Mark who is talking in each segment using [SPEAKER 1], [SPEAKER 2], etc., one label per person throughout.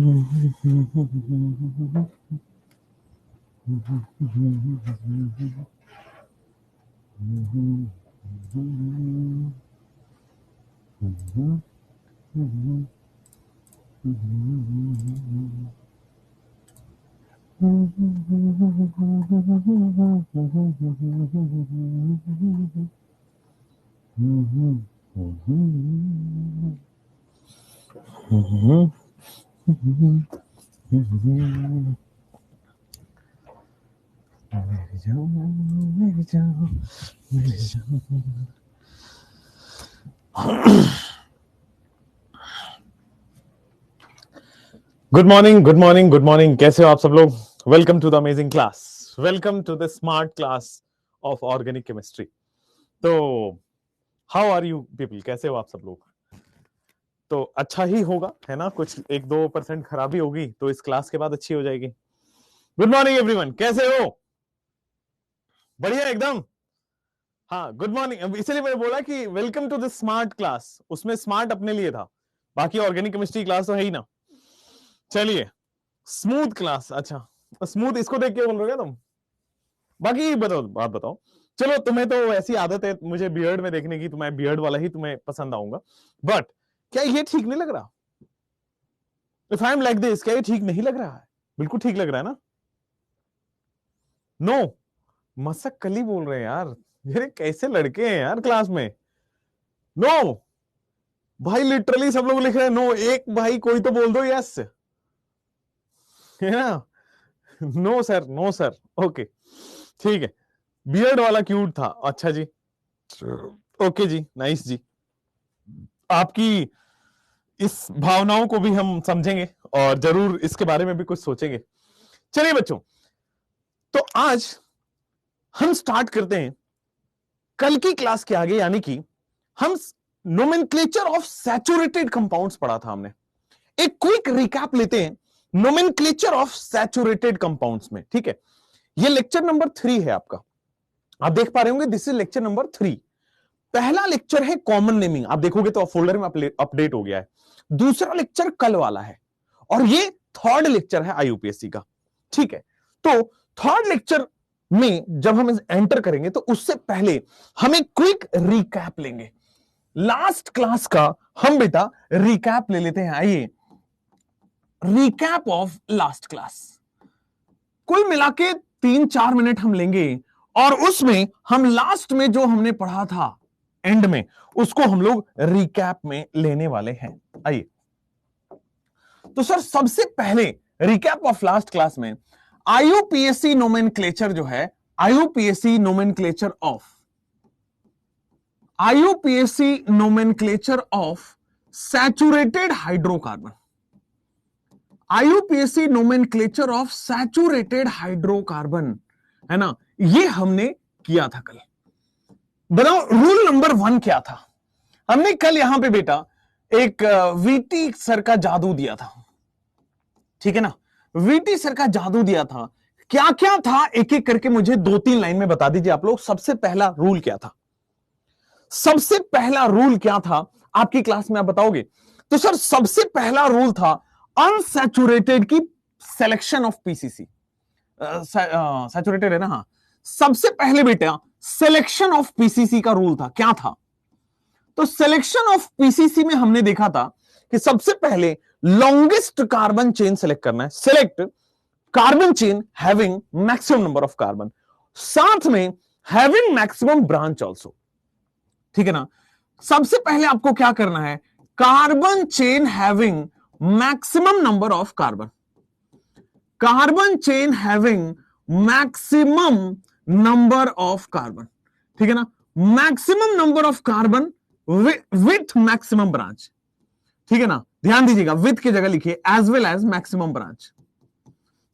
[SPEAKER 1] Good morning, good morning, good morning. कैसे हो आप सब लोग? Welcome to the amazing class, welcome to the smart class of organic chemistry. तो how are you people? कैसे हो आप सब लोग? तो अच्छा ही होगा, है ना? कुछ 1-2% खराबी होगी तो इस क्लास के बाद अच्छी हो जाएगी। गुड मॉर्निंग एवरीवन, कैसे हो? बढ़िया एकदम। हाँ, गुड मॉर्निंग। इसलिए मैंने बोला कि welcome to the smart class, उसमें स्मार्ट अपने लिए था, बाकी ऑर्गेनिक केमिस्ट्री क्लास तो है ही ना। चलिए, स्मूथ क्लास। अच्छा, स्मूथ इसको देख के बोल रहे हो क्या तुम? बाकी बताओ, बात बताओ। चलो, तुम्हें तो ऐसी आदत है मुझे बियर्ड में देखने की, तो मैं बियर्ड वाला ही तुम्हें पसंद आऊंगा। बट क्या ये ठीक नहीं लग रहा? If I am like this, क्या ये ठीक नहीं लग रहा है? बिल्कुल ठीक लग रहा है ना? नो, मसक कली बोल रहे हैं यार। ये कैसे लड़के हैं यार क्लास में? नो भाई, लिटरली सब लोग लिख रहे हैं नो। एक भाई कोई तो बोल दो यस, है ना? No sir, no sir. Okay, ठीक है। बियर्ड वाला क्यूट था। अच्छा जी, ओके जी, नाइस जी। आपकी इस भावनाओं को भी हम समझेंगे और जरूर इसके बारे में भी कुछ सोचेंगे। चलिए बच्चों, तो आज हम स्टार्ट करते हैं कल की क्लास के आगे, यानी कि हम नोमेनक्लेचर ऑफ सैचुरेटेड कंपाउंड्स पढ़ा था हमने। एक क्विक रिकैप लेते हैं नोमेनक्लेचर ऑफ सैचुरेटेड कंपाउंड्स में। ठीक है, ये लेक्चर नंबर 3 है आपका। आप देख पा रहे होंगे, दिस इज लेक्चर नंबर 3। पहला लेक्चर है कॉमन नेमिंग, आप देखोगे तो फोल्डर में अपडेट हो गया है। दूसरा लेक्चर कल वाला है और ये थर्ड लेक्चर है आईयूपीएससी का। ठीक है, तो थर्ड लेक्चर में जब हम एंटर करेंगे तो उससे पहले हम एक क्विक रिकैप लेंगे लास्ट क्लास का। हम बेटा रिकैप ले लेते हैं। आइए, रिकैप ऑफ लास्ट क्लास। कुल मिला के 3-4 मिनट हम लेंगे और उसमें हम लास्ट में जो हमने पढ़ा था एंड में, उसको हम लोग रिकैप में लेने वाले हैं। आइए, तो सर सबसे पहले रिकैप ऑफ लास्ट क्लास में आईयूपीएससी नोमेनक्लेचर जो है, आईयूपीएससी nomenclature of saturated hydrocarbon, आईयूपीएससी nomenclature of saturated hydrocarbon, है ना? ये हमने किया था कल। बताओ रूल नंबर 1 क्या था? हमने कल यहां पे बेटा एक वीटी सर का जादू दिया था। ठीक है ना? वीटी सर का जादू दिया था। क्या क्या था एक एक करके मुझे 2-3 लाइन में बता दीजिए आप लोग। सबसे पहला रूल क्या था? सबसे पहला रूल क्या था आपकी क्लास में, आप बताओगे? तो सर सबसे पहला रूल था अनसैचुरेटेड की सिलेक्शन ऑफ पीसीसी। सैचुरेटेड है ना? हाँ, सबसे पहले बेटा सिलेक्शन ऑफ पीसीसी का रूल था। क्या था? तो सिलेक्शन ऑफ पीसीसी में हमने देखा था कि सबसे पहले लॉन्गेस्ट कार्बन चेन सेलेक्ट करना है। Select carbon chain having maximum number of carbon, साथ में हैविंग मैक्सिमम ब्रांच ऑल्सो। ठीक है ना? सबसे पहले आपको क्या करना है? Carbon chain having maximum number of carbon, carbon chain having maximum number of carbon. ठीक है ना? Maximum number of carbon with maximum branch. ठीक है ना? ध्यान दीजिएगा, विथ की जगह लिखिए as well as maximum branch.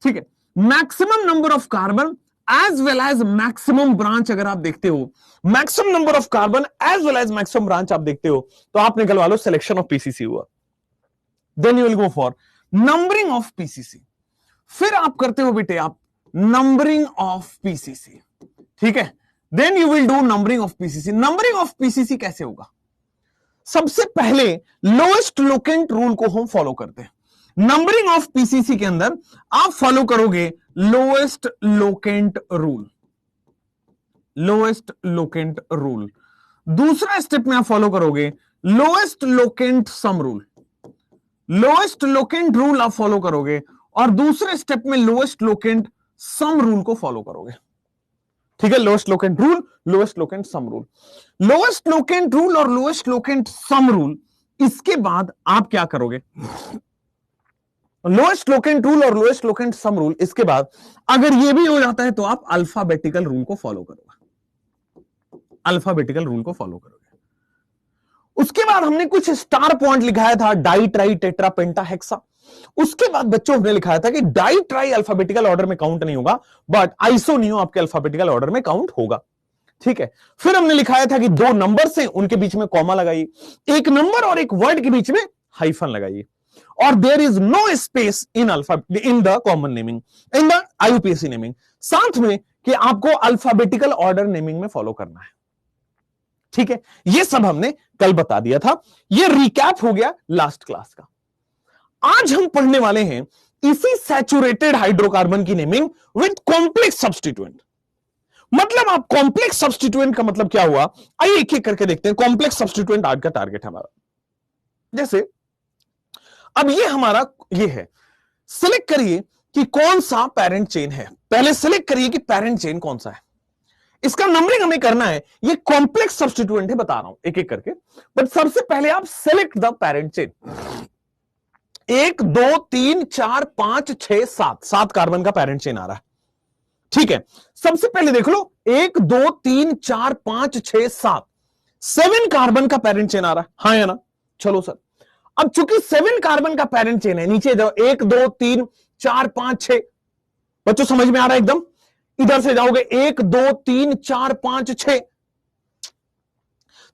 [SPEAKER 1] ठीक है, maximum number of carbon as well as maximum branch. अगर आप देखते हो maximum number of carbon as well as maximum branch आप देखते हो, तो आप निकलवा लो सिलेक्शन ऑफ पीसीसी हुआ। Then you will go for numbering of PCC. फिर आप करते हो बेटे आप नंबरिंग ऑफ पीसीसी। ठीक है, then you will do numbering of PCC. Numbering of PCC कैसे होगा? सबसे पहले लोएस्ट लोकेंट रूल को हम फॉलो करते हैं। नंबरिंग ऑफ पीसीसी के अंदर आप फॉलो करोगे lowest locant rule, lowest locant rule. दूसरा स्टेप में आप फॉलो करोगे lowest locant sum rule, lowest locant rule आप फॉलो करोगे, और दूसरे स्टेप में लोएस्ट लोकेंट सम रूल को फॉलो करोगे। ठीक है, lowest locant rule, lowest locant sum rule, lowest locant rule और लोएस्ट लोकेंट सम रूल। इसके बाद आप क्या करोगे, लोएस्ट लोकेंट रूल और लोएस्ट लोकेंट सम रूल, इसके बाद अगर यह भी हो जाता है तो आप अल्फाबेटिकल रूल को फॉलो करोगे, अल्फाबेटिकल रूल को फॉलो करोगे। उसके बाद हमने कुछ स्टार पॉइंट लिखाया था, डाई ट्राई टेट्रा पेंटा हेक्सा। उसके बाद बच्चों हमने लिखाया था कि डाई ट्राई अल्फाबेटिकल ऑर्डर में काउंट नहीं होगा, बट आइसोनियो आपके अल्फाबेटिकल ऑर्डर में काउंट होगा। ठीक है, फिर हमने लिखाया था कि दो नंबर से उनके बीच में कॉमा लगाइए, एक नंबर और एक वर्ड के बीच में हाइफन लगाइए, और there is no space in alpha in the common naming, in the IUPAC naming. साथ में कि आपको अल्फाबेटिकल ऑर्डर नेमिंग में फॉलो करना है। ठीक है, ये सब हमने कल बता दिया था, ये रिकैप हो गया लास्ट क्लास का। आज हम पढ़ने वाले हैं इसी सैचुरेटेड हाइड्रोकार्बन की नेमिंग विद कॉम्प्लेक्स सब्स्टिट्यूएंट। मतलब आप कॉम्प्लेक्स सब्स्टिट्यूएंट का मतलब क्या हुआ, आइए एक एक करके देखते हैं। कॉम्प्लेक्स सब्स्टिट्यूएंट आज का टारगेट हमारा, जैसे अब ये हमारा ये है, सिलेक्ट करिए कि कौन सा पेरेंट चेन है। पहले सिलेक्ट करिए कि पेरेंट चेन कौन सा है, इसका नंबरिंग हमें करना है। ये कॉम्प्लेक्स सब्स्टिट्यूएंट है, बता रहा हूं एक एक करके, बट सबसे पहले आप select the parent chain. 1 2 3 4 5 6 7, 7 carbon का पेरेंट चेन आ रहा है। ठीक है, सबसे पहले देख लो 1 2 3 4 5 6 7, 7 कार्बन का पेरेंट चेन आ रहा है, हाँ या ना? चलो सर, अब चूंकि 7 कार्बन का पेरेंट चेन है, नीचे जाओ 1 2 3 4 5 6, बच्चों समझ में आ रहा है एकदम? इधर से जाओगे 1 2 3 4 5 6,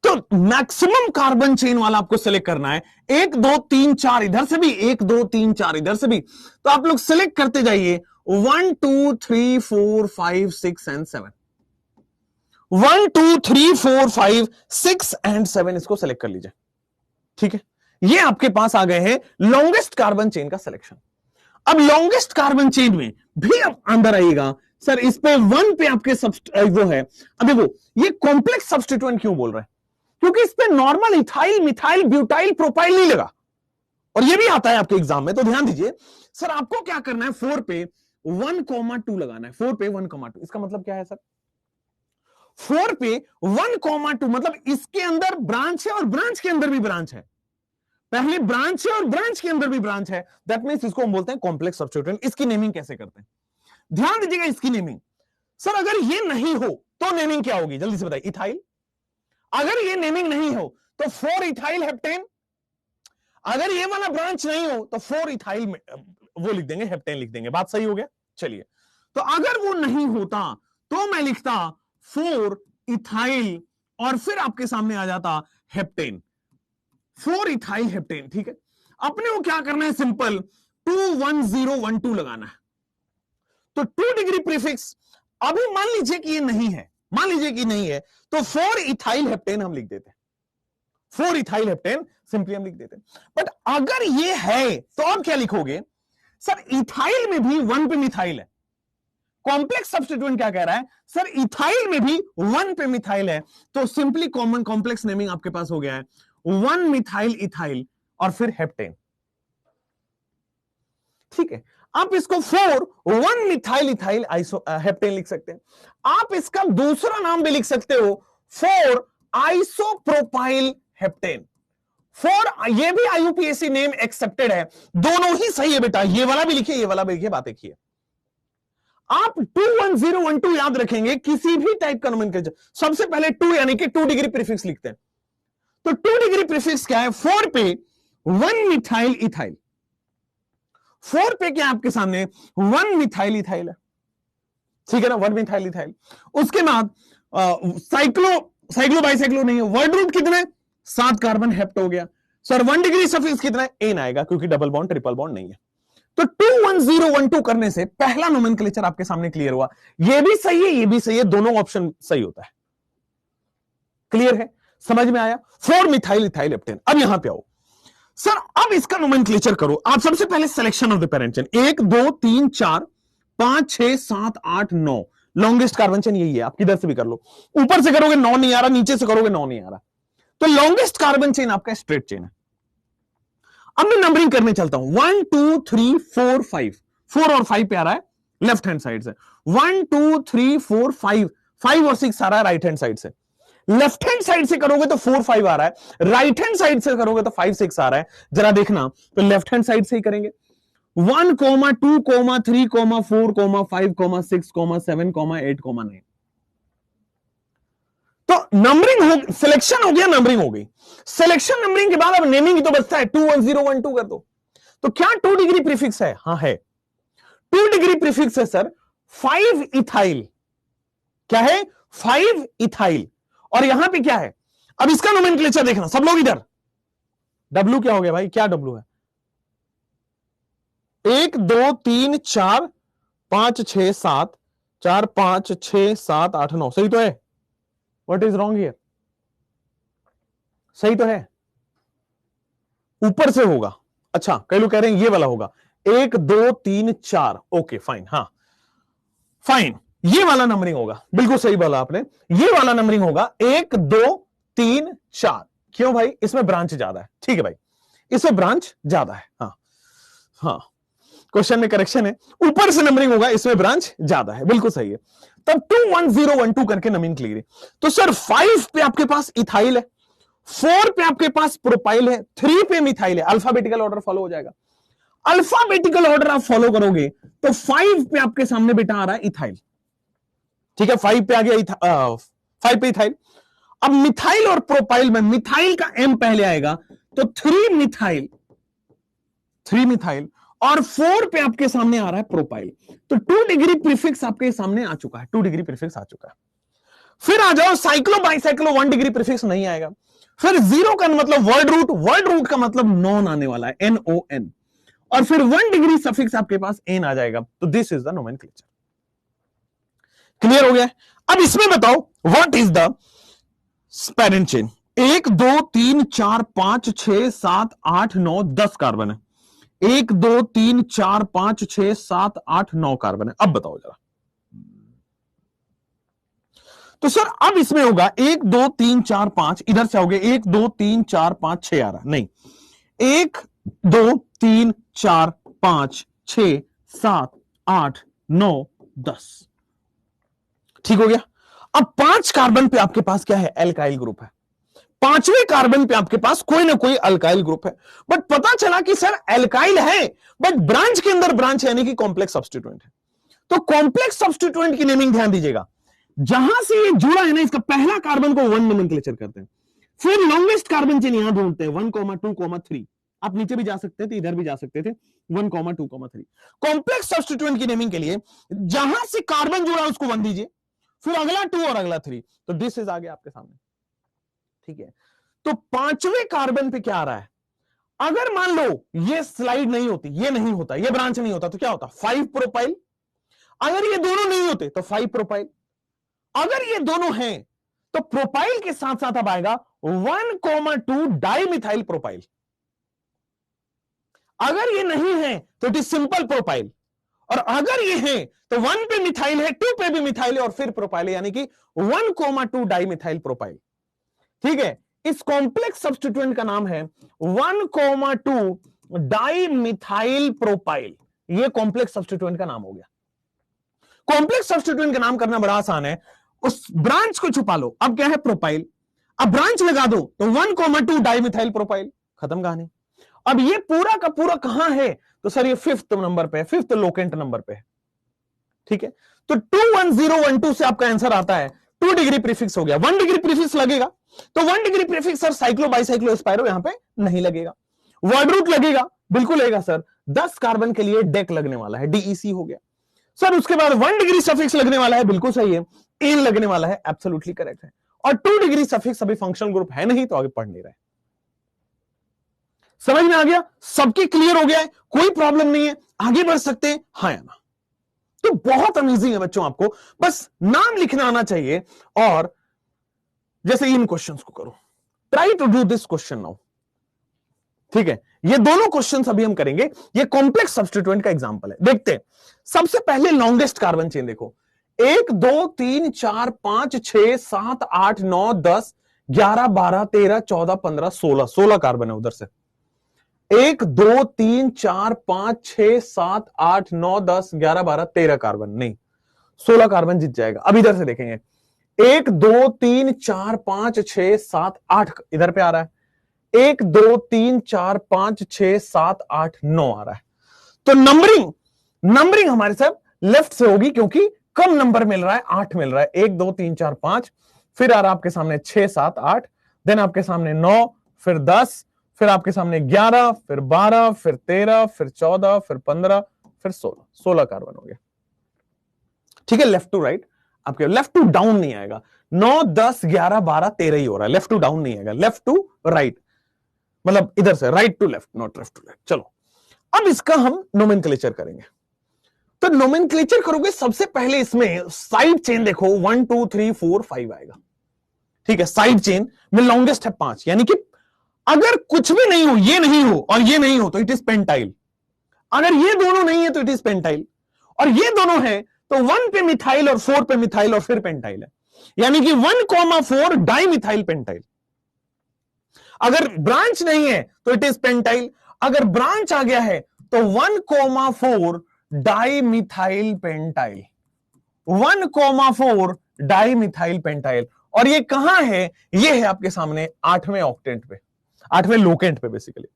[SPEAKER 1] तो मैक्सिमम कार्बन चेन वाला आपको सिलेक्ट करना है। 1 2 3 4 इधर से भी, 1 2 3 4 इधर से भी, तो आप लोग सिलेक्ट करते जाइए 1 2 3 4 5 6 एंड 7, 1 2 3 4 5 6 एंड 7 इसको सिलेक्ट कर लीजिए। ठीक है, ये आपके पास आ गए हैं लॉन्गेस्ट कार्बन चेन का सिलेक्शन। अब लॉन्गेस्ट कार्बन चेन में भी आप अंदर आइएगा, सर इस पे 1 पे आपके वो है, अभी वो ये कॉम्प्लेक्स सब्स्टिट्यूएंट क्यों बोल रहे हैं, क्योंकि इस पे normal ethyl methyl butyl propyl नहीं लगा, और ये भी आता है आपके एग्जाम में, तो ध्यान दीजिए। सर आपको क्या करना है, 4 पे 1,2 लगाना है, 4 पे 1,2। इसका मतलब क्या है सर, 4 पे 1,2 मतलब इसके अंदर ब्रांच है और ब्रांच के अंदर भी ब्रांच है, पहले ब्रांच है और ब्रांच के अंदर भी ब्रांच है, दैट मींस इसको हम बोलते हैं कॉम्प्लेक्स सब्स्टिट्यूएंट। इसकी नेमिंग कैसे करते हैं, ध्यान दीजिएगा इसकी नेमिंग। सर अगर ये नहीं हो तो नेमिंग क्या होगी, जल्दी से बताइए, इथाइल। अगर ये नेमिंग नहीं हो तो 4 इथाइल हेप्टेन, अगर ये वाला ब्रांच नहीं हो तो 4 इथाइल वो लिख देंगे, हेप्टेन लिख देंगे। बात सही हो गया? चलिए, तो अगर वो नहीं होता तो मैं लिखता 4 इथाइल और फिर आपके सामने आ जाता हेप्टेन, 4 इथाइल हेप्टेन। ठीक है, अपने को क्या करना है, सिंपल 21012 लगाना है, तो 2 डिग्री प्रीफिक्स। अभी मान लीजिए कि ये नहीं है, मान लीजिए कि नहीं है, तो 4 इथाइल हेप्टेन हम लिख देते हैं, 4 इथाइल हेप्टेन सिंपली हम लिख देते हैं। बट अगर ये है तो आप क्या लिखोगे, सर इथाइल में भी 1 पे मिथाइल है। कॉम्प्लेक्स सब्स्टिट्यूएंट क्या कह रहा है, सर इथाइल में भी 1 पे मिथाइल है, तो सिंपली कॉमन कॉम्प्लेक्स नेमिंग आपके पास हो गया है 1 मिथाइल इथाइल और फिर हेप्टेन। ठीक है, आप इसको 4 1 मिथाइल इथाइल हेप्टेन लिख सकते हैं। आप इसका दूसरा नाम भी लिख सकते हो 4 आइसोप्रोपाइल हेप्टेन। 4 ये भी आईयूपीएसी नेम एक्सेप्टेड है, दोनों ही सही है बेटा, ये वाला भी लिखिए, ये वाला भी लिखिए, बात एक ही है। आप 21012 याद रखेंगे किसी भी टाइप का नोमेनक्लेचर, सबसे पहले 2 यानी कि 2 डिग्री प्रीफिक्स लिखते हैं। तो 2 डिग्री प्रीफिक्स क्या है, 4 पे 1 मिथाइल इथाइल, 4 पे क्या आपके सामने 1 मिथाइल इथाइल है, ठीक है ना, 1 मिथाइल इथाइल। उसके बाद साइक्लो बाइसाइक्लो नहीं है, वर्ड रूट कितने, 7 कार्बन हेप्ट हो गया। सर 1 डिग्री सफिक्स कितना है, एन आएगा, क्योंकि डबल बॉन्ड ट्रिपल बॉन्ड नहीं है। तो 21012 करने से पहला नोमेनक्लेचर आपके सामने क्लियर हुआ, ये भी सही है, ये भी सही है, दोनों ऑप्शन सही होता है। क्लियर है, समझ में आया? 4 मिथाइल इथाइल हेप्टेन। अब यहां पे आओ, सर अब इसका नोमेनक्लेचर करो आप। सबसे पहले selection of the parent chain, 1 2 3 4 5 6 7 8 9, longest carbon chain यही है। आप किधर से भी कर लो, ऊपर से करोगे 9 नहीं आ रहा, नीचे से करोगे 9 नहीं आ रहा, तो लॉन्गेस्ट कार्बन चेन आपका स्ट्रेट चेन है। अब मैं नंबरिंग करने चलता हूं, 1 2 3 4 5, 4 और 5 पे आ रहा है लेफ्ट हैंड साइड से, 1 2 3 4 5, 5 और 6 आ रहा है राइट हैंड साइड से। लेफ्ट हैंड साइड से करोगे तो 4 5 आ रहा है, राइट हैंड साइड से करोगे तो 5 6 आ रहा है। जरा देखना, तो लेफ्ट हैंड साइड से ही करेंगे, 1 2 3 4 5 6 7 8 9। तो नंबरिंग हो, सिलेक्शन हो गया, नंबरिंग हो गई। सिलेक्शन नंबरिंग के बाद अब नेमिंग ही तो बचता है, 2 1 0 1 2 कर दो। तो क्या 2 डिग्री प्रीफिक्स है? हाँ है, 2 डिग्री प्रीफिक्स है सर 5 इथाइल। क्या है? 5 इथाइल। और यहां पे क्या है? अब इसका नोमेनक्लेचर देखना सब लोग इधर। डब्ल्यू क्या हो गया भाई? क्या डब्ल्यू है? 1 2 3 4 5 6 7, 4 5 6 7 8 9, सही तो है? What is wrong here? सही तो है, ऊपर से होगा। अच्छा, कई लोग कह रहे हैं ये वाला होगा, 1 2 3 4, ओके फाइन, हाँ फाइन, ये वाला नंबरिंग होगा, बिल्कुल सही बोला आपने, ये वाला नंबरिंग होगा 1 2 3 4। क्यों भाई? इसमें ब्रांच ज्यादा है, ठीक है भाई, इसमें ब्रांच ज्यादा है। हाँ हाँ, क्वेश्चन में करेक्शन है, ऊपर से नंबरिंग होगा, इसमें ब्रांच ज्यादा है, बिल्कुल सही है। तब 2 1 0 1 2 करके नंबरिंग क्लियर है। तो सर 5 पे आपके पास इथाइल है, 4 पे आपके पास प्रोपाइल है, 3 पे मिथाइल है। अल्फाबेटिकल ऑर्डर फॉलो हो जाएगा। अल्फाबेटिकल ऑर्डर आप फॉलो करोगे तो 5 पे आपके सामने बेटा आ रहा है इथाइल, ठीक है, 5 पे आ गया 5 पे इथाइल। अब मिथाइल और प्रोपाइल में मिथाइल का एम पहले आएगा, तो 3 मिथाइल और 4 पे आपके सामने आ रहा है प्रोपाइल। तो 2 डिग्री प्रीफिक्स आपके सामने आ चुका है, 2 डिग्री प्रीफिक्स आ चुका है। फिर आ जाओ साइक्लो बाइसाइक्लो, 1 डिग्री प्रीफिक्स नहीं आएगा। फिर 0 का मतलब वर्ड रूट का मतलब नॉन आने वाला है, NON, और फिर 1 डिग्री सफिक्स आपके पास एन आ जाएगा। तो this is the nomenclature. Clear हो गया? अब इसमें बताओ what is the parent chain. 1 2 3 4 5 6 7 8 9 10 carbon है, 1 2 3 4 5 6 7 8 9 कार्बन है। अब बताओ जरा, तो सर अब इसमें होगा 1 2 3 4 5, इधर से आओगे 1 2 3 4 5 6 आ रहा, नहीं 1 2 3 4 5 6 7 8 9 10, ठीक हो गया। अब 5 कार्बन पे आपके पास क्या है? एल्काइल ग्रुप है। 5वें कार्बन पे आपके पास कोई ना कोई अल्काइल ग्रुप है, बट पता चला कि सर एल्काइल है बट ब्रांच के अंदर ब्रांच यानी कि कॉम्प्लेक्स सब्स्टिट्यूएंट है। तो कॉम्प्लेक्स सब्स्टिट्यूएंट की नेमिंग ध्यान दीजिएगा, जहां से ये जुड़ा है ना, इसका पहला कार्बन को 1 नोमेनक्लेचर करते हैं, फिर लॉन्गेस्ट कार्बन चेन यहां ढूंढते हैं 1 2 3। आप नीचे भी जा सकते थे, इधर भी जा सकते थे, 1 2 3। कॉम्प्लेक्स सब्स्टिट्यूएंट की नेमिंग के लिए जहां से कार्बन जुड़ा उसको 1 दीजिए, फिर अगला 2 और अगला 3, तो दिस इज आ गया आपके सामने, ठीक है। तो 5वें कार्बन पे क्या आ रहा है? अगर मान लो ये स्लाइड नहीं होती, ये नहीं होता, ये ब्रांच नहीं होता, तो क्या होता? 5 प्रोपाइल। अगर ये दोनों नहीं होते तो 5 प्रोपाइल। अगर ये दोनों हैं तो प्रोपाइल के साथ साथ अब आएगा 1 2 डाइमिथाइल प्रोपाइल। अगर ये नहीं है तो इट इज सिंपल प्रोपाइल, और अगर ये है तो 1 पे मिथाइल है, 2 पे भी मिथाइल है, और फिर प्रोपाइल है, यानी कि 1 2 डाइमिथाइल प्रोपाइल, ठीक है। इस कॉम्प्लेक्स सब्स्टिट्यूएंट का नाम है 1 2 डाइमिथाइल प्रोपाइल। ये कॉम्प्लेक्स सब्स्टिट्यूएंट का नाम हो गया। कॉम्प्लेक्स सब्स्टिट्यूएंट का नाम करना बड़ा आसान है, उस ब्रांच को छुपा लो। अब क्या है? प्रोपाइल। अब ब्रांच लगा दो तो 1 2 डाइमिथाइल प्रोपाइल, खत्म कहानी। अब ये पूरा का पूरा कहां है? तो सर ये 5th नंबर पे है, 5th लोकेंट नंबर पे है, ठीक है। तो 2 1 0 1 2 से आपका आंसर आता है 2 डिग्री प्रीफिक्स हो गया। 1 डिग्री प्रीफिक्स लगेगा तो 1 degree prefix sir cyclo bicyclo spiro यहां पे नहीं लगेगा। वर्ड रूट लगेगा, बिल्कुल लगेगा सर, 10 कार्बन के लिए डेक लगने वाला है, DEC हो गया सर। उसके बाद 1 डिग्री सफिक्स लगने वाला है, बिल्कुल सही है, एन लगने वाला है, एब्सोल्युटली करेक्ट है। और 2 डिग्री सफिक्स अभी फंक्शनल ग्रुप है नहीं, तो आगे पढ़ नहीं रहे। समझ में आ गया? सबके क्लियर हो गया है, कोई प्रॉब्लम नहीं है, आगे बढ़ सकते हैं, हाँ या ना? तो बहुत अमेजिंग है बच्चों, आपको बस नाम लिखना आना चाहिए। और जैसे इन क्वेश्चंस को करो, try to do this question now. ठीक है, ये दोनों क्वेश्चंस अभी हम करेंगे। ये कॉम्प्लेक्स सब्स्टिट्यूएंट का एग्जांपल है। देखते हैं सबसे पहले लॉन्गेस्ट कार्बन चेन देखो, 1 2 3 4 5 6 7 8 9 10 11 12 13 14 15 16 16 कार्बन है उधर से। 1 2 3 4 5 6 7 8 9 10 11 12 13 कार्बन नहीं, 16 कार्बन जीत जाएगा। अब इधर से देखेंगे, 1 2 3 4 5 6 7 8 इधर पे आ रहा है, 1 2 3 4 5 6 7 8 9 आ रहा है। तो नंबरिंग हमारे साथ लेफ्ट से होगी क्योंकि कम नंबर मिल रहा है, 8 मिल रहा है। 1 2 3 4 5, फिर आ रहा है आपके सामने 6 7 8, देन आपके सामने 9, फिर 10, फिर आपके सामने 11, फिर 12, फिर 13, फिर 14, फिर 15, फिर 16 16 कार्बन हो गया। ठीक है, लेफ्ट टू राइट, आपके लेफ्ट टू डाउन नहीं आएगा। 9 10 11 12 13 ही हो रहा है, लेफ्ट टू डाउन नहीं आएगा, लेफ्ट टू राइट मतलब इधर से right to left, not left to right. चलो अब इसका हम नोमेनक्लेचर करेंगे। तो नोमेनक्लेचर करोगे सबसे पहले इसमें साइड चेन देखो 1 2 3 4 5 आएगा। ठीक है, साइड चेन में लॉन्गेस्ट है 5, यानी कि अगर कुछ भी नहीं हो, ये नहीं हो और ये नहीं हो तो इट इज पेंटाइल। अगर ये दोनों नहीं है तो इट इज पेंटाइल, और ये दोनों है तो 1 पे मिथाइल और 4 पे मिथाइल और फिर पेंटाइल है, यानी कि 1,4 डाई मिथाइल पेंटाइल। अगर ब्रांच नहीं है तो इट इज पेंटाइल, अगर ब्रांच आ गया है तो 1,4 di methyl pentyl, 1,4 di methyl pentyl. और ये कहां है? ये है आपके सामने 8वें ऑक्टेंट पे, 8वें लोकेंट पे बेसिकली।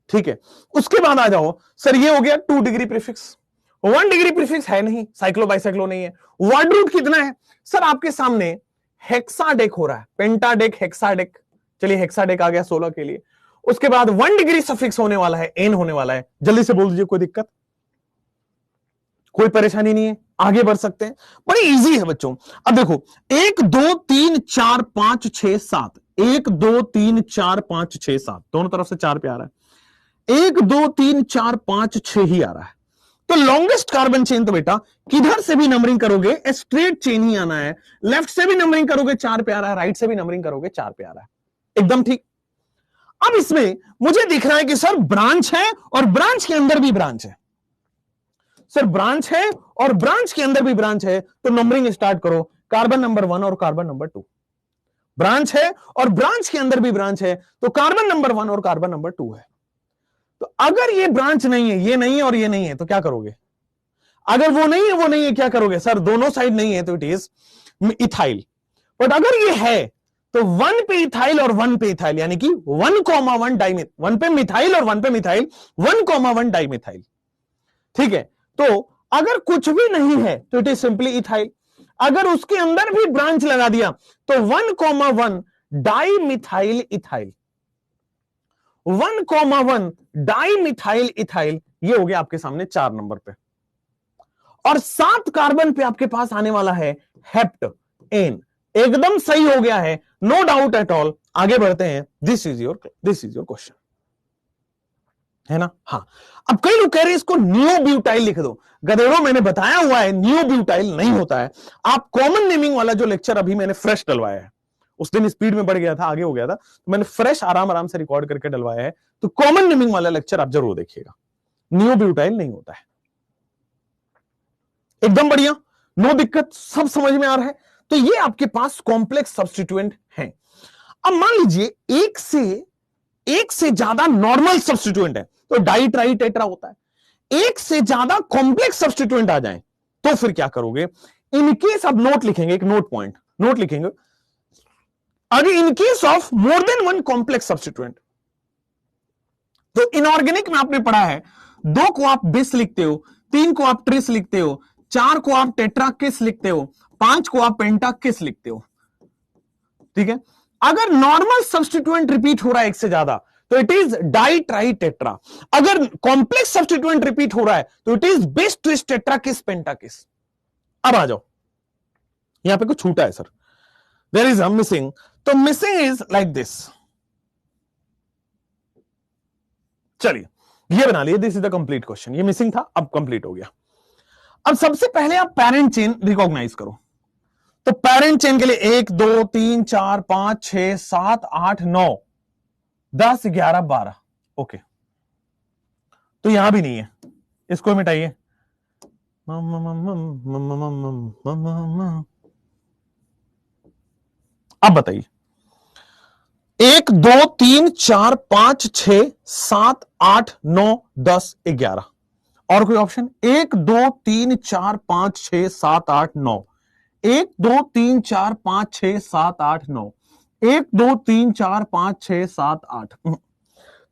[SPEAKER 1] ठीक है, उसके बाद आ जाओ, सर ये हो गया 2 डिग्री प्रीफिक्स, 1 डिग्री प्रीफिक्स है नहीं, साइक्लो बाइसाइक्लो नहीं है। वर्ड रूट कितना है? सर आपके सामने हेक्साडेक हो रहा है, पेंटाडेक हेक्साडेक, चलिए हेक्साडेक आ गया 16 के लिए। उसके बाद 1 डिग्री सफिक्स होने वाला है, एन होने वाला है। जल्दी से बोल दीजिए, कोई दिक्कत, कोई परेशानी नहीं है, आगे बढ़ सकते हैं, बड़ी इजी है बच्चों। अब देखो 1 2 3 4 5 6 7, 1 2 3 4 5 6 7, दोनों तरफ से 4 पे आ रहा है। 1 2 3 4 5 6 ही आ रहा है। तो लॉन्गेस्ट कार्बन चेन तो बेटा किधर से भी नंबरिंग करोगे स्ट्रेट चेन ही आना है। लेफ्ट से भी नंबरिंग करोगे 4 पे आ रहा है, राइट से भी नंबरिंग करोगे 4 पे आ रहा है, एकदम ठीक। अब इसमें मुझे दिख रहा है कि सर ब्रांच है और ब्रांच के अंदर भी ब्रांच है। सर ब्रांच है और ब्रांच के अंदर भी ब्रांच है, तो नंबरिंग स्टार्ट करो, कार्बन नंबर 1 और कार्बन नंबर 2। ब्रांच है और ब्रांच के अंदर भी ब्रांच है, तो कार्बन नंबर 1 और कार्बन नंबर 2 है। तो अगर ये ब्रांच नहीं है, ये नहीं है और ये नहीं है, तो क्या करोगे? अगर वो नहीं है, वो नहीं है, क्या करोगे? सर दोनों साइड नहीं है तो इट इज इथाइल। बट अगर ये है तो 1 पे इथाइल और 1 पे इथाइल, यानी कि 1,1 डाइमिथ, 1 पे मिथाइल और 1 पे मिथाइल, 1,1 डाइमिथाइल। ठीक है, तो अगर कुछ भी नहीं है तो इट इज सिंपली इथाइल। अगर उसके अंदर भी ब्रांच लगा दिया तो 1,1 डाइमिथाइल इथाइल, 1,1 डाइमिथाइल इथाइल। ये हो गया आपके सामने 4 नंबर पे। और 7 कार्बन पे आपके पास आने वाला है हेप्ट एन, एकदम सही हो गया है, नो डाउट एट ऑल। आगे बढ़ते हैं, दिस इज योर क्वेश्चन, है ना? हाँ, अब कई लोग कह रहे हैं इसको नियोब्यूटाइल लिख दो। गधेड़ों, मैंने बताया हुआ है नियोब्यूटाइल नहीं होता है। आप कॉमन नेमिंग वाला जो लेक्चर अभी मैंने फ्रेश डलवाया है, उस दिन स्पीड में बढ़ गया था, आगे हो गया था, तो मैंने फ्रेश आराम से रिकॉर्ड करके डलवाया है, तो कॉमन नेमिंग वाला लेक्चर आप जरूर देखिएगा। नियोब्यूटाइल नहीं होता है, एकदम बढ़िया, नो दिक्कत, सब समझ में आ रहा है। तो ये आपके पास कॉम्प्लेक्स सब्स्टिट्यूएंट है। अब मान लीजिए एक से ज्यादा नॉर्मल सब्स्टिट्यूएंट है तो डाई ट्राई टेट्रा होता है। एक से ज्यादा कॉम्प्लेक्स सब्स्टिट्यूएंट आ जाए तो फिर क्या करोगे? इनकेस अब नोट लिखेंगे, एक नोट पॉइंट नोट लिखेंगे, अगर in case of more than 1 complex substituent, तो इनऑर्गेनिक में आपने पढ़ा है 2 को आप बिस लिखते हो, 3 को आप ट्रिस लिखते हो, 4 को आप टेट्राकिस लिखते हो, 5 को आप पेंटाकिस लिखते हो। ठीक है, अगर नॉर्मल सब्स्टिट्यूएंट रिपीट हो रहा है एक से ज्यादा तो it is di tri tetra. अगर कॉम्प्लेक्स सब्स्टिट्यूएंट रिपीट हो रहा है तो it is bis tris tetrakis pentakis. अब आ जाओ, यहां पे कुछ छूटा है sir, there is a missing, तो मिसिंग इज लाइक दिस। चलिए ये बना लिए, this is the complete question, ये मिसिंग था, अब कंप्लीट हो गया। अब सबसे पहले आप पेरेंट चेन रिकॉग्नाइज करो। तो पेरेंट चेन के लिए 1 2 3 4 5 6 7 8 9, 10 11 12। ओके, तो यहां भी नहीं है, इसको मिटाइए। अब बताइए, 1 2 3 4 5 6 7 8 9 10 11। और कोई ऑप्शन? 1 2 3 4 5 6 7 8 9। 1 2 3 4 5 6 7 8 9। 1 2 3 4 5 6 7 8।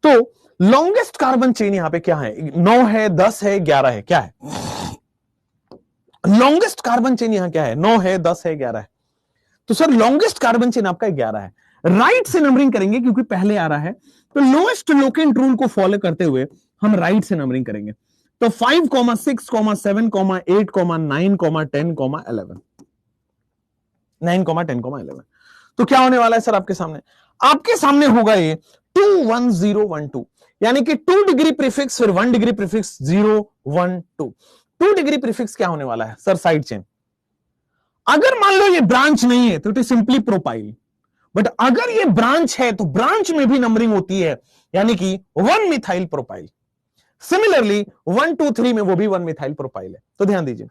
[SPEAKER 1] तो लॉन्गेस्ट कार्बन चेन यहां पे क्या है? 9 है, 10 है, 11 है, क्या है? लॉन्गेस्ट कार्बन चेन यहां क्या है? 9 है, 10 है, 11 है। तो सर लॉन्गेस्ट कार्बन चेन आपका 11 है। राइट से नंबरिंग करेंगे क्योंकि पहले आ रहा है, तो लोएस्ट लोकेंट रूल को फॉलो करते हुए हम राइट से नंबरिंग करेंगे। तो 5, 6, 7, 8, 9, 10, 11। 9, 10, 11। तो क्या होने वाला है सर आपके सामने? आपके सामने होगा ये 2 1 0 1 2, यानी कि 2 डिग्री प्रीफिक्स फिर 1 डिग्री प्रीफिक्स 0 1 2। 2 डिग्री प्रीफिक्स क्या होने वाला है सर? Side chain. अगर मान लो ये ब्रांच नहीं है तो it is simply propyl, but अगर ये ब्रांच है तो ब्रांच में भी नंबरिंग होती है, यानी कि 1 मिथाइल प्रोपाइल। सिमिलरली 1 2 3 में वो भी 1 मिथाइल प्रोपाइल है। तो ध्यान दीजिए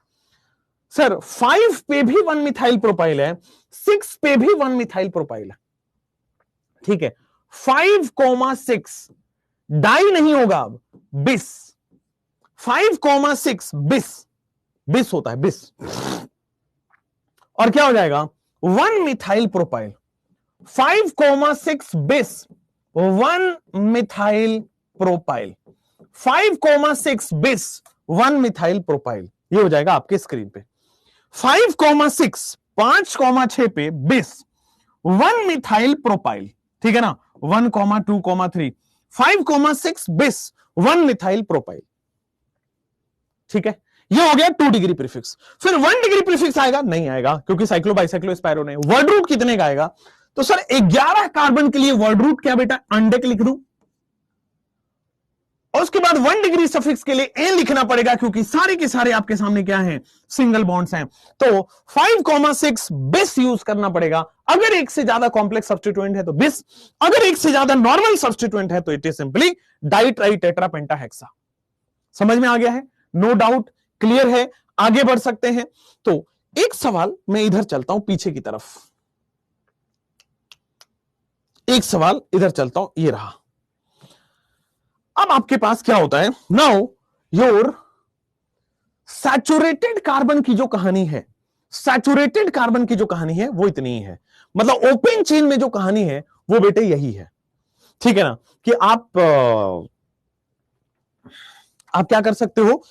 [SPEAKER 1] सर, 5 पे भी 1 मिथाइल प्रोपाइल है, 6 पे भी 1 मिथाइल प्रोपाइल है। ठीक है, 5, 6 डाई नहीं होगा, अब बिस। 5, 6 बिस, बिस होता है, बिस। और क्या हो जाएगा? 1 मिथाइल प्रोपाइल। 5, 6 बिस 1 मिथाइल प्रोपाइल। 5, 6 बिस 1 मिथाइल प्रोपाइल। ये हो जाएगा आपके स्क्रीन पे। 5, 6 5, 6 पे बिस 1 मिथाइल प्रोपाइल। ठीक है ना? 1, 2, 3। 5, 6 बिस 1 मिथाइल प्रोपाइल। ठीक है, ये हो गया 2 डिग्री प्रीफिक्स। फिर 1 डिग्री प्रीफिक्स आएगा? नहीं आएगा, क्योंकि साइक्लो बाइसाइक्लो स्पाइरो नहीं। वर्ड रूट कितने का आएगा? तो सर 11 कार्बन के लिए वर्ड रूट क्या बेटा? अंडे के लिख दूं, और उसके बाद 1 डिग्री सफिक्स के लिए ए लिखना पड़ेगा, क्योंकि सारे के सारे आपके सामने क्या है? सिंगल बॉन्ड्स हैं। तो 5, 6 बिस यूज करना पड़ेगा। अगर एक से ज्यादा कॉम्प्लेक्स सब्स्टिट्यूएंट है तो बिस, अगर एक से ज्यादा नॉर्मल सब्स्टिट्यूएंट है तो it is simply di tri tetra penta hexa. समझ में आ गया है? नो डाउट, क्लियर है? आगे बढ़ सकते हैं। तो एक सवाल मैं इधर चलता हूं पीछे की तरफ, एक सवाल इधर चलता हूं, ये रहा। अब आपके पास क्या होता है? नाउ योर सैचुरेटेड कार्बन की जो कहानी है, सैचुरेटेड कार्बन की जो कहानी है वो इतनी ही है। मतलब ओपन चेन में जो कहानी है वो बेटे यही है। ठीक है ना? कि आप क्या कर सकते हो?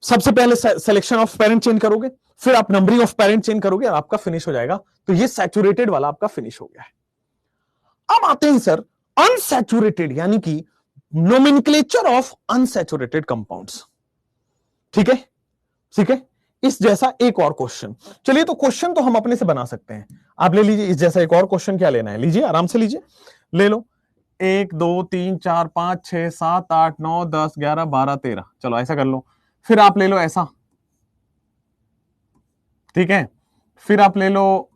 [SPEAKER 1] सबसे पहले सिलेक्शन ऑफ पेरेंट चेन करोगे, फिर आप नंबरिंग ऑफ पेरेंट चेन करोगे और आपका फिनिश हो जाएगा। तो ये सैचुरेटेड वाला आपका फिनिश हो गया है। अब आते हैं सर अनसैचुरेटेड, यानी कि नोमेनक्लेचर ऑफ अनसैचुरेटेड कंपाउंड्स। ठीक है, ठीक है। इस जैसा एक और क्वेश्चन, चलिए तो क्वेश्चन तो हम अपने से बना सकते हैं। आप ले लीजिए इस जैसा एक और क्वेश्चन, क्या लेना है लीजिए, आराम से लीजिए, ले लो। 1 2 3 4 5 6 7 8 9 10 11 12 13। चलो ऐसा कर लो। फिर आप ले लो ऐसा, ठीक है। फिर आप ले लो,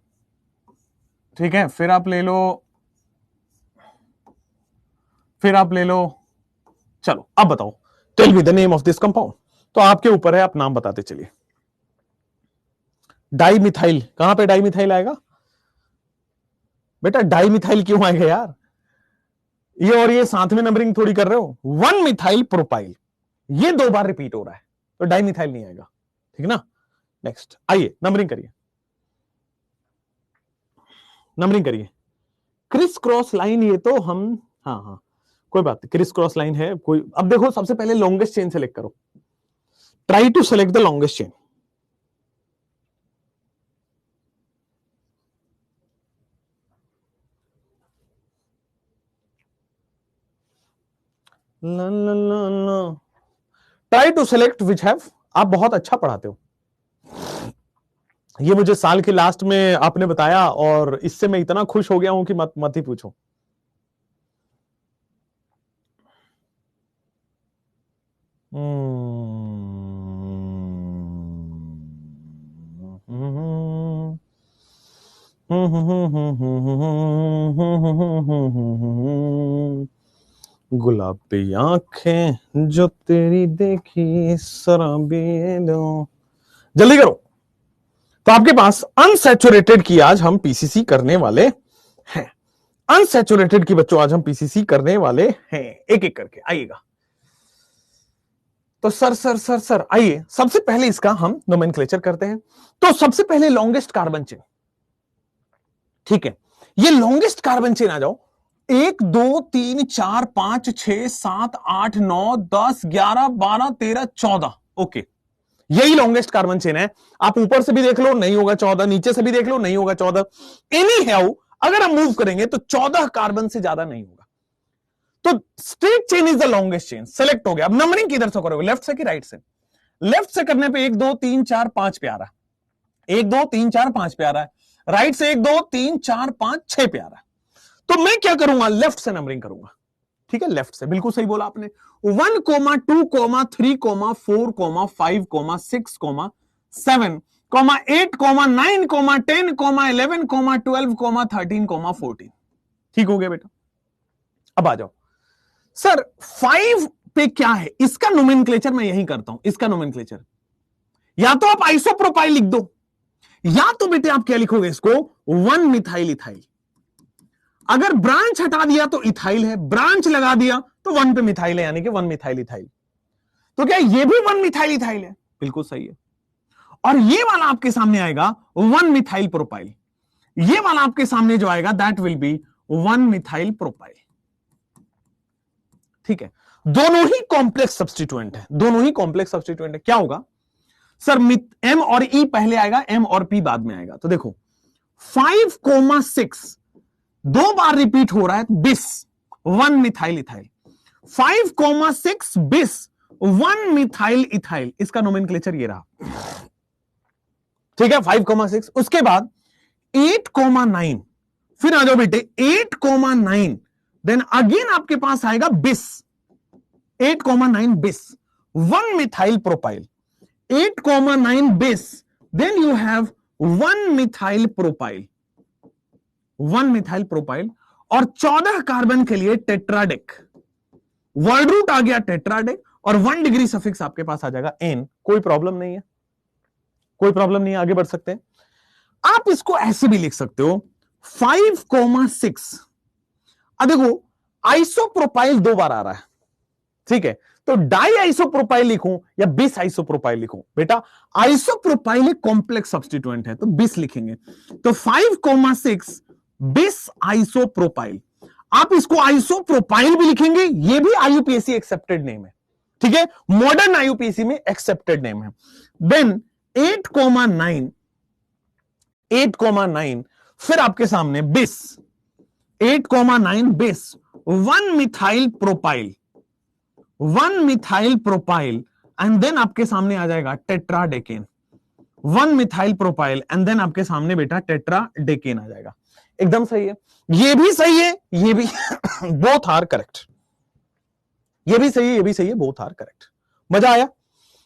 [SPEAKER 1] ठीक है। फिर आप ले लो, फिर आप ले लो। चलो अब बताओ, tell me the name of this compound. तो आपके ऊपर है, आप नाम बताते चलिए। डाई मिथाइल, कहां पे डाई मिथाइल आएगा बेटा? डाई मिथाइल क्यों आएगा यार? ये और ये साथ में नंबरिंग थोड़ी कर रहे हो। 1 मिथाइल प्रोपाइल, ये 2 बार रिपीट हो रहा है, तो डाई मिथाइल नहीं आएगा। ठीक ना? नेक्स्ट आइए, नंबरिंग करिए, नंबरिंग करिए। क्रिस क्रॉस लाइन, ये तो हम, हाँ हाँ कोई बात नहीं, क्रिस क्रॉस लाइन है कोई। अब देखो सबसे पहले लॉन्गेस्ट चेन सेलेक्ट करो, try to select the longest chain. Try to select which have. आप बहुत अच्छा पढ़ाते हो, ये मुझे साल के लास्ट में आपने बताया, और इससे मैं इतना खुश हो गया हूं कि मत मत ही पूछो। गुलाबी आंखें जो तेरी देखी शराबी दो। जल्दी करो। तो आपके पास अनसैचुरेटेड की आज हम पीसीसी करने वाले हैं। अनसैचुरेटेड की बच्चों आज हम पीसीसी करने वाले हैं, एक एक करके आइएगा। तो सर आइए, सबसे पहले इसका हम नोमेनक्लेचर करते हैं। तो सबसे पहले लॉन्गेस्ट कार्बन चेन, ठीक है, ये लॉन्गेस्ट कार्बन चेन आ जाओ। 1 2 3 4 5 6 7 8 9 10 11 12 13 14, ओके, यही लॉन्गेस्ट कार्बन चेन है। आप ऊपर से भी देख लो नहीं होगा 14, नीचे से भी देख लो नहीं होगा 14, एनी हाउ अगर हम मूव करेंगे तो 14 कार्बन से ज्यादा नहीं होगा। तो straight chain is the longest chain, select हो गया। अब नंबरिंग किधर से करोगे, लेफ्ट से कि राइट से? लेफ्ट से करने पे 1 2 3 4 5 पे आ रहा है, 1 2 3 4 5 पे आ रहा है। राइट से 1 2 3 4 5 6 पे आ रहा है। तो मैं क्या करूंगा, लेफ्ट से नंबरिंग करूंगा, ठीक है, लेफ्ट से, बिल्कुल सही बोला आपने। 1 2 3 4 5 6 7 8 9 10 11 12 13 14, ठीक हो गया बेटा। अब आ जाओ सर 5 पे क्या है, इसका नोमेनक्लेचर मैं यही करता हूं। इसका नोमेनक्लेचर या तो आप आइसोप्रोपाइल लिख दो, या तो बेटे आप क्या लिखोगे इसको, 1 मिथाइल इथाइल। अगर ब्रांच हटा दिया तो इथाइल है, ब्रांच लगा दिया तो 1 पे मिथाइल है, यानी कि 1 मिथाइल इथाइल। तो क्या ये भी 1 मिथाइल इथाइल है? बिल्कुल सही है। और ये वाला आपके सामने आएगा 1 मिथाइल प्रोपाइल, ये वाला आपके सामने जो आएगा that will be 1 methyl propyl, ठीक है। दोनों ही कॉम्प्लेक्स सब्स्टिट्यूएंट है, दोनों ही कॉम्प्लेक्स सब्स्टिट्यूएंट है। क्या होगा सर, एम और ई पहले आएगा, एम और पी बाद में आएगा। तो देखो 5,6 दो बार रिपीट हो रहा है, बिस 1 मिथाइल इथाइल, 5,6 बिस 1 मिथाइल इथाइल, इसका नोमेनक्लेचर ये रहा, ठीक है, 5,6। उसके बाद 8,9, फिर आ जाओ बेटे 8,9, देन अगेन आपके पास आएगा बिस 8,9 bis 1 methyl propyl, 8,9 bis, then you have 1 methyl propyl, 1 methyl propyl, और 14 कार्बन के लिए टेट्राडेक, वर्ड रूट आ गया टेट्राडेक, और 1 डिग्री सफिक्स आपके पास आ जाएगा एन। कोई प्रॉब्लम नहीं है, कोई प्रॉब्लम नहीं है, आगे बढ़ सकते हैं। आप इसको ऐसे भी लिख सकते हो 5,6। अब देखो आइसोप्रोपाइल 2 बार आ रहा है, ठीक है, तो डाई आइसोप्रोपाइल लिखूं या बिस आइसोप्रोपाइल लिखूं? बेटा आइसोप्रोपाइल एक कॉम्प्लेक्स सब्स्टिट्यूएंट है तो बिस लिखेंगे। तो 5,6 बिस आइसोप्रोपाइल, आप इसको आइसोप्रोपाइल भी लिखेंगे, ये भी आईयूपीएसी एक्सेप्टेड नेम है, ठीक है, मॉडर्न आईयूपीएसी में एक्सेप्टेड नेम है। देन 8,9 फिर आपके सामने bis 8,9 bis 1 methyl propyl, 1 methyl propyl, and then आपके सामने आ जाएगा tetradecane, 1 methyl propyl, and then आपके सामने बेटा टेट्राडेकेन आ जाएगा। एकदम सही है, ये भी सही है, ये भी बोथ आर करेक्ट, ये भी सही है, ये भी सही है, बोथ आर करेक्ट। मजा आया,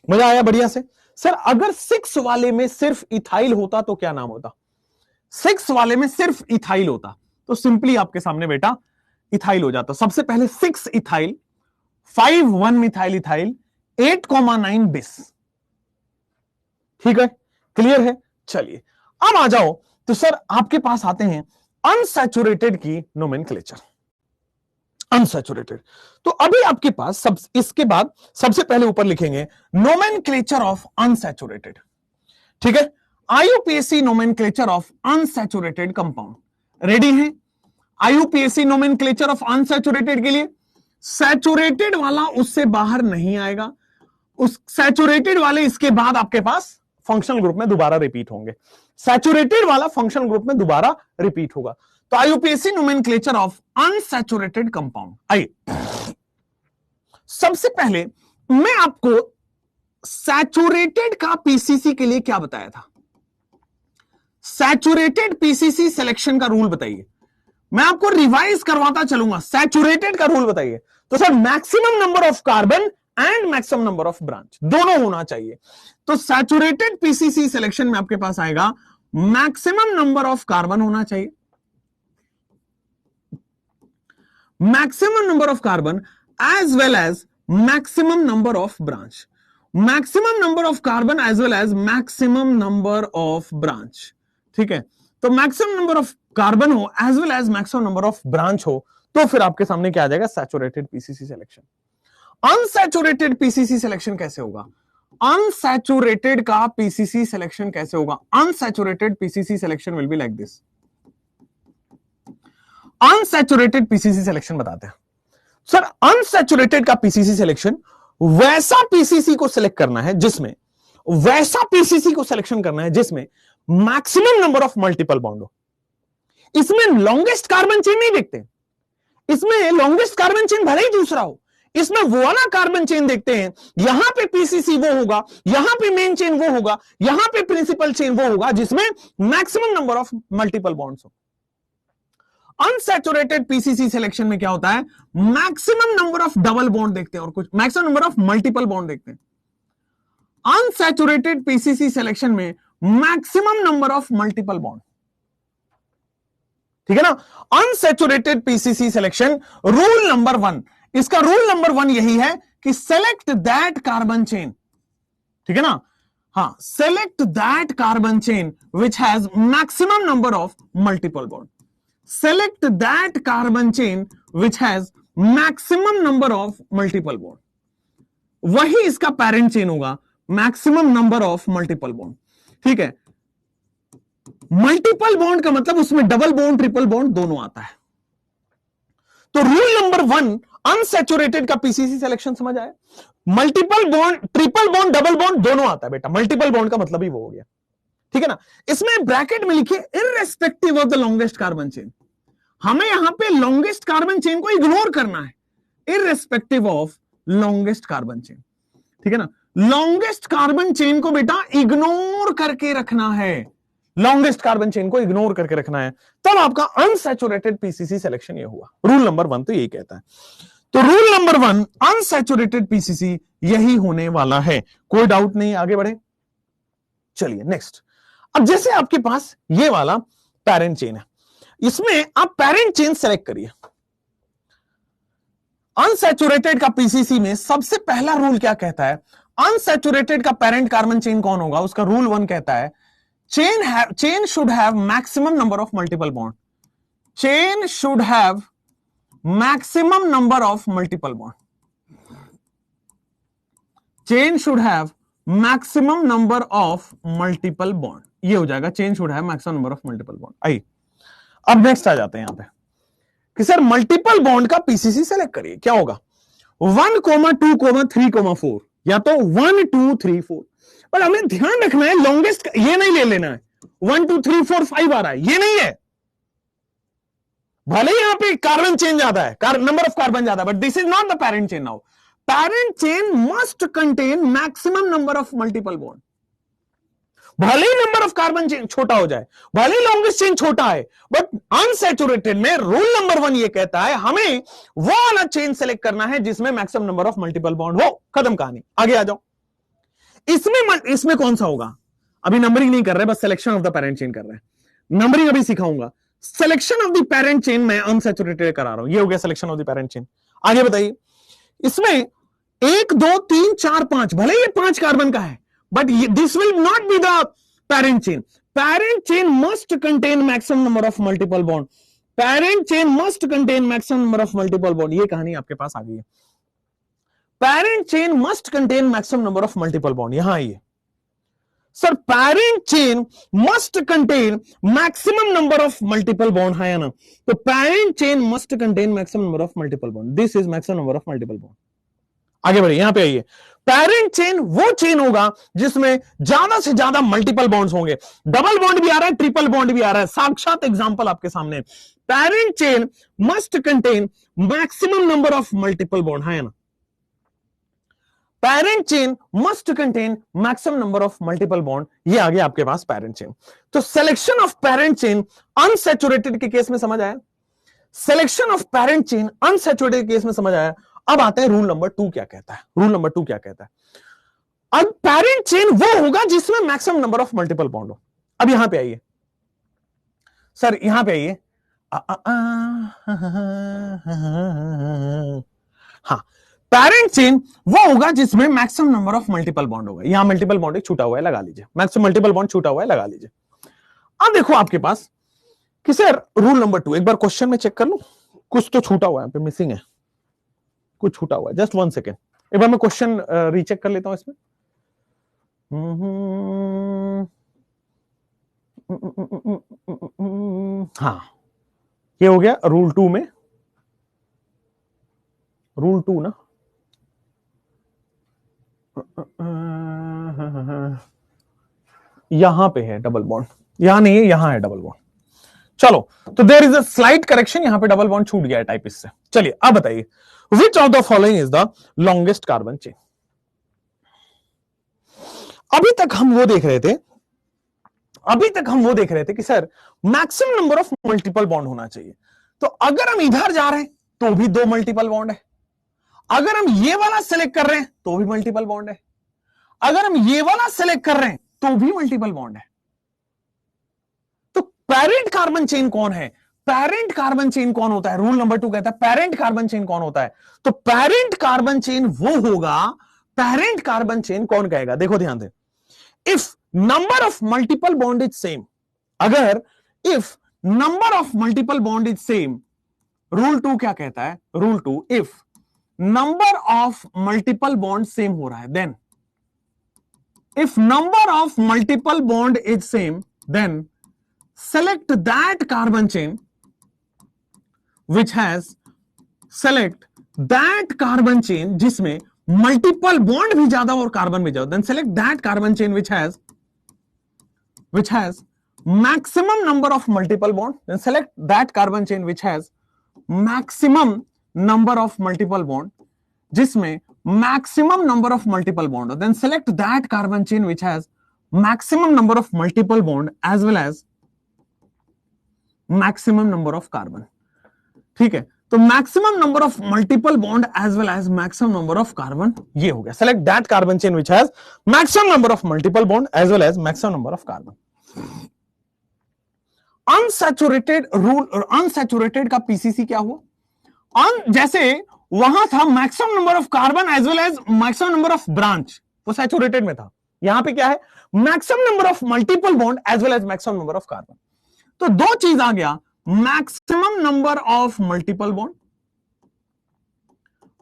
[SPEAKER 1] मजा आया, बढ़िया से। सर अगर 6 वाले में सिर्फ इथाइल होता तो क्या नाम होता? 6 वाले में सिर्फ इथाइल होता तो सिंपली आपके सामने बेटा इथाइल हो जाता। सबसे पहले 6 इथाइल, 5 1 मिथाइल इथाइल, 8,9 बिस, ठीक है, क्लियर है। चलिए अब आ जाओ, तो सर आपके पास आते हैं अनसैचुरेटेड की नोमेनक्लेचर। अनसैचुरेटेड, तो अभी आपके पास इसके बाद सबसे पहले ऊपर लिखेंगे नोमेनक्लेचर ऑफ अनसैचुरेटेड, ठीक है, IUPAC nomenclature of unsaturated compound. Ready है आईयूपीएसी नोमेनक्लेचर ऑफ अनसैचुरेटेड के लिए? सैचुरेटेड वाला उससे बाहर नहीं आएगा, उस सैचुरेटेड वाले इसके बाद आपके पास फंक्शनल ग्रुप में दोबारा रिपीट होंगे, सैचुरेटेड वाला फंक्शनल ग्रुप में दोबारा रिपीट होगा। तो IUPAC nomenclature of unsaturated compound, आइए सबसे पहले मैं आपको सैचुरेटेड का पीसीसी के लिए क्या बताया था, सैचुरेटेड पीसीसी सिलेक्शन का रूल बताइए, मैं आपको रिवाइज करवाता चलूंगा। सैचुरेटेड का रूल बताइए। तो sir maximum number of carbon and maximum number of branch दोनों होना चाहिए। तो सैचुरेटेड पीसीसी सिलेक्शन में आपके पास आएगा मैक्सिमम नंबर ऑफ कार्बन होना चाहिए, maximum number of carbon as well as maximum number of branch, maximum number of carbon as well as maximum number of branch. ठीक है, तो मैक्सिमम नंबर ऑफ कार्बन हो as well as maximum number of branch हो, तो फिर आपके सामने क्या आ जाएगा, saturated PCC selection. Unsaturated PCC selection कैसे होगा, अनसैचुरेटेड का पीसीसी सिलेक्शन कैसे होगा, unsaturated PCC selection will be like this. Unsaturated PCC selection बताते हैं सर। अनसैचुरेटेड का पीसीसी सिलेक्शन वैसा पीसीसी को सिलेक्ट करना है जिसमें, वैसा पीसीसी को सिलेक्शन करना है जिसमें maximum number of multiple bond हो। इसमें लॉन्गेस्ट कार्बन चेन नहीं देखते, इसमें लॉन्गेस्ट कार्बन चेन भले ही दूसरा हो, इसमें वो वाला कार्बन चेन देखते हैं, यहां पे पीसीसी वो होगा, यहां पे मेन चेन वो होगा, यहां पे प्रिंसिपल चेन वो होगा जिसमें maximum number of multiple bonds हो। अनसैचुरेटेड पीसीसी सिलेक्शन में क्या होता है, maximum number of double bond देखते हैं और कुछ maximum number of multiple bond देखते हैं। अनसैचुरेटेड पीसीसी सिलेक्शन में maximum number of multiple bond, ठीक है ना। Unsaturated PCC selection rule number 1, इसका रूल नंबर 1 यही है कि सेलेक्ट दैट कार्बन चेन, ठीक है ना, हाँ, select that carbon chain which has maximum number of multiple bond, select that carbon chain which has maximum number of multiple bond, वही इसका पैरेंट चेन होगा, maximum number of multiple bond. ठीक है, multiple bond का मतलब उसमें double bond triple bond दोनों आता है। तो रूल नंबर 1 अनसैचुरेटेड का पीसीसी सिलेक्शन समझ आया, multiple bond triple bond double bond दोनों आता है बेटा, मल्टीपल बॉन्ड का मतलब ही वो हो गया, ठीक है ना। इसमें ब्रैकेट में लिखिए irrespective of the longest carbon chain, हमें यहां पे लॉन्गेस्ट कार्बन चेन को इग्नोर करना है, irrespective of longest carbon chain, ठीक है ना। लॉन्गेस्ट कार्बन चेन को बेटा इग्नोर करके रखना है, लॉन्गेस्ट कार्बन चेन को इग्नोर करके रखना है, तब आपका अनसैचुरेटेड पीसीसी सिलेक्शन ये हुआ। रूल नंबर 1 तो यही कहता है। तो रूल नंबर 1 अनसैचुरेटेड पीसीसी यही होने वाला है, कोई डाउट नहीं। आगे बढ़े, चलिए नेक्स्ट। अब जैसे आपके पास ये वाला पैरेंट चेन है, इसमें आप पैरेंट चेन सेलेक्ट करिए। अनसैचुरेटेड का पीसीसी में सबसे पहला रूल क्या कहता है, अनसैचुरेटेड का पैरेंट कार्बन चेन कौन होगा, उसका रूल 1 कहता है chain should have maximum number of multiple bond, chain should have maximum number of multiple bond, chain should have maximum number of multiple bond, ये हो जाएगा chain should have maximum number of multiple bond. आइए अब next आ जाते हैं यहां पे कि सर मल्टीपल बॉन्ड का पीसीसी सेलेक्ट करिए, क्या होगा 1, 2, 3, 4, या तो 1, 2, 3, 4, पर हमें ध्यान रखना है लॉन्गेस्ट ये नहीं ले लेना है 1, 2, 3, 4, 5 आ रहा है, ये नहीं है। भले यहां पे कार्बन चेन ज्यादा है, नंबर ऑफ कार्बन ज्यादा, but this is not the parent chain. Now parent chain must contain maximum number of multiple bond, भले ही नंबर ऑफ कार्बन चेन छोटा हो जाए, भले ही लॉन्गेस्ट चेन छोटा है, बट अनसैचुरेटेड में रूल नंबर 1 ये कहता है हमें वो वाला चेन सेलेक्ट करना है जिसमें maximum number of multiple bond हो। खत्म कहानी, आगे आ जाओ। इसमें कौन सा होगा, अभी नंबरिंग नहीं कर रहे, बस selection of the parent chain कर रहे हैं, नंबरिंग अभी सिखाऊंगा। Selection of the parent chain मैं अनसैचुरेटेड करा रहा हूं, ये हो गया selection of the parent chain. आगे बताइए, इसमें 1, 2, 3, 4, 5, भले ये 5 कार्बन का है, but this will not be the parent chain. Parent chain must contain maximum number of multiple bond. Parent chain must contain maximum number of multiple bond. ये कहानी आपके पास आ गई है। Parent chain must contain maximum number of multiple bond. यहां आइए sir, parent chain must contain maximum number of multiple bond है ना, तो parent chain must contain maximum number of multiple bond. This is maximum number of multiple bond. आगे बढ़िए, यहां पे आइए। पैरेंट चेन वो चेन होगा जिसमें ज्यादा से ज्यादा मल्टीपल बॉन्ड्स होंगे, डबल बॉन्ड भी आ रहा है, ट्रिपल बॉन्ड भी आ रहा है, साक्षात एग्जांपल आपके सामने। Parent chain must contain maximum number of multiple bond है ना, parent chain must contain maximum number of multiple bond, ये आ गया आपके पास पैरेंट चेन। तो selection of parent chain unsaturated के केस में समझ आया, selection of parent chain unsaturated के केस में समझ आया। अब आते हैं रूल नंबर 2 क्या कहता है। रूल नंबर 2 क्या कहता है, अब पैरेंट चेन वो होगा जिसमें maximum number of multiple bond हो। अब यहां पे आइए सर, यहां पे आइए, हाँ, पैरेंट चेन वो होगा जिसमें maximum number of multiple bond होगा। यहां मल्टीपल बॉन्ड एक छूटा हुआ है, लगा लीजिए, मैक्सिमम मल्टीपल बॉन्ड छूटा हुआ है, लगा लीजिए। अब देखो आपके पास कि सर रूल नंबर 2, एक बार क्वेश्चन में चेक कर लूं, कुछ तो छूटा हुआ है, यहाँ पे मिसिंग है, कुछ छूटा हुआ है, जस्ट 1 सेकेंड, एक बार मैं क्वेश्चन रीचेक कर लेता हूं इसमें। हाँ, ये हो गया रूल 2 में, रूल 2 ना, यहां पे है डबल बॉन्ड, यहां नहीं है, यहां है डबल बॉन्ड। चलो, तो there is a slight correction, यहां पे डबल बॉन्ड छूट गया है टाइपिस्ट से। चलिए अब बताइए, which of the following is the longest carbon chain. अभी तक हम वो देख रहे थे, अभी तक हम वो देख रहे थे कि sir maximum number of multiple bond होना चाहिए। तो अगर हम इधर जा रहे हैं तो भी 2 मल्टीपल बॉन्ड है, अगर हम ये वाला सेलेक्ट कर रहे हैं तो भी मल्टीपल बॉन्ड है, अगर हम ये वाला सेलेक्ट कर रहे हैं तो भी मल्टीपल बॉन्ड है। तो पेरेंट कार्बन चेन कौन है? पेरेंट कार्बन चेन कौन होता है? रूल नंबर 2 कहता है पेरेंट कार्बन चेन कौन होता है? तो पेरेंट कार्बन चेन वो होगा, पेरेंट कार्बन चेन कौन कहेगा? देखो ध्यान दे, if number of multiple bond is same, अगर if number of multiple bond is same, rule 2 क्या कहता है? Rule 2, if number of multiple bond same हो रहा है, then if number of multiple bond is same, then select that carbon chain which has, select that carbon chain जिसमें multiple bond भी ज्यादा और कार्बन भी ज्यादा, then select that carbon chain which has maximum number of multiple bond, then select that carbon chain which has maximum number of multiple bond, जिसमें maximum number of multiple bond, then select that carbon chain which has maximum number of multiple bond as well as maximum number of carbon। ठीक है, तो maximum number of multiple bond as well as maximum number of carbon ये हो गया। select that carbon chain which has maximum number of multiple bond as well as maximum number of carbon। Unsaturated rule, unsaturated का PCC क्या हुआ? जैसे वहां था maximum number of carbon as well as maximum number of branch, वो saturated में था। यहां पे क्या है? Maximum number of multiple bond as well as maximum number of carbon. तो दो चीज आ गया, maximum number of multiple bond,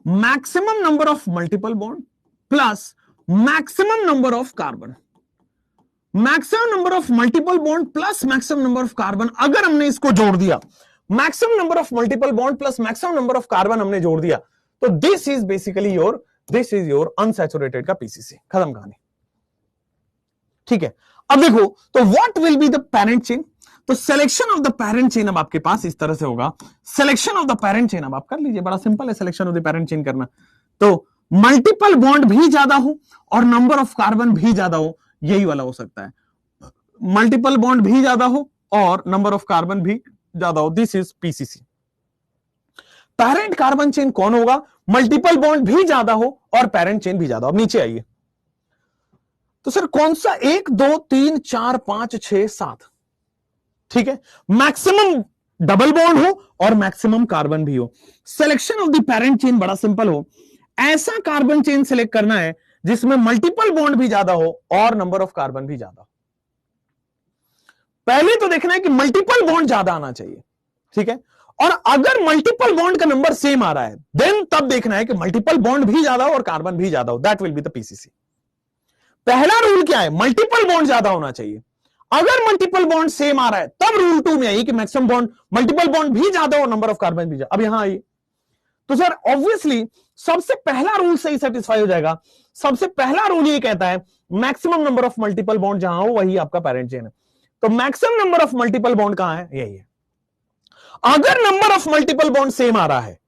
[SPEAKER 1] maximum number of multiple bond plus maximum number of carbon. Maximum number of multiple bond plus maximum number of carbon, अगर हमने इसको जोड़ दिया, maximum number of multiple bond plus maximum number of carbon हमने जोड़ दिया, तो this is basically your, this is your unsaturated का पीसीसी। खत्म कहानी। ठीक है, अब देखो, तो what will be the parent chain? तो selection of the parent chain अब आपके पास इस तरह से होगा। Selection of the parent chain अब आप कर लीजिए, बड़ा सिंपल है selection of the parent chain करना। तो मल्टीपल बॉन्ड भी ज्यादा हो और नंबर ऑफ कार्बन भी ज्यादा हो, यही वाला हो सकता है। मल्टीपल बॉन्ड भी ज्यादा हो और नंबर ऑफ कार्बन भी ज्यादा हो, this is PCC. Parent carbon chain कौन होगा? मल्टीपल बॉन्ड भी ज्यादा हो और पेरेंट चेन भी ज्यादा हो। अब नीचे आइए, तो सर कौन सा? 1 2 3 4 5 6 7, ठीक है, मैक्सिमम डबल बॉन्ड हो और मैक्सिमम कार्बन भी हो। Selection of the parent chain बड़ा सिंपल हो, ऐसा कार्बन चेन सिलेक्ट करना है जिसमें मल्टीपल बॉन्ड भी ज्यादा हो और नंबर ऑफ कार्बन भी ज्यादा हो। पहले तो देखना है कि मल्टीपल बॉन्ड ज्यादा आना चाहिए, ठीक है, और अगर मल्टीपल बॉन्ड का नंबर सेम आ रहा है, देन तब देखना है कि मल्टीपल बॉन्ड भी ज्यादा हो और कार्बन भी ज्यादा हो, that will be the PCC. पहला रूल क्या है? मल्टीपल बॉन्ड ज्यादा होना चाहिए। अगर मल्टीपल बॉन्ड सेम आ रहा है, तब रूल 2 में आइए कि मैक्सिमम बॉन्ड, मल्टीपल बॉन्ड भी ज्यादा और नंबर ऑफ कार्बन भी ज्यादा। अब यहां आइए, तो सर ऑब्वियसली सबसे पहला रूल से ही सेटिस्फाई हो जाएगा। सबसे पहला रूल ये कहता है maximum number of multiple bond जहां हो वही आपका पेरेंट चेन है। तो maximum number of multiple bond कहां है? यही है। अगर number of multiple bond same आ रहा है,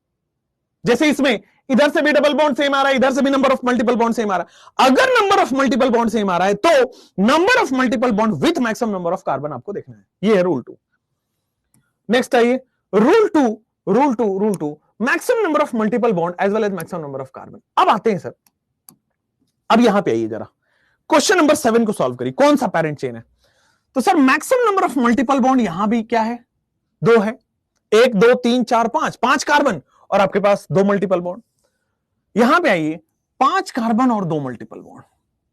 [SPEAKER 1] जैसे इसमें इधर से भी डबल बॉन्ड सेम आ रहा है, इधर से भी number of multiple bond same आ रहा है, अगर number of multiple bond same आ रहा है तो number of multiple bond with maximum number of carbon आपको देखना है। ये है रूल 2। नेक्स्ट आइए, rule 2 maximum number of multiple bond as well as maximum number of carbon. अब आते हैं सर, अब यहां पे आइए जरा, क्वेश्चन नंबर 7 को सॉल्व करिए। कौन सा पेरेंट चेन है? तो sir maximum number of multiple bond यहां भी क्या है? 2 है, 1 2 3 4 5, 5 कार्बन और आपके पास 2 मल्टीपल बॉन्ड। यहां पे आइए 5 कार्बन और 2 मल्टीपल बॉन्ड।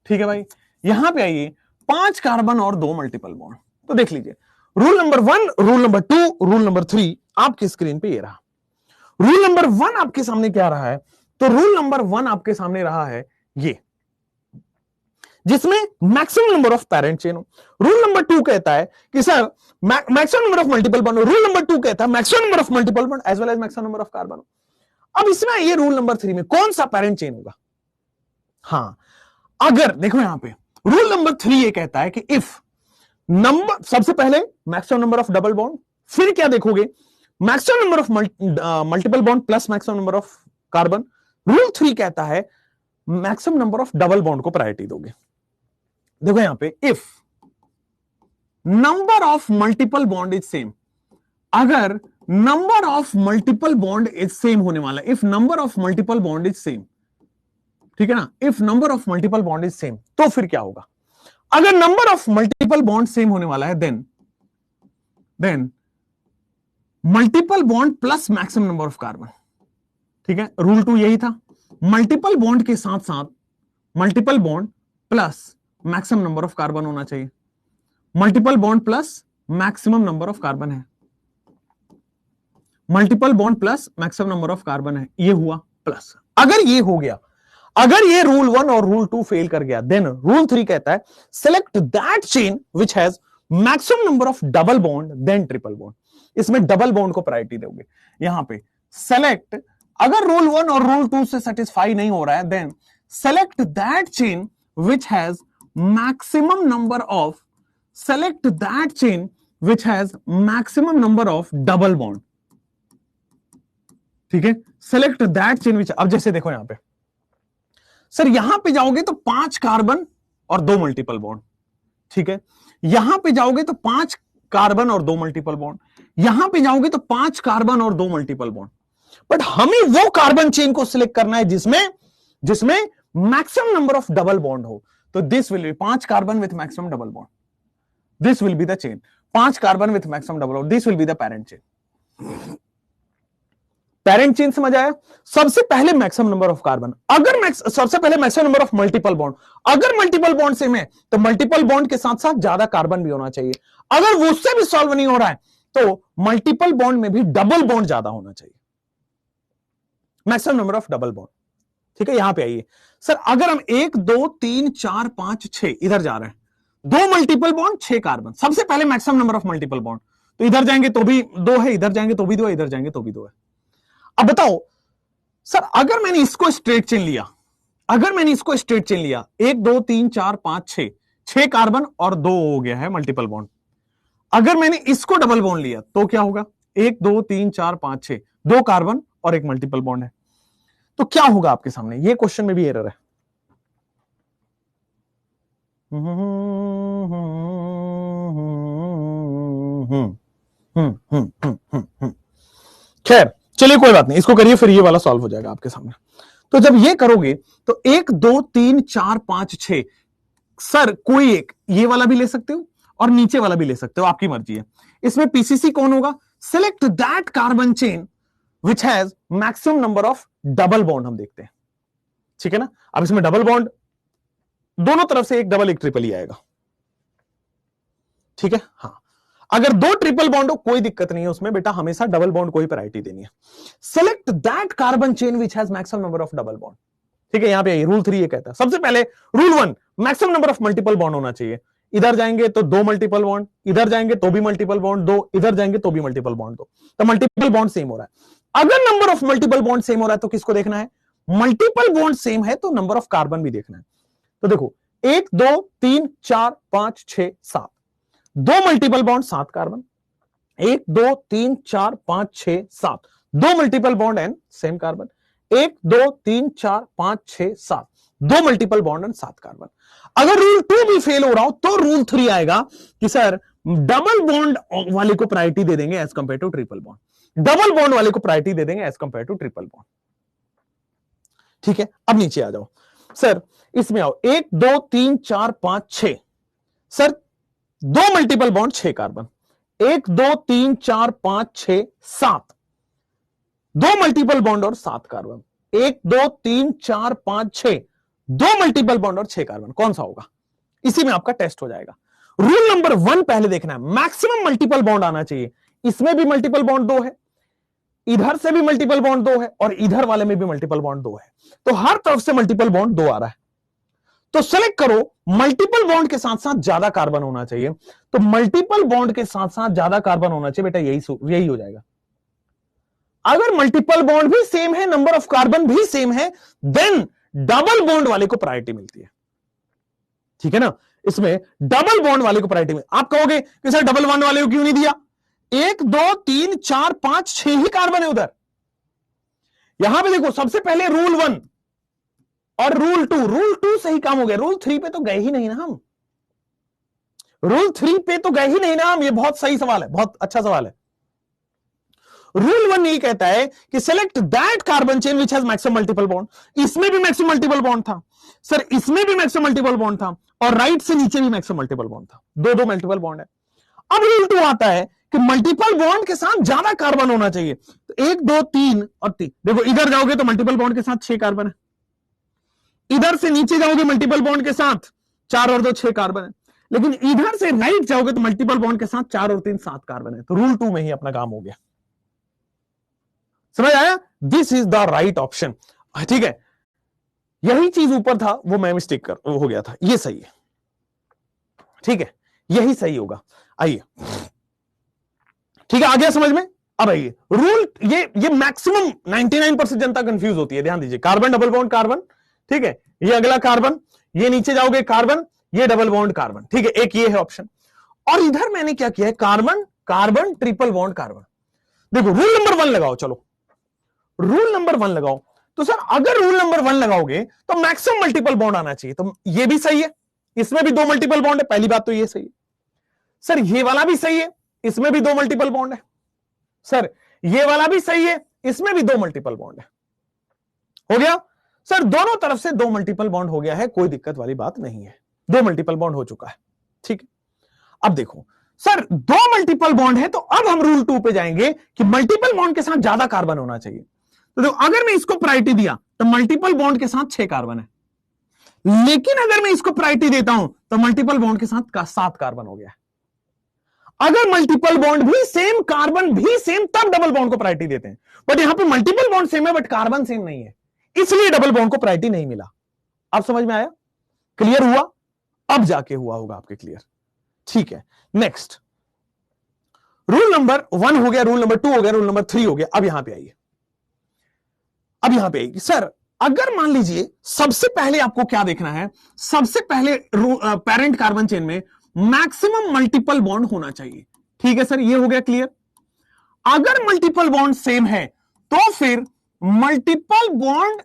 [SPEAKER 1] ठीक है भाई, यहां पे आइए 5 कार्बन और 2 मल्टीपल बॉन्ड। तो देख लीजिए rule number 1, rule number 2, rule number 3 आपकी स्क्रीन पे ये रहा। रूल नंबर 1 आपके सामने क्या रहा है? तो रूल नंबर 1 आपके सामने रहा है ये, जिसमें maximum number of parent chain हो। रूल नंबर 2 कहता है कि sir maximum number of multiple bond. Rule number 2 कहता है maximum number of multiple bond as well as maximum number of carbon. अब इसमें ये रूल नंबर 3 में कौन सा पैरेंट चेन होगा? हाँ, अगर देखो यहां पे रूल नंबर 3 ये कहता है कि इफ नंबर, सबसे पहले maximum number of double bond, फिर क्या देखोगे? Maximum number of multiple bond plus maximum number of carbon. Rule 3 कहता है maximum number of double bond को प्रायोरिटी दोगे। देखो यहां पे if number of multiple bond is same, अगर number of multiple bond is same होने वाला, if number of multiple bond is same, ठीक है ना, if number of multiple bond is same, तो फिर क्या होगा? अगर number of multiple bond same होने वाला है then multiple bond plus maximum number of carbon. ठीक है, रूल 2 यही था, मल्टीपल बॉन्ड के साथ साथ multiple bond plus maximum number of carbon होना चाहिए। Multiple bond plus maximum number of carbon है, multiple bond plus maximum number of carbon है, ये हुआ प्लस। अगर ये हो गया, अगर ये रूल 1 और रूल 2 फेल कर गया, देन रूल 3 कहता है select that chain which has maximum number of double bond then triple bond. इसमें डबल बॉन्ड को प्रायोरिटी दोगे। यहां पे सेलेक्ट, अगर रूल 1 और रूल 2 से सेटिस्फाई नहीं हो रहा है, then select that chain which has maximum number of, select that chain which has maximum number of double bond. ठीक है, सेलेक्ट दैट चेन विच, अब जैसे देखो यहां पे सर, यहां पे जाओगे तो 5 कार्बन और 2 मल्टीपल बॉन्ड। ठीक है, यहां पे जाओगे तो 5 कार्बन और 2 मल्टीपल बॉन्ड, यहां पे जाओगे तो 5 कार्बन और 2 मल्टीपल बॉन्ड। बट हमें वो कार्बन चेन को सिलेक्ट करना है जिसमें maximum number of double bond हो। तो this will be 5 carbon with maximum double bond, this will be the chain. 5 carbon with maximum double bond, this will be the parent chain. Parent chain समझ आया? सबसे पहले maximum number of carbon, अगर सबसे पहले maximum number of multiple bond, अगर multiple bond same है तो मल्टीपल बॉन्ड के साथ साथ ज्यादा कार्बन भी होना चाहिए। अगर वो उससे भी सॉल्व नहीं हो रहा है तो मल्टीपल बॉन्ड में भी डबल बॉन्ड ज्यादा होना चाहिए, maximum number of double bond. ठीक है, यहां पे आइए सर, अगर हम 1 2 3 4 5 6 इधर जा रहे हैं, 2 मल्टीपल बॉन्ड 6 कार्बन, सबसे पहले maximum number of multiple bond, तो इधर जाएंगे तो भी 2 है, इधर जाएंगे तो भी 2 है, इधर जाएंगे तो भी 2 है। अब बताओ सर, अगर मैंने इसको स्ट्रेट चेन लिया, अगर मैंने इसको स्ट्रेट चेन लिया, 1 2 3 4 5 6, 6 कार्बन और 2 हो गया है मल्टीपल बॉन्ड। अगर मैंने इसको डबल बॉन्ड लिया तो क्या होगा? 1 2 3 4 5 6, 2 कार्बन और 1 मल्टीपल बॉन्ड है। तो क्या होगा आपके सामने? ये क्वेश्चन में भी एरर है। खैर चलिए कोई बात नहीं, इसको करिए, फिर ये वाला सॉल्व हो जाएगा आपके सामने। तो जब ये करोगे तो 1 2 3 4 5 6, सर कोई एक ये वाला भी ले सकते हो और नीचे वाला भी ले सकते हो, आपकी मर्जी है। इसमें पीसीसी कौन होगा? Select that carbon chain which has maximum number of double bond, हम देखते हैं। ठीक है ना, अब इसमें डबल बॉन्ड दोनों तरफ से एक डबल एक ट्रिपल ही आएगा। ठीक है, हाँ, अगर 2 ट्रिपल बॉन्ड हो कोई दिक्कत नहीं है उसमें, बेटा हमेशा डबल बॉन्ड को ही प्रायोरिटी देनी है। Select that carbon chain which has maximum number of double bond. ठीक है, यहां पे रूल 3 ये कहता है सबसे पहले rule 1 maximum number of multiple bond होना चाहिए। इधर जाएंगे तो 2 मल्टीपल बॉन्ड, इधर जाएंगे तो भी मल्टीपल बॉन्ड 2, इधर जाएंगे तो भी मल्टीपल बॉन्ड 2, तो मल्टीपल बॉन्ड सेम हो रहा है। अगर number of multiple bond same हो रहा है तो किसको देखना है? मल्टीपल बॉन्ड सेम है तो नंबर ऑफ कार्बन भी देखना है। तो देखो 1 2 3 4 5 6 7, 2 multiple bond 7 carbon, 1 2 3 4 5 6 7, 2 multiple bond and same carbon, 1 2 3 4 5 6 7, 2 multiple bond and 7 carbon. अगर रूल 2 भी फेल हो रहा हो तो रूल 3 आएगा कि सर डबल बॉन्ड वाले को प्रायोरिटी दे देंगे as compare to triple bond, double bond वाले को प्रायोरिटी दे देंगे as compare to triple bond. ठीक है, अब नीचे आ जाओ सर, इसमें आओ 1 2 3 4 5 6, sir 2 multiple bond 6 carbon, 1 2 3 4 5 6 7, 2 multiple bond और 7 कार्बन। 1 2 3 4 5 6, 2 मल्टीपल बॉन्ड और 6 कार्बन, कौन सा होगा? इसी में आपका टेस्ट हो जाएगा। रूल नंबर 1 पहले देखना है, मैक्सिमम मल्टीपल बॉन्ड आना चाहिए। इसमें भी मल्टीपल बॉन्ड 2 है, इधर से भी मल्टीपल बॉन्ड 2 है, और इधर वाले में भी मल्टीपल बॉन्ड 2 है, तो हर तरफ से मल्टीपल बॉन्ड 2 आ रहा है। तो सेलेक्ट करो, मल्टीपल बॉन्ड के साथ साथ ज्यादा कार्बन होना चाहिए। तो मल्टीपल बॉन्ड के साथ साथ ज्यादा कार्बन होना चाहिए बेटा, यही हो जाएगा। अगर मल्टीपल बॉन्ड भी सेम है, नंबर ऑफ कार्बन भी सेम है, देन डबल बॉन्ड वाले को प्रायोरिटी मिलती है। ठीक है ना, इसमें डबल बॉन्ड वाले को प्रायोरिटी मिलती है। आप कहोगे कि सर डबल बॉन्ड वाले को क्यों नहीं दिया? 1 2 3 4 5 6 ही कार्बन है उधर। यहां पे देखो, सबसे पहले रूल 1 और रूल 2, रूल 2 से ही काम हो गया, रूल 3 पे तो गए ही नहीं ना हम। रूल 3 पे तो गए ही नहीं ना हम। ये बहुत सही सवाल है, बहुत अच्छा सवाल है। रूल 1 ये कहता है कि select that carbon chain which has maximum multiple bond. इसमें भी मैक्सिमम मल्टीपल बॉन्ड था सर, इसमें भी मैक्सिमम मल्टीपल बॉन्ड था, और राइट से नीचे भी मैक्सिमम मल्टीपल बॉन्ड था। दो मल्टीपल बॉन्ड है। अब रूल 2 आता है कि मल्टीपल बॉन्ड के साथ ज्यादा कार्बन होना चाहिए। तो 1 2 3 और 3, देखो इधर जाओगे तो मल्टीपल बॉन्ड के साथ 6 कार्बन है, इधर से नीचे जाओगे मल्टीपल बॉन्ड के साथ 4 और 2 6 कार्बन है, लेकिन इधर से राइट जाओगे तो मल्टीपल बॉन्ड के साथ 4 और 3 7 कार्बन है। तो रूल 2 में ही अपना काम हो गया। समझ आया? This is the right option. ठीक है, यही चीज ऊपर था, वो मैं मिस्टेक हो गया था, ये सही है। ठीक है, यही सही होगा। आइए, ठीक है, आ गया समझ में? अब आइए रूल, ये मैक्सिमम 99% जनता कंफ्यूज होती है। ध्यान दीजिए, कार्बन डबल बॉन्ड कार्बन, ठीक है, ये अगला कार्बन, ये नीचे जाओगे कार्बन, ये डबल बॉन्ड कार्बन, ठीक है, एक ये है ऑप्शन। और इधर मैंने क्या किया है, carbon carbon triple bond carbon. देखो रूल नंबर 1 लगाओ, चलो रूल नंबर 1 लगाओ। तो सर अगर रूल नंबर 1 लगाओगे तो मैक्सिमम मल्टीपल बॉन्ड आना चाहिए, तो ये भी सही है, इसमें भी 2 मल्टीपल बॉन्ड है, पहली बात तो ये सही है। सर ये वाला भी सही है, इसमें भी 2 मल्टीपल बॉन्ड है। सर ये वाला भी सही है, इसमें भी 2 मल्टीपल बॉन्ड है। हो गया सर, दोनों तरफ से 2 मल्टीपल बॉन्ड हो गया है, कोई दिक्कत वाली बात नहीं है, 2 मल्टीपल बॉन्ड हो चुका है। ठीक है, अब देखो सर 2 मल्टीपल बॉन्ड है, तो अब हम रूल 2 पे जाएंगे कि मल्टीपल बॉन्ड के साथ ज्यादा कार्बन होना चाहिए। तो देखो, अगर मैं इसको प्रायोरिटी दिया तो मल्टीपल बॉन्ड के साथ 6 कार्बन है, लेकिन अगर मैं इसको प्रायोरिटी देता हूं तो मल्टीपल बॉन्ड के साथ 7 कार्बन हो गया है। अगर मल्टीपल बॉन्ड भी सेम, कार्बन भी सेम, तब डबल बॉन्ड को प्रायोरिटी देते हैं। बट यहां पे मल्टीपल बॉन्ड सेम है बट कार्बन सेम नहीं है, इसलिए डबल बॉन्ड को प्रायोरिटी नहीं मिला। अब समझ में आया? क्लियर हुआ? अब जाके हुआ होगा आपके क्लियर। ठीक है, नेक्स्ट रूल नंबर 1 हो गया, रूल नंबर 2 हो गया, रूल नंबर 3 हो गया। अब यहां पे आइए, अब यहां पे आइए सर, अगर मान लीजिए सबसे पहले आपको क्या देखना है, सबसे पहले पेरेंट कार्बन चेन में मैक्सिमम मल्टीपल बॉन्ड होना चाहिए। ठीक है सर, ये हो गया क्लियर। अगर मल्टीपल बॉन्ड सेम है तो फिर multiple bond,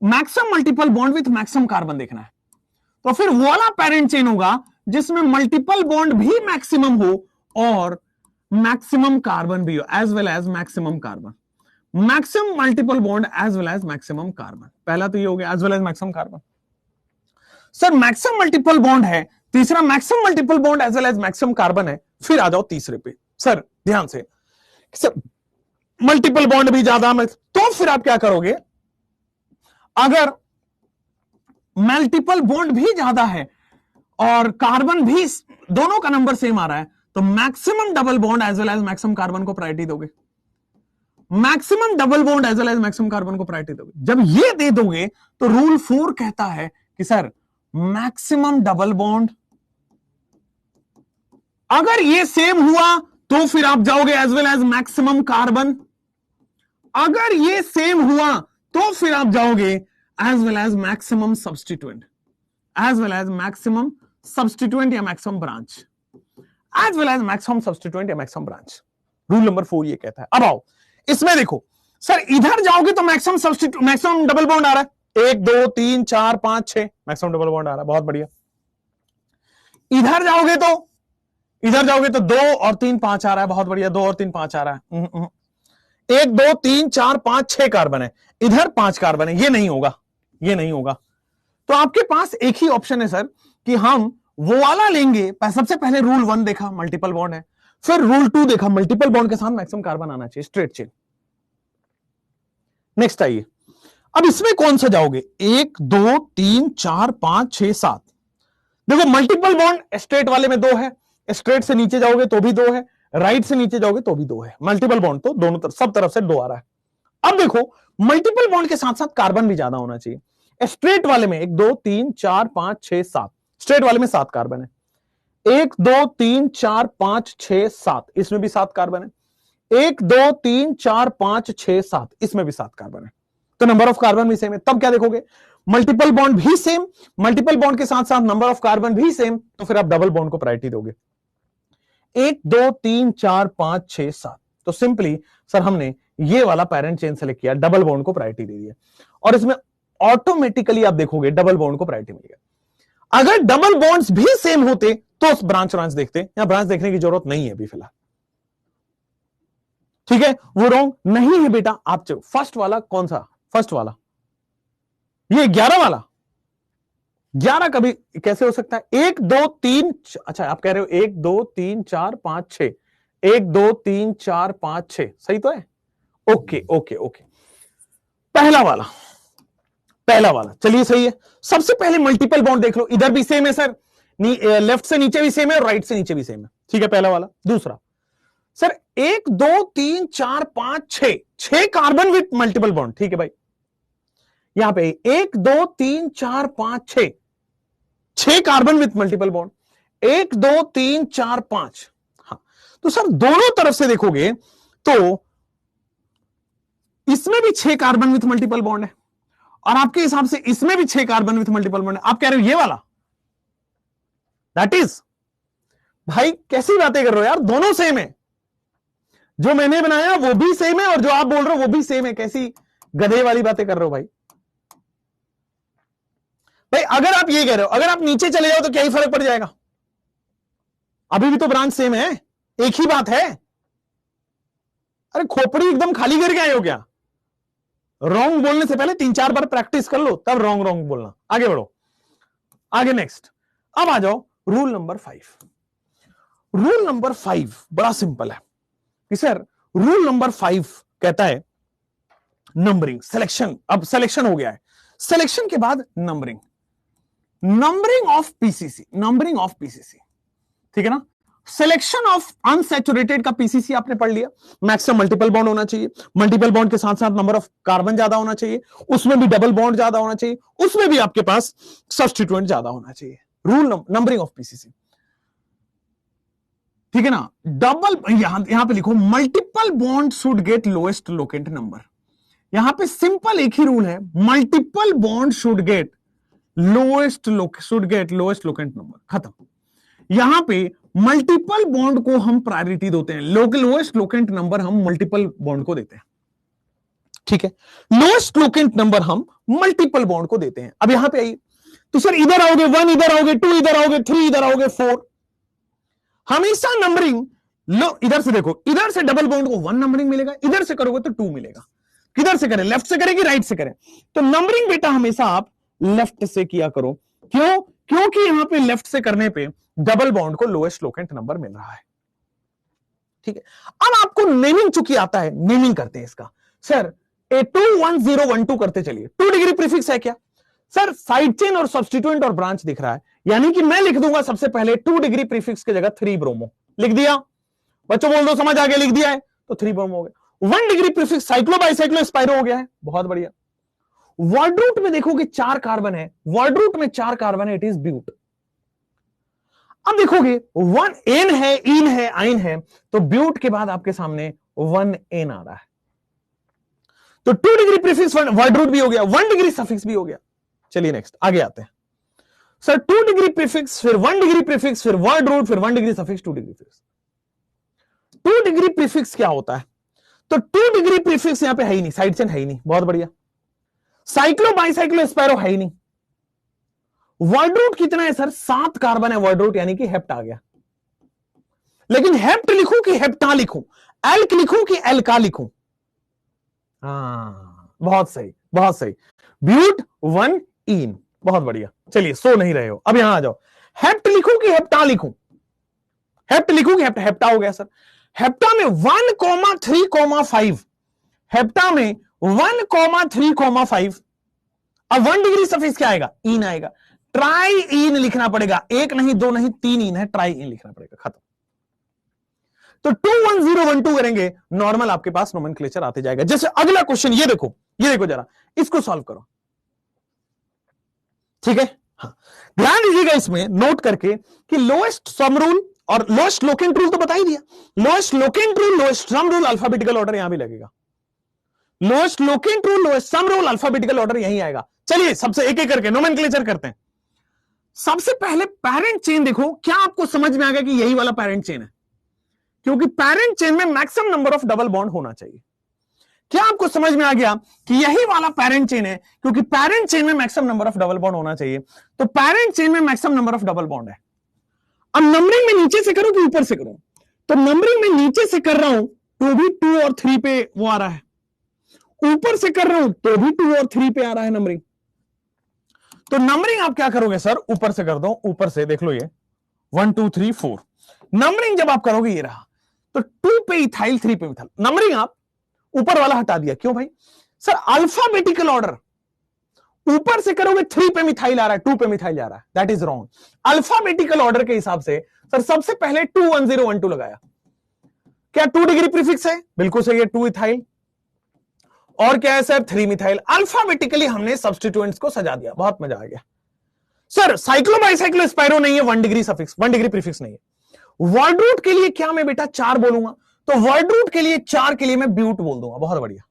[SPEAKER 1] maximum multiple bond with maximum carbon देखना है। तो फिर वो वाला पेरेंट चेन होगा जिसमें मल्टीपल बॉन्ड भी मैक्सिमम हो और मैक्सिमम कार्बन भी हो, as well as maximum carbon. Maximum multiple bond as well as maximum carbon, पहला तो ये हो गया, as well as maximum carbon. Sir maximum multiple bond है, तीसरा maximum multiple bond as well as maximum carbon है, फिर आ जाओ तीसरे पे। सर ध्यान से, सर मल्टीपल बॉन्ड भी ज्यादा, तो फिर आप क्या करोगे, अगर मल्टीपल बॉन्ड भी ज्यादा है और कार्बन भी, दोनों का नंबर सेम आ रहा है, तो maximum double bond as well as maximum carbon को प्रायोरिटी दोगे। Maximum double bond as well as maximum carbon को प्रायोरिटी दोगे। जब ये दे दोगे तो रूल 4 कहता है कि सर मैक्सिमम डबल बॉन्ड, अगर ये सेम हुआ तो फिर आप जाओगे as well as maximum carbon, अगर ये सेम हुआ तो फिर आप जाओगे as well as maximum substituent, as well as maximum substituent या maximum branch, as well as maximum substituent या मैक्सिमम ब्रांच। रूल नंबर 4 ये कहता है। अब आओ इसमें देखो सर, इधर जाओगे तो maximum substitute, maximum double bond आ रहा है, 1 2 3 4 5 6 मैक्सिमम डबल बॉन्ड आ रहा है, बहुत बढ़िया। इधर जाओगे तो 2 और 3 5 आ रहा है, बहुत बढ़िया, 2 और 3 5 आ रहा है। 1 2 3 4 5 6 कार्बन है, इधर 5 कार्बन है, ये नहीं होगा, ये नहीं होगा। तो आपके पास एक ही ऑप्शन है सर कि हम वो वाला लेंगे। सबसे पहले रूल 1 देखा, मल्टीपल बॉन्ड है, फिर रूल 2 देखा, मल्टीपल बॉन्ड के साथ मैक्सिमम कार्बन आना चाहिए, स्ट्रेट चेन। नेक्स्ट आइए, अब इसमें कौन सा जाओगे, 1 2 3 4 5 6 7। देखो मल्टीपल बॉन्ड स्ट्रेट वाले में 2 है, स्ट्रेट से नीचे जाओगे तो भी 2 है, राइट से नीचे जाओगे तो भी 2 है। मल्टीपल बॉन्ड तो दोनों तरफ, सब तरफ से 2 आ रहा है। अब देखो मल्टीपल बॉन्ड के साथ साथ कार्बन भी ज्यादा होना चाहिए। स्ट्रेट वाले में 1 2 3 4 5 6 7, स्ट्रेट वाले में 7 कार्बन है। 1 2 3 4 5 6 7, इसमें भी 7 कार्बन है। 1 2 3 4 5 6 7, इसमें भी 7 कार्बन है। तो नंबर ऑफ कार्बन भी सेम है। तब क्या देखोगे, मल्टीपल बॉन्ड भी सेम, मल्टीपल बॉन्ड के साथ साथ नंबर ऑफ कार्बन भी सेम, तो फिर आप डबल बॉन्ड को प्रायोरिटी दोगे। 1 2 3 4 5 6 7, तो सिंपली सर हमने ये वाला पैरेंट चेन सेलेक्ट किया, डबल बॉन्ड को प्रायोरिटी दे दिया, और इसमें ऑटोमेटिकली आप देखोगे डबल बॉन्ड को प्रायोरिटी मिल गया। अगर डबल बॉन्ड्स भी सेम होते तो ब्रांच देखते, यहां ब्रांच देखने की जरूरत नहीं है अभी फिलहाल, ठीक है। वो रॉन्ग नहीं है बेटा। आप फर्स्ट वाला कौन सा, फर्स्ट वाला ये 11 वाला, 11 कभी कैसे हो सकता है, 1 2 3, अच्छा आप कह रहे हो 1 2 3 4 5 6, 1 2 3 4 5 6, सही तो है। ओके ओके ओके, पहला वाला, पहला वाला चलिए सही है। सबसे पहले मल्टीपल बॉन्ड देख लो, इधर भी सेम है सर, लेफ्ट से नीचे भी सेम है और राइट से नीचे भी सेम है, ठीक है पहला वाला। दूसरा sir 1 2 3 4 5 6, 6 carbon with multiple bond, ठीक है भाई। यहां पे 1 2 3 4 5 6, 6 कार्बन विथ मल्टीपल बॉन्ड, 1 2 3 4 5। हाँ, तो सर दोनों तरफ से देखोगे तो इसमें भी 6 कार्बन विथ मल्टीपल बॉन्ड है, और आपके हिसाब से इसमें भी 6 कार्बन विथ मल्टीपल बॉन्ड है। आप कह रहे हो ये वाला, दैट इज, भाई कैसी बातें कर रहे हो यार, दोनों सेम है। जो मैंने बनाया वो भी सेम है और जो आप बोल रहे हो वो भी सेम है। कैसी गधे वाली बातें कर रहे हो भाई। भाई अगर आप ये कह रहे हो, अगर आप नीचे चले जाओ तो क्या ही फर्क पड़ जाएगा, अभी भी तो ब्रांच सेम है, एक ही बात है। अरे खोपड़ी एकदम खाली करके आए हो क्या? रॉन्ग बोलने से पहले 3-4 बार प्रैक्टिस कर लो, तब रॉन्ग रॉन्ग बोलना। आगे बढ़ो, आगे नेक्स्ट। अब आ जाओ रूल नंबर 5। रूल नंबर 5 बड़ा सिंपल है कि सर रूल नंबर 5 कहता है नंबरिंग, सिलेक्शन। अब सिलेक्शन हो गया है, सिलेक्शन के बाद numbering, numbering of PCC, numbering of PCC, ठीक है ना। सिलेक्शन ऑफ अनसैचुरेटेड का पीसीसी आपने पढ़ लिया, मैक्सिमम मल्टीपल बॉन्ड होना चाहिए, मल्टीपल बॉन्ड के साथ साथ नंबर ऑफ कार्बन ज्यादा होना चाहिए, उसमें भी डबल बॉन्ड ज्यादा होना चाहिए, उसमें भी आपके पास सब्स्टिट्यूएंट ज्यादा होना चाहिए। रूल नंबरिंग ऑफ पीसीसी, ठीक है ना। डबल, यहां पे लिखो multiple bond should get lowest locant number. यहां पे सिंपल एक ही रूल है, multiple bond should get lowest locant number, खत्म। यहां पे मल्टीपल बॉन्ड को हम प्रायोरिटी देते हैं, लोएस्ट लोकेंट नंबर हम मल्टीपल बॉन्ड को देते हैं, ठीक है। लोएस्ट लोकेंट नंबर हम मल्टीपल बॉन्ड को देते हैं। अब यहां पे आइए, तो सर इधर आओगे 1, इधर आओगे 2, इधर आओगे 3, इधर आओगे 4, हमेशा नंबरिंग लो। इधर से देखो, इधर से डबल बॉन्ड को 1 नंबरिंग मिलेगा, इधर से करोगे तो 2 मिलेगा। किधर से करें, लेफ्ट से करें कि राइट से करें? तो नंबरिंग बेटा हमेशा आप लेफ्ट से किया करो। क्यों? क्योंकि यहां पे लेफ्ट से करने पे डबल बॉन्ड को लोएस्ट लोकेंट नंबर मिल रहा है, ठीक है। अब आपको नेमिंग चूंकि आता है, नेमिंग करते हैं इसका। सर A21012 करते चलिए, 2 डिग्री प्रीफिक्स है क्या? सर साइड चेन और सब्स्टिट्यूएंट और ब्रांच दिख रहा है, यानी कि मैं लिख दूंगा सबसे पहले 2 डिग्री प्रीफिक्स की जगह 3 ब्रोमो लिख दिया। बच्चों बोल दो समझ आ गया, लिख दिया है तो 3 ब्रोमो हो गया। 1 degree prefix cyclo bicyclo spiro हो गया है, बहुत बढ़िया। वर्ड रूट में देखोगे 4 कार्बन है, वर्ड रूट में 4 कार्बन है, इट इज ब्यूट। अब देखोगे 1 एन है, इन है, आइन है, तो ब्यूट के बाद आपके सामने 1 एन आ रहा है, तो 2 डिग्री प्रीफिक्स वर्ड रूट भी हो गया, 1 डिग्री सफिक्स भी हो गया। चलिए नेक्स्ट आगे आते हैं। सर 2 डिग्री प्रीफिक्स, फिर 1 डिग्री प्रीफिक्स, फिर वर्ड रूट, फिर 1 degree suffix, 2 degree prefix. 2 degree prefix क्या होता है? तो 2 डिग्री प्रीफिक्स यहां पे है ही नहीं, साइड चेन है ही नहीं, बहुत बढ़िया। साइक्लो बाइसाइक्लो स्पाइरो है ही नहीं। वर्ड रूट कितना है सर? 7 कार्बन है वर्ड रूट, यानी कि हेप्ट आ गया। लेकिन हेप्ट लिखूं कि हेप्टा लिखूं, एल्क लिखूं कि एल्का लिखूं? बहुत सही, बहुत सही। ब्यूट 1 इन, बहुत बढ़िया। चलिए सो नहीं रहे हो, अब यहां आ जाओ। हेप्ट लिखूं कि हेप्टा लिखूं? हेप्ट लिखूंगी, हेप्टा हो गया सर। हेप्टा में 1,3,5, हेप्टा में 1,3,5, अब 1 डिग्री सफिक्स क्या आएगा? इन आएगा। ट्राई इन लिखना पड़ेगा, एक नहीं दो नहीं तीन इन है, ट्राई इन लिखना पड़ेगा, खत्म। तो 21012 करेंगे, नॉर्मल आपके पास नोमेनक्लेचर आते जाएगा। जैसे अगला क्वेश्चन ये देखो जरा, इसको सॉल्व करो, ठीक है। हाँ, ध्यान दीजिएगा इसमें नोट करके कि लोएस्ट सम रूल और लोएस्ट लोकेंट रूल तो बता ही दिया। Lowest locant rule, lowest sum rule, alphabetical order यहां भी लगेगा। Lowest locant rule, lowest sum rule, alphabetical order यहीं आएगा। चलिए सबसे एक एक करके नोमेनक्लेचर करते हैं। सबसे पहले पेरेंट चेन देखो, क्या आपको समझ में आ गया कि यही वाला पेरेंट चेन है? क्योंकि पेरेंट चेन में maximum number of double bond होना चाहिए। क्या आपको समझ में आ गया कि यही वाला पेरेंट चेन है? क्योंकि पेरेंट चेन में maximum number of double bond होना चाहिए, तो पेरेंट चेन में maximum number of double bond है। अब नंबरिंग में नीचे से करूं कि ऊपर से करूं? तो नंबरिंग में नीचे से कर रहा हूं तो भी 2 और 3 पे वो आ रहा है, ऊपर से कर रहा हूं तो भी 2 और 3 पे आ रहा है नंबरिंग। तो नंबरिंग आप क्या करोगे सर? ऊपर से कर दो, ऊपर से देख लो, ये 1 2 3 4 नंबरिंग जब आप करोगे ये रहा, तो 2 पे इथाइल 3 पे मिथाइल। नंबरिंग आप ऊपर वाला हटा दिया, क्यों भाई? सर अल्फाबेटिकल ऑर्डर ऊपर से करोगे 3 पे मिथाइल आ रहा है, 2 पे मिथाइल जा रहा है, that is wrong. Alphabetical order के हिसाब से सर सबसे पहले 21012 लगाया। क्या 2 डिग्री प्रीफिक्स है? बिल्कुल सही है, 2 इथाइल। और क्या है सर? 3 मिथाइल। अल्फाबेटिकली हमने सब्स्टिट्यूएंट्स को सजा दिया, बहुत मजा आ गया। सर साइक्लो बाइसाइक्लो स्पाइरो नहीं है, 1 डिग्री सफिक्स, 1 डिग्री प्रीफिक्स नहीं है। वर्ड रूट के लिए क्या मैं बेटा 4 बोलूंगा? तो वर्ड रूट के लिए 4 के लिए मैं ब्यूट बोल दूंगा, बहुत बढ़िया।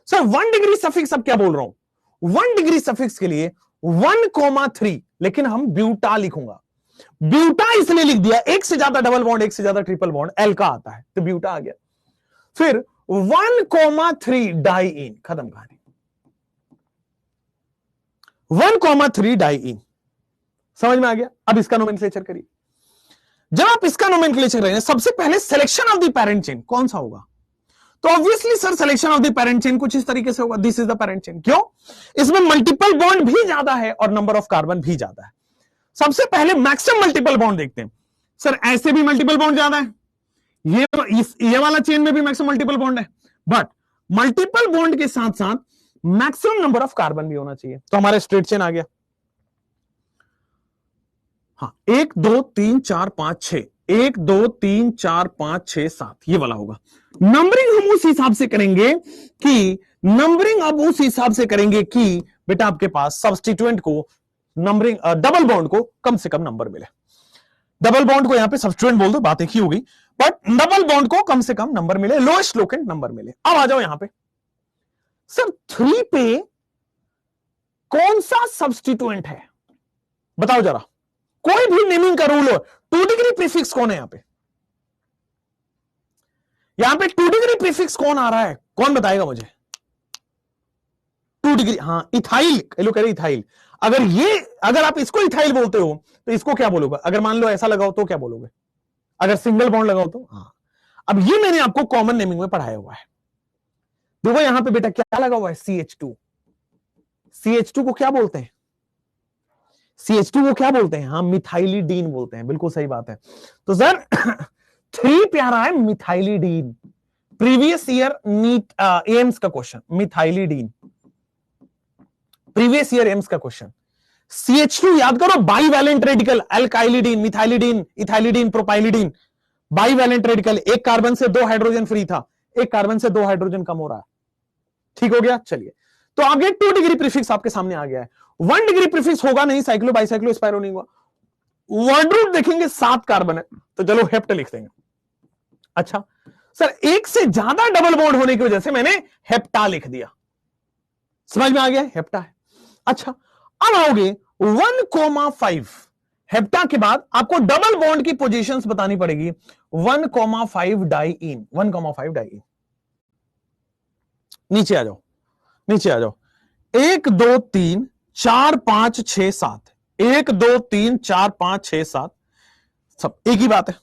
[SPEAKER 1] सर 1 डिग्री सफिक्स अब क्या बोल रहा हूं? 1 डिग्री सफिक्स के लिए 1,3, लेकिन हम ब्यूटा लिखूंगा। ब्यूटा इसलिए लिख दिया, एक से ज्यादा डबल बॉन्ड, एक से ज्यादा ट्रिपल बॉन्ड एल का आता है, तो ब्यूटा आ गया। फिर 1,3 डाइइन, खत्म कहानी। 1,3 डाइइन, समझ में आ गया? अब इसका नोमेनक्लेचर करिए। जब आप इसका नोमेनक्लेचर करेंगे, सबसे पहले selection of the parent chain कौन सा होगा? तो obviously sir selection of the parent chain कुछ इस तरीके से होगा, this is the parent chain. क्यों? इसमें मल्टीपल बॉन्ड भी ज्यादा है और नंबर ऑफ कार्बन भी ज्यादा है। सबसे पहले मैक्सिमम मल्टीपल बॉन्ड देखते हैं। सर ऐसे भी मल्टीपल बॉन्ड ज्यादा है, ये वाला चेन में भी मैक्सिमम मल्टीपल बॉन्ड है, बट मल्टीपल बॉन्ड के साथ साथ मैक्सिमम नंबर ऑफ कार्बन भी होना चाहिए। तो हमारा स्ट्रेट चेन आ गया। हाँ, 1 2 3 4 5 6, 1 2 3 4 5 6 7, ये वाला होगा। नंबरिंग हम उस हिसाब से करेंगे कि बेटा आपके पास सब्स्टिट्यूएंट को नंबरिंग डबल बॉन्ड को कम से कम नंबर मिले। डबल बॉन्ड को यहां पे सब्स्टिट्यूएंट बोल दो, बात एक ही होगी, बट डबल बॉन्ड को कम से कम नंबर मिले, लोएस्ट लोकेंट नंबर मिले। अब आ जाओ यहां पे, सर 3 पे कौन सा सब्स्टिट्यूएंट है बताओ जरा, कोई भी नेमिंग का रूल हो। 2 डिग्री प्रीफिक्स कौन है यहां पे 2 डिग्री प्रीफिक्स कौन आ रहा है? कौन बताएगा मुझे? 2 डिग्री, हाँ इथाइल, लोग कह रहे इथाइल। अगर आप इसको इथाइल बोलते हो तो इसको क्या बोलोगे? अगर मान लो ऐसा लगाओ तो क्या बोलोगे? अगर सिंगल बॉन्ड लगाओ तो? हाँ, अब ये मैंने आपको कॉमन नेमिंग में पढ़ाया हुआ है। देखो यहां पे बेटा क्या लगा हुआ है? CH2। CH2 को क्या बोलते हैं? CH2 को क्या बोलते हैं? हाँ, मिथाइलिडीन बोलते हैं, बिल्कुल सही बात है। तो सर 3 पे आ रहा है methylidene. Previous year NEET AIIMS का question, methylidene, previous year AIIMS का क्वेश्चन। CH2 याद करो, bivalent radical, alkylidene, methylidene, ethylidene, propylidene, bivalent radical, एक कार्बन से 2 हाइड्रोजन फ्री था, एक कार्बन से 2 हाइड्रोजन कम हो रहा है। ठीक हो गया? चलिए, तो आगे 2 डिग्री प्रीफिक्स आपके सामने आ गया है। 1 डिग्री प्रीफिक्स होगा नहीं, साइक्लो बाइसाइक्लो स्पाइरो नहीं हुआ। वर्ड रूट देखेंगे 7 कार्बन है, तो चलो हेप्ट लिख देंगे। अच्छा सर, एक से ज्यादा डबल बॉन्ड होने की वजह से मैंने हेप्टा लिख दिया, समझ में आ गया? हेप्टा है। अच्छा, अब आओगे 1,5, हेप्टा के बाद आपको डबल बॉन्ड की पोजीशंस बतानी पड़ेगी। 1,5 डाइइन, 1,5 डाइइन। नीचे आ जाओ, 1 2 3 4 5 6 7, 1 2 3 4 5 6 7, सब एक ही बात है।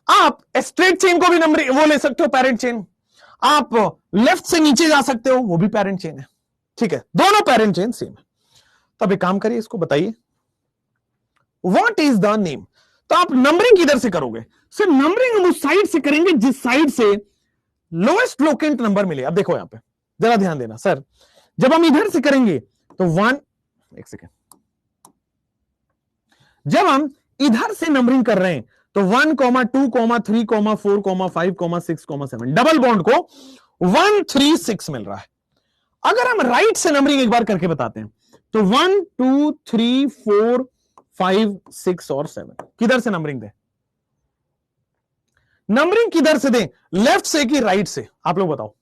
[SPEAKER 1] आप स्ट्रेट चेन को भी नंबर वो ले सकते हो, पेरेंट चेन। आप लेफ्ट से नीचे जा सकते हो, वो भी पेरेंट चेन है। ठीक है, दोनों पेरेंट चेन सेम है। तो अब एक काम करिए, इसको बताइए व्हाट इज द नेम। तो आप नंबरिंग किधर से करोगे? सर नंबरिंग हम उस साइड से करेंगे जिस साइड से लोएस्ट लोकेंट नंबर मिले। अब देखो यहां पे जरा ध्यान देना सर, जब हम इधर से करेंगे तो 1, एक सेकेंड, जब हम इधर से नंबरिंग कर रहे हैं तो 1, 2, 3, 4, 5, 6, 7 डबल बॉन्ड को 1, 3, 6 मिल रहा है। अगर हम राइट से नंबरिंग एक बार करके बताते हैं तो 1, 2, 3, 4, 5, 6 और 7 किधर से नंबरिंग दें? नंबरिंग किधर से दें, लेफ्ट से कि राइट से? आप लोग बताओ,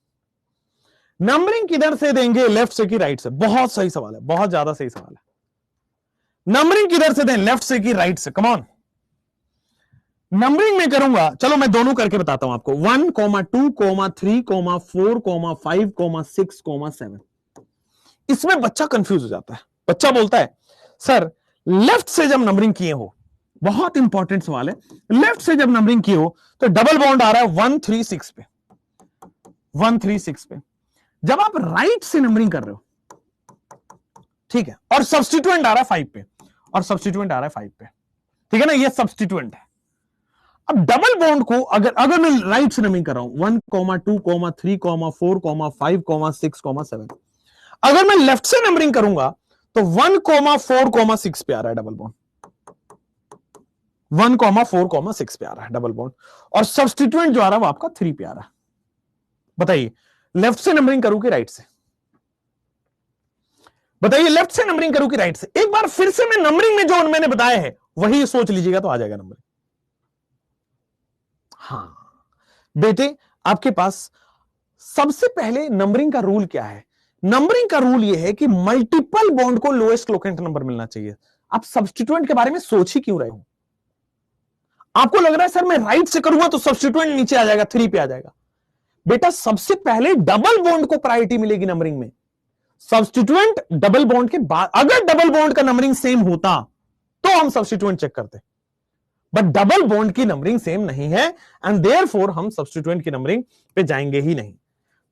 [SPEAKER 1] नंबरिंग किधर से देंगे, लेफ्ट से कि राइट से? बहुत सही सवाल है, बहुत ज्यादा सही सवाल है। नंबरिंग किधर से दें, लेफ्ट से कि राइट से? Come on. नंबरिंग में करूंगा, चलो मैं दोनों करके बताता हूं आपको। 1, 2, 3, 4, 5, 6, 7। इसमें बच्चा कंफ्यूज हो जाता है। बच्चा बोलता है सर लेफ्ट से जब नंबरिंग किए हो, बहुत इंपॉर्टेंट सवाल है, लेफ्ट से जब नंबरिंग किए हो तो डबल बॉन्ड आ रहा है 1, 3, 6 पे, 1, 3, 6 पे। जब आप राइट से नंबरिंग कर रहे हो, ठीक है, और सब्स्टिट्यूएंट आ रहा है 5 पे, और सब्स्टिट्यूएंट आ रहा है 5 पे, ठीक है ना, ये सब्स्टिट्यूएंट है। अब डबल बॉन्ड को अगर मैं राइट से नंबरिंग कर रहा हूं 1, 2, 3, 4, 5, 6, 7, अगर मैं लेफ्ट से नंबरिंग करूंगा तो 1, 4, 6 पे आ रहा है डबल बॉन्ड, 1, 4, 6 पे आ रहा है डबल बॉन्ड, और सब्स्टिट्यूएंट जो आ रहा है वो आपका 3 पे आ रहा है। बताइए लेफ्ट से नंबरिंग करूं कि राइट से? बताइए लेफ्ट से नंबरिंग करूं कि राइट से? एक बार फिर से मैं नंबरिंग में जो मैंने बताया है वही सोच लीजिएगा तो आ जाएगा नंबर। हाँ बेटे, आपके पास सबसे पहले नंबरिंग का रूल क्या है? नंबरिंग का रूल यह है कि मल्टीपल बॉन्ड को लोएस्ट लोकेंट नंबर मिलना चाहिए। आप सब्स्टिट्यूएंट के बारे में सोच ही क्यों रहे हो? आपको लग रहा है सर मैं राइट से करूंगा तो सब्स्टिट्यूएंट नीचे आ जाएगा, 3 पे आ जाएगा। बेटा सबसे पहले डबल बॉन्ड को प्रायोरिटी मिलेगी नंबरिंग में। सब्स्टिट्यूएंट डबल बॉन्ड के बाद, अगर डबल बॉन्ड का नंबरिंग सेम होता तो हम सब्स्टिट्यूएंट चेक करते, बट डबल बॉन्ड की नंबरिंग सेम नहीं है एंड देयरफॉर हम सब्स्टिट्यूएंट की नंबरिंग पे जाएंगे ही नहीं।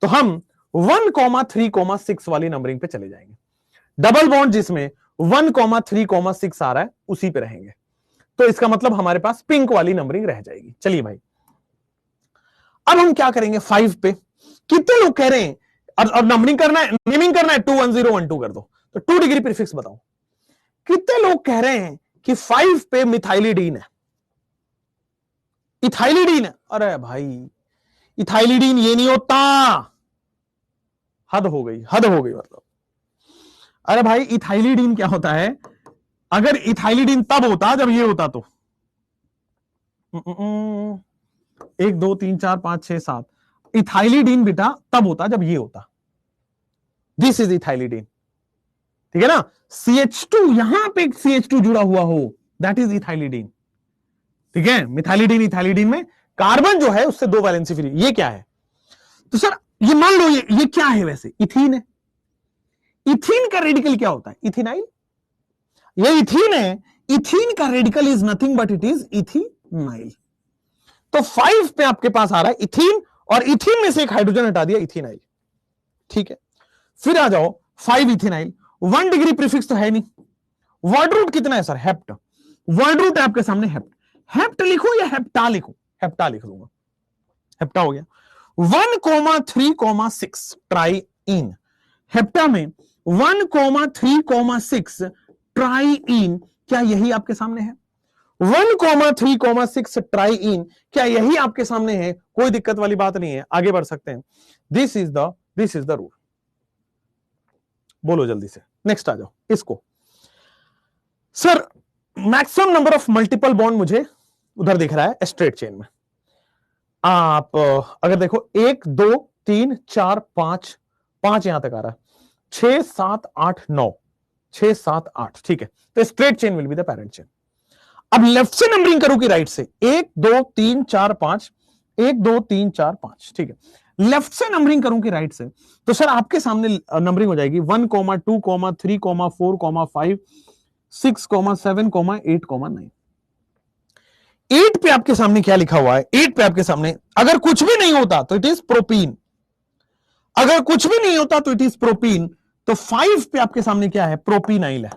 [SPEAKER 1] तो हम 1, 3, 6 वाली नंबरिंग पे चले जाएंगे। डबल बॉन्ड जिसमें 1, 3, 6 आ रहा है उसी पे रहेंगे। तो इसका मतलब हमारे पास पिंक वाली नंबरिंग रह जाएगी। चलिए भाई, अब हम क्या करेंगे 5 पे। कितने लोग कह रहे हैं और नंबरिंग करना है, नेमिंग करना है 2, 1, 0, 1, 2 कर दो, तो 2 डिग्री प्रीफिक्स बताओ। कितने लोग कह रहे हैं कि 5 पे मिथाइलिडीन है, इथाइलिडीन है? अरे भाई इथाइलिडीन ये नहीं होता, हद हो गई, हद हो गई मतलब। अरे भाई इथाइलिडीन क्या होता है? अगर इथाइलिडीन तब होता जब ये होता तो 1, 2, 3, 4, 5, 6, 7। इथाइलिडीन बेटा तब होता जब ये होता। दिस इज इथाइलिडीन, ठीक है ना। CH2 यहां पे एक CH2 जुड़ा हुआ हो, दैट इज इथाइलिडीन, ठीक है। मिथाइलिडीन इथाइलिडीन में कार्बन जो है उससे 2 वैलेंसी फ्री। ये क्या है? तो सर ये मान लो ये क्या है? वैसे इथीन है। इथीन का रेडिकल क्या होता है? इथिनाइल। ये इथीन है, इथीन का radical is nothing but it is ethynyl. तो 5 पे आपके पास आ रहा है इथीन, और इथीन में से एक हाइड्रोजन हटा दिया, इथिनाइल, ठीक है। फिर आ जाओ 5 इथिनाइल, 1 डिग्री प्रीफिक्स तो है नहीं। वर्ड रूट कितना है सर? हेप्ट। वर्ड रूट है आपके सामने हेप्ट। हेप्ट लिखो या हेप्टा लिखो? हेप्टा लिख दूंगा, हेप्टा हो गया। 1, 3, 6 ट्राइइन। हेप्टा में 1, 3, 6 ट्राइइन, क्या यही आपके सामने है? 1, 3, 6 ट्राइइन, क्या यही आपके सामने है? कोई दिक्कत वाली बात नहीं है, आगे बढ़ सकते हैं। This is the rule. बोलो जल्दी से, नेक्स्ट आ जाओ। इसको sir maximum number of multiple bond मुझे उधर दिख रहा है स्ट्रेट चेन में। आप अगर देखो 1, 2, 3, 4, 5 यहां तक आ रहा है, 6, 7, 8, 9, 6, 7, 8, ठीक है। तो straight chain will be the parent chain. अब लेफ्ट से नंबरिंग करूं कि राइट से? 1, 2, 3, 4, 5, 1, 2, 3, 4, 5, ठीक है। लेफ्ट से नंबरिंग करूं कि राइट से? तो सर आपके सामने नंबरिंग हो जाएगी 1, 2, 3, 4, 5, 6, 7, 8, 9। 8 पे आपके सामने क्या लिखा हुआ है? 8 पे आपके सामने अगर कुछ भी नहीं होता तो इट इज प्रोपीन, अगर कुछ भी नहीं होता तो इट इज प्रोपीन। तो 5 पे आपके सामने क्या है? प्रोपीनाइल है।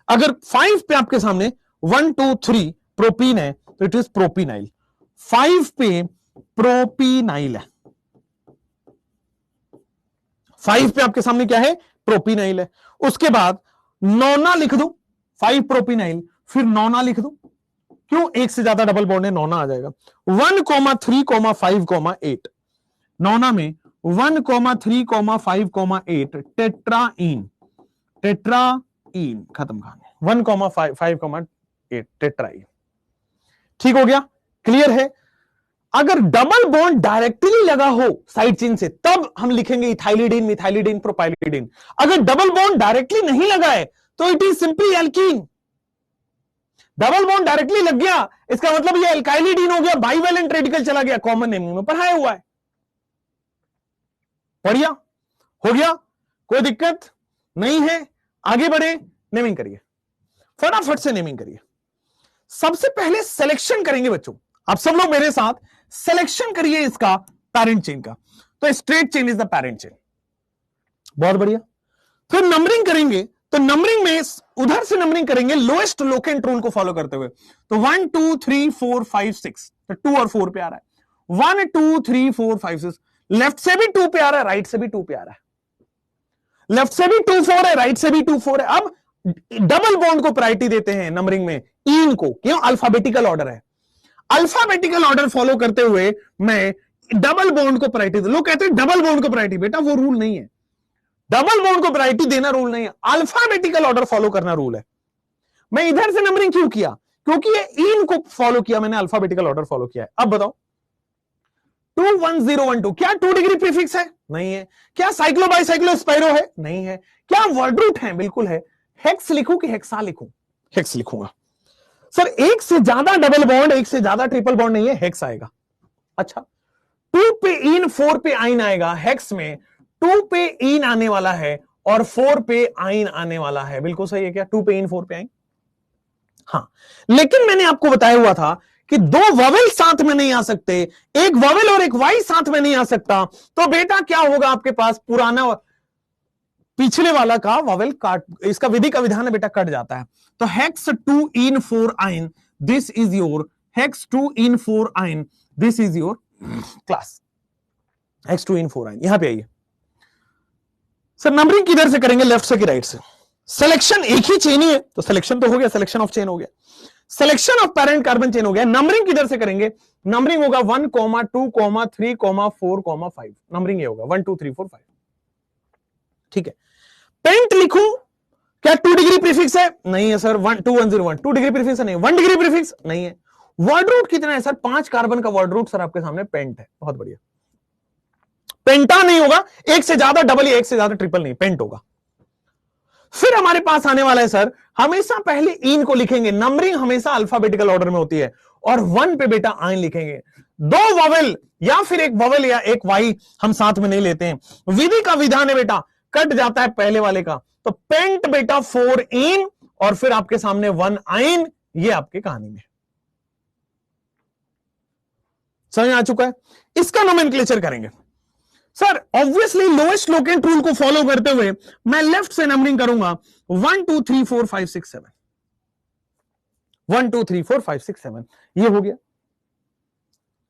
[SPEAKER 1] अगर 5 पे आपके सामने 1, 2, 3 प्रोपीन है तो इट इज प्रोपीनाइल। 5 पे प्रोपीनाइल है, 5 पे आपके सामने क्या है, प्रोपीनाइल है। उसके बाद नोना लिख दूं, 5 प्रोपीनाइल, फिर नोना लिख दूं, क्यों, एक से ज्यादा डबल बॉन्ड है, नोना आ जाएगा। 1,3,5,8 नोना में 1,3,5,8 टेट्राइन, टेट्राइन खत्म कहानी, 1,5,8 टेट्राइन। ठीक हो गया, क्लियर है। अगर डबल बॉन्ड डायरेक्टली लगा हो साइड चेन से तब हम लिखेंगे इथाइलिडीन, मिथाइलिडीन, प्रोपाइलिडीन। अगर डबल बॉन्ड डायरेक्टली नहीं लगा है तो it is simply alkene. Double bond directly लग गया इसका मतलब ये एल्काइलिडीन हो गया, बाइवेलेंट रेडिकल चला गया, कॉमन नेमिंग में पढ़ाया हुआ है। बढ़िया हो गया, कोई दिक्कत नहीं है। आगे बढ़े, नेमिंग करिए, फटाफट से नेमिंग करिए। सबसे पहले सिलेक्शन करेंगे बच्चों, आप सब लोग मेरे साथ सिलेक्शन करिए इसका पैरेंट चेन का। तो straight chain is the parent chain, बहुत बढ़िया। फिर नंबरिंग करेंगे, तो नंबरिंग में उधर से नंबरिंग करेंगे लोएस्ट लोकेंट रूल को फॉलो करते हुए। तो 1 2 3 4 5 6, तो 2 और 4 पे आ रहा है। 1 2 3 4 5 6, लेफ्ट से भी 2 पे आ रहा है, राइट से भी 2 पे आ रहा है। लेफ्ट से भी 2 4 है, राइट से भी 2 4 है। अब डबल बॉन्ड को प्रायोरिटी देते हैं नंबरिंग में, इन को, क्यों, अल्फाबेटिकल ऑर्डर है। अल्फाबेटिकल ऑर्डर फॉलो करते हुए मैं डबल बॉन्ड को प्रायोरिटी दे। लोग कहते हैं डबल बॉन्ड को प्रायोरिटी, बेटा वो रूल नहीं है, डबल बॉन्ड को प्रायोरिटी देना रूल नहीं है, अल्फाबेटिकल ऑर्डर फॉलो करना रूल है। मैं इधर से नंबरिंग क्यों किया, क्योंकि ये इन को फॉलो किया मैंने, अल्फाबेटिकल ऑर्डर फॉलो किया है। अब बताओ 21012 क्या 2 डिग्री प्रीफिक्स है, नहीं है। क्या साइक्लो बाइसाइक्लो स्पाइरो है, नहीं है। क्या वर्ड रूट है, बिल्कुल है। हेक्स लिखूं कि हेक्सा लिखूं, हेक्स लिखूंगा। सर एक से ज्यादा डबल बॉन्ड, एक से ज्यादा ट्रिपल बॉन्ड नहीं है, हेक्स आएगा। अच्छा 2 पे इन 4 पे आइन आएगा, हेक्स में 2 पे इन आने वाला है और 4 पे आइन आने वाला है, बिल्कुल सही है। क्या 2 पे इन 4 पे आइन, हाँ। लेकिन मैंने आपको बताया हुआ था कि 2 वॉवेल साथ में नहीं आ सकते, एक वॉवेल और एक वाई साथ में नहीं आ सकता। तो बेटा क्या होगा आपके पास, पुराना पिछले वाला का वॉवेल काट, इसका विधि का विधान है बेटा, कट जाता है। तो हेक्स 2 इन 4 आइन, दिस इज योर हेक्स 2 इन 4 आइन, this is your class hex 2 इन 4 आइन। यहां पे आइए सर, नंबरिंग किधर से करेंगे, लेफ्ट से कि राइट से। सिलेक्शन एक ही चेन ही है तो सिलेक्शन तो हो गया, सिलेक्शन ऑफ चेन हो गया, selection of parent carbon chain हो गया। नंबरिंग किधर से करेंगे, नंबरिंग होगा 1 2 3 4 5, नंबरिंग ये होगा 1 2 3 4 5। ठीक है, पेंट लिखूं, क्या 2 डिग्री प्रीफिक्स है, नहीं है सर। 12101 2 डिग्री प्रीफिक्स है, नहीं। 1 डिग्री प्रीफिक्स नहीं है। वर्ड रूट कितना है सर, 5 कार्बन का वर्ड रूट सर आपके सामने पेंट है, बहुत बढ़िया। पेंटा नहीं होगा, एक से ज्यादा डबल या एक से ज्यादा ट्रिपल नहीं, पेंट होगा। फिर हमारे पास आने वाला है सर, हमेशा पहले इन को लिखेंगे, नंबरिंग हमेशा अल्फाबेटिकल ऑर्डर में होती है, और 1 पे बेटा आइन लिखेंगे। 2 वॉवेल या फिर एक वॉवेल या एक वाई हम साथ में नहीं लेते हैं, विधि का विधान है बेटा, कट जाता है पहले वाले का। तो पेंट बेटा 4 इन और फिर आपके सामने 1 आइन, ये आपके कहानी में समझ आ चुका है। इसका नोमेनक्लेचर करेंगे sir, obviously lowest locant rule को फॉलो करते हुए मैं लेफ्ट से नंबरिंग करूंगा 1 2 3 4 5 6 7, 1 2 3 4 5 6 7, ये हो गया।